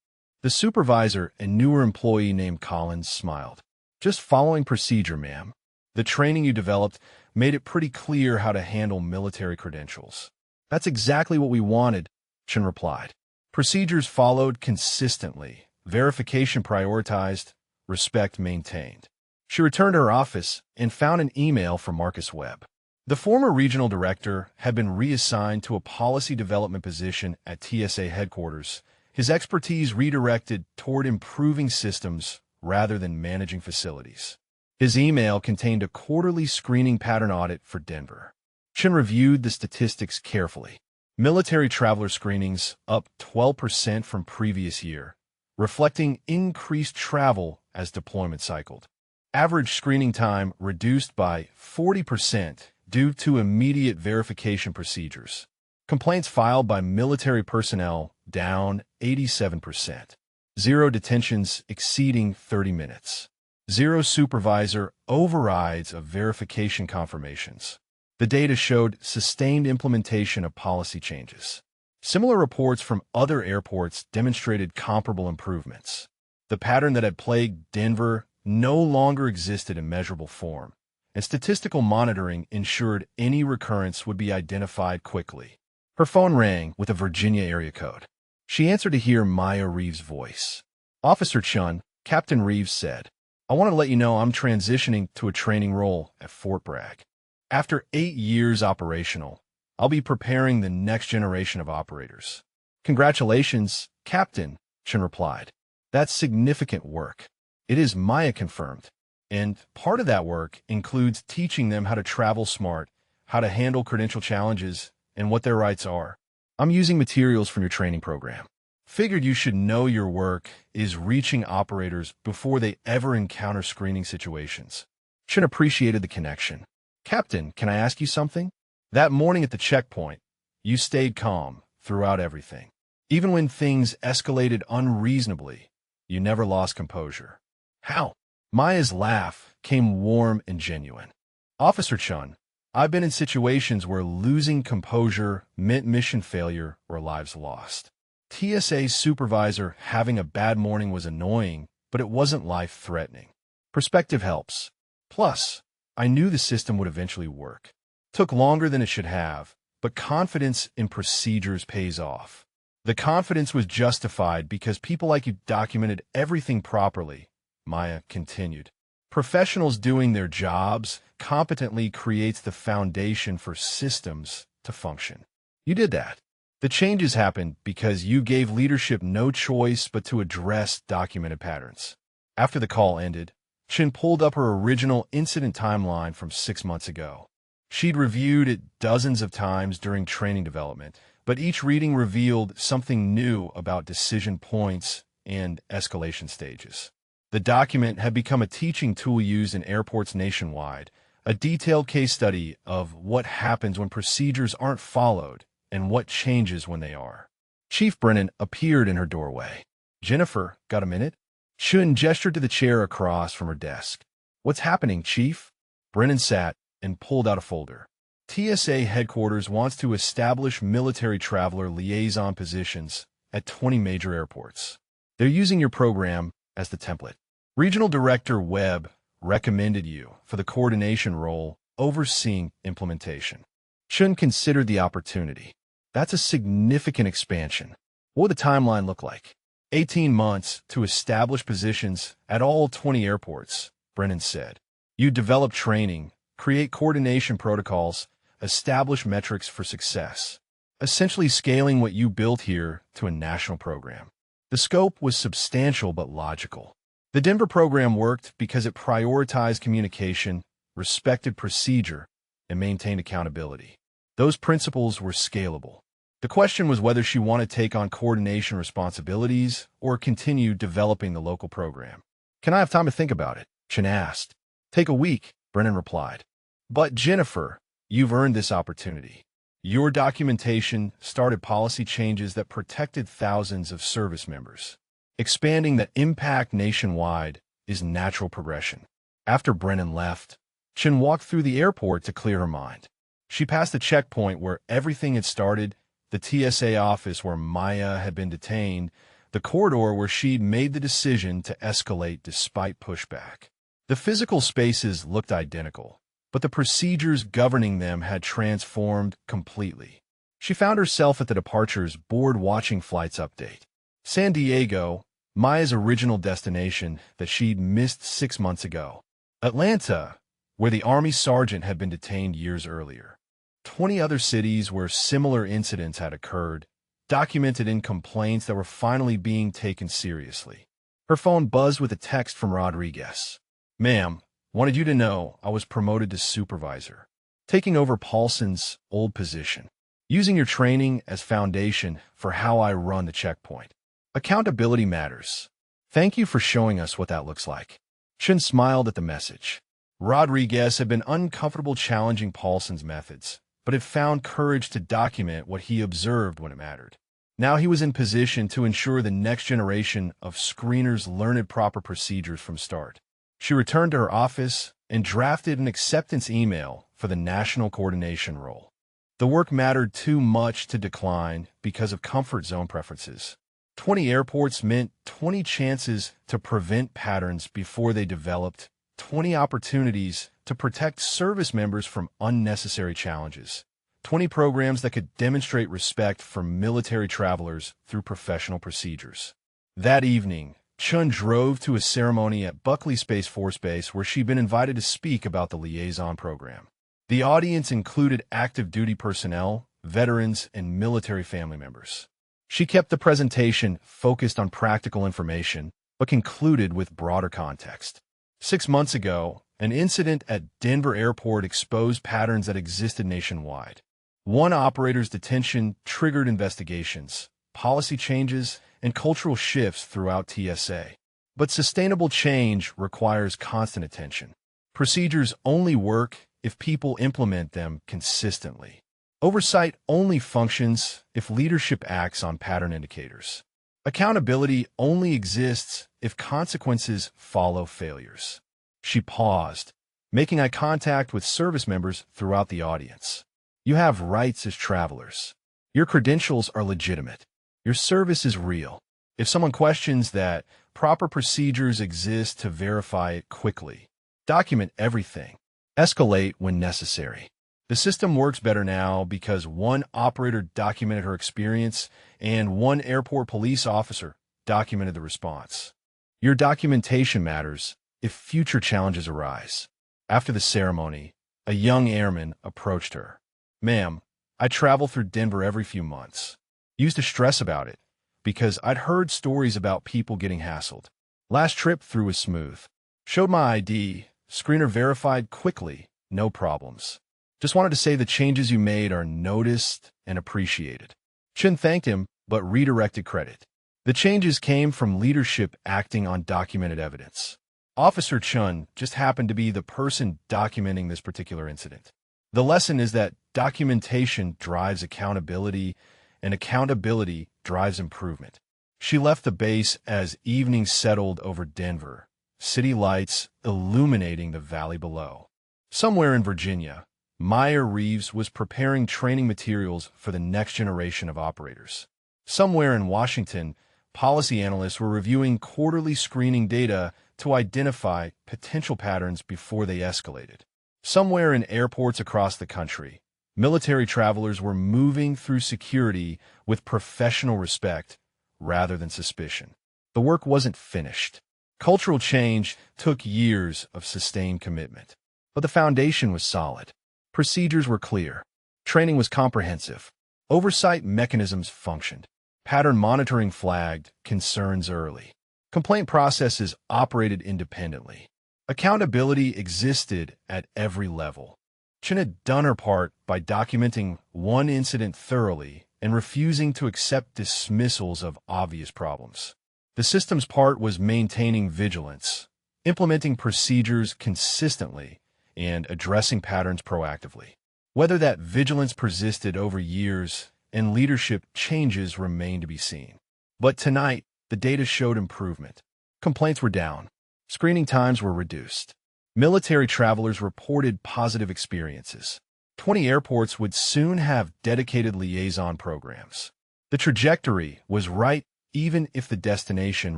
The supervisor, a newer employee named Collins, smiled. "Just following procedure, ma'am. The training you developed made it pretty clear how to handle military credentials." "That's exactly what we wanted," Chun replied. Procedures followed consistently, verification prioritized, respect maintained. She returned to her office and found an email from Marcus Webb. The former regional director had been reassigned to a policy development position at TSA headquarters, his expertise redirected toward improving systems rather than managing facilities. His email contained a quarterly screening pattern audit for Denver. Chun reviewed the statistics carefully. Military traveler screenings up 12% from previous year, reflecting increased travel as deployment cycled. Average screening time reduced by 40% due to immediate verification procedures. Complaints filed by military personnel down 87%. 0 detentions exceeding 30 minutes. 0 supervisor overrides of verification confirmations. The data showed sustained implementation of policy changes. Similar reports from other airports demonstrated comparable improvements. The pattern that had plagued Denver no longer existed in measurable form. and statistical monitoring ensured any recurrence would be identified quickly. Her phone rang with a Virginia area code. She answered to hear Maya Reeves' voice. "Officer Chun," Captain Reeves said, "I want to let you know I'm transitioning to a training role at Fort Bragg. After 8 years operational, I'll be preparing the next generation of operators." "Congratulations, Captain," Chun replied. "That's significant work." "It is," Maya confirmed. "And part of that work includes teaching them how to travel smart, how to handle credential challenges, and what their rights are. I'm using materials from your training program. Figured you should know your work is reaching operators before they ever encounter screening situations." Chun appreciated the connection. "Captain, can I ask you something? That morning at the checkpoint, you stayed calm throughout everything. Even when things escalated unreasonably, you never lost composure." "How?" Maya's laugh came warm and genuine. "Officer Chun, I've been in situations where losing composure meant mission failure or lives lost. TSA supervisor having a bad morning was annoying, but it wasn't life-threatening. Perspective helps. Plus, I knew the system would eventually work. Took longer than it should have, but confidence in procedures pays off. The confidence was justified because people like you documented everything properly," Maya continued. "Professionals doing their jobs competently creates the foundation for systems to function. You did that. The changes happened because you gave leadership no choice but to address documented patterns." After the call ended, Chin pulled up her original incident timeline from 6 months ago. She'd reviewed it dozens of times during training development, but each reading revealed something new about decision points and escalation stages. The document had become a teaching tool used in airports nationwide, a detailed case study of what happens when procedures aren't followed and what changes when they are. Chief Brennan appeared in her doorway. "Jennifer, got a minute?" Chun gestured to the chair across from her desk. "What's happening, Chief?" Brennan sat and pulled out a folder. "TSA headquarters wants to establish military traveler liaison positions at 20 major airports. They're using your program as the template. Regional Director Webb recommended you for the coordination role overseeing implementation." Chun considered the opportunity. "That's a significant expansion. What would the timeline look like?" 18 months to establish positions at all 20 airports, Brennan said. "You develop training, create coordination protocols, establish metrics for success, essentially scaling what you built here to a national program." The scope was substantial but logical. The Denver program worked because it prioritized communication, respected procedure, and maintained accountability. Those principles were scalable. The question was whether she wanted to take on coordination responsibilities or continue developing the local program. "Can I have time to think about it?" Chin asked. "Take a week," Brennan replied. "But Jennifer, you've earned this opportunity. Your documentation started policy changes that protected thousands of service members. Expanding the impact nationwide is natural progression." After Brennan left, Chin walked through the airport to clear her mind. She passed the checkpoint where everything had started, the TSA office where Maya had been detained, the corridor where she'd made the decision to escalate despite pushback. The physical spaces looked identical, but the procedures governing them had transformed completely. She found herself at the departures board watching flights update. San Diego, Maya's original destination that she'd missed 6 months ago. Atlanta, where the Army sergeant had been detained years earlier. 20 other cities where similar incidents had occurred, documented in complaints that were finally being taken seriously. Her phone buzzed with a text from Rodriguez. "Ma'am, wanted you to know I was promoted to supervisor, taking over Paulson's old position, using your training as foundation for how I run the checkpoint. Accountability matters. Thank you for showing us what that looks like." Chin smiled at the message. Rodriguez had been uncomfortable challenging Paulson's methods, but had found courage to document what he observed when it mattered. Now he was in position to ensure the next generation of screeners learned proper procedures from start. She returned to her office and drafted an acceptance email for the national coordination role. The work mattered too much to decline because of comfort zone preferences. 20 airports meant 20 chances to prevent patterns before they developed 20 opportunities to protect service members from unnecessary challenges, 20 programs that could demonstrate respect for military travelers through professional procedures. That evening, Chun drove to a ceremony at Buckley Space Force Base where she'd been invited to speak about the liaison program. The audience included active duty personnel, veterans, and military family members. She kept the presentation focused on practical information, but concluded with broader context. 6 months ago, an incident at Denver Airport exposed patterns that existed nationwide. One operator's detention triggered investigations, policy changes, and cultural shifts throughout TSA. But sustainable change requires constant attention. Procedures only work if people implement them consistently. Oversight only functions if leadership acts on pattern indicators. Accountability only exists if consequences follow failures. She paused, making eye contact with service members throughout the audience. You have rights as travelers. Your credentials are legitimate. Your service is real. If someone questions that, proper procedures exist to verify it quickly. Document everything. Escalate when necessary. The system works better now because one operator documented her experience and one airport police officer documented the response. Your documentation matters if future challenges arise. After the ceremony, a young airman approached her. "Ma'am, I travel through Denver every few months. Used to stress about it because I'd heard stories about people getting hassled. Last trip through was smooth. Showed my ID, screener verified quickly, no problems. Just wanted to say the changes you made are noticed and appreciated." Chun thanked him, but redirected credit. The changes came from leadership acting on documented evidence. Officer Chun just happened to be the person documenting this particular incident. The lesson is that documentation drives accountability, and accountability drives improvement. She left the base as evening settled over Denver, city lights illuminating the valley below. Somewhere in Virginia, Meyer Reeves was preparing training materials for the next generation of operators. Somewhere in Washington, policy analysts were reviewing quarterly screening data to identify potential patterns before they escalated. Somewhere in airports across the country, military travelers were moving through security with professional respect rather than suspicion. The work wasn't finished. Cultural change took years of sustained commitment, but the foundation was solid. Procedures were clear. Training was comprehensive. Oversight mechanisms functioned. Pattern monitoring flagged concerns early. Complaint processes operated independently. Accountability existed at every level. Chun had done her part by documenting one incident thoroughly and refusing to accept dismissals of obvious problems. The system's part was maintaining vigilance, implementing procedures consistently, and addressing patterns proactively. Whether that vigilance persisted over years and leadership changes remained to be seen. But tonight, the data showed improvement. Complaints were down. Screening times were reduced. Military travelers reported positive experiences. 20 airports would soon have dedicated liaison programs. The trajectory was right even if the destination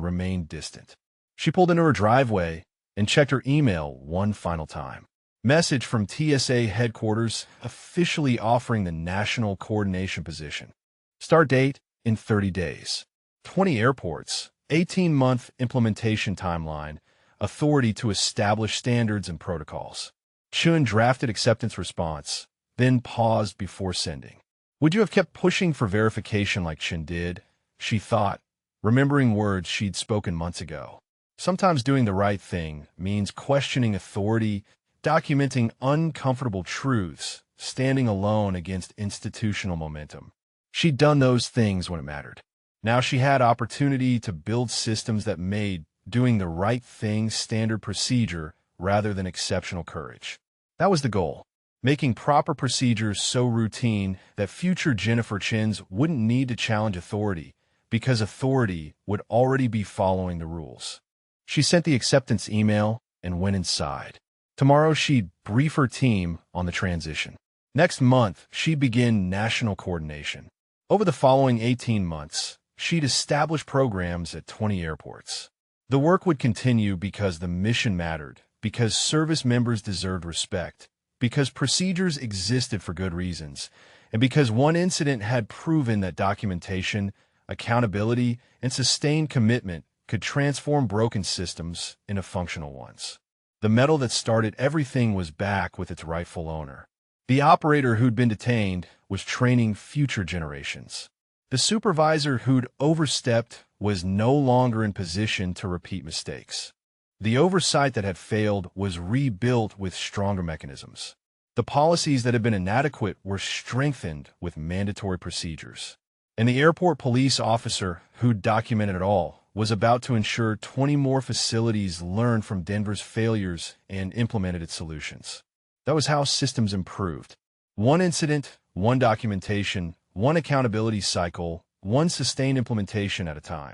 remained distant. She pulled into her driveway and checked her email one final time. Message from TSA headquarters officially offering the national coordination position. Start date in 30 days. 20 airports, 18-month implementation timeline, authority to establish standards and protocols. Chun drafted acceptance response, then paused before sending. Would you have kept pushing for verification like Chun did? She thought, remembering words she'd spoken months ago. Sometimes doing the right thing means questioning authority, documenting uncomfortable truths, standing alone against institutional momentum. She'd done those things when it mattered. Now she had opportunity to build systems that made doing the right thing standard procedure rather than exceptional courage. That was the goal, making proper procedures so routine that future Jennifer Chins wouldn't need to challenge authority because authority would already be following the rules. She sent the acceptance email and went inside. Tomorrow she'd brief her team on the transition. Next month, she'd begin national coordination. Over the following 18 months, she'd establish programs at 20 airports. The work would continue because the mission mattered, because service members deserved respect, because procedures existed for good reasons, and because one incident had proven that documentation, accountability, and sustained commitment could transform broken systems into functional ones. The metal that started everything was back with its rightful owner. The operator who'd been detained was training future generations. The supervisor who'd overstepped was no longer in position to repeat mistakes. The oversight that had failed was rebuilt with stronger mechanisms. The policies that had been inadequate were strengthened with mandatory procedures. And the airport police officer who'd documented it all was about to ensure 20 more facilities learned from Denver's failures and implemented its solutions. That was how systems improved. One incident, one documentation, one accountability cycle, one sustained implementation at a time.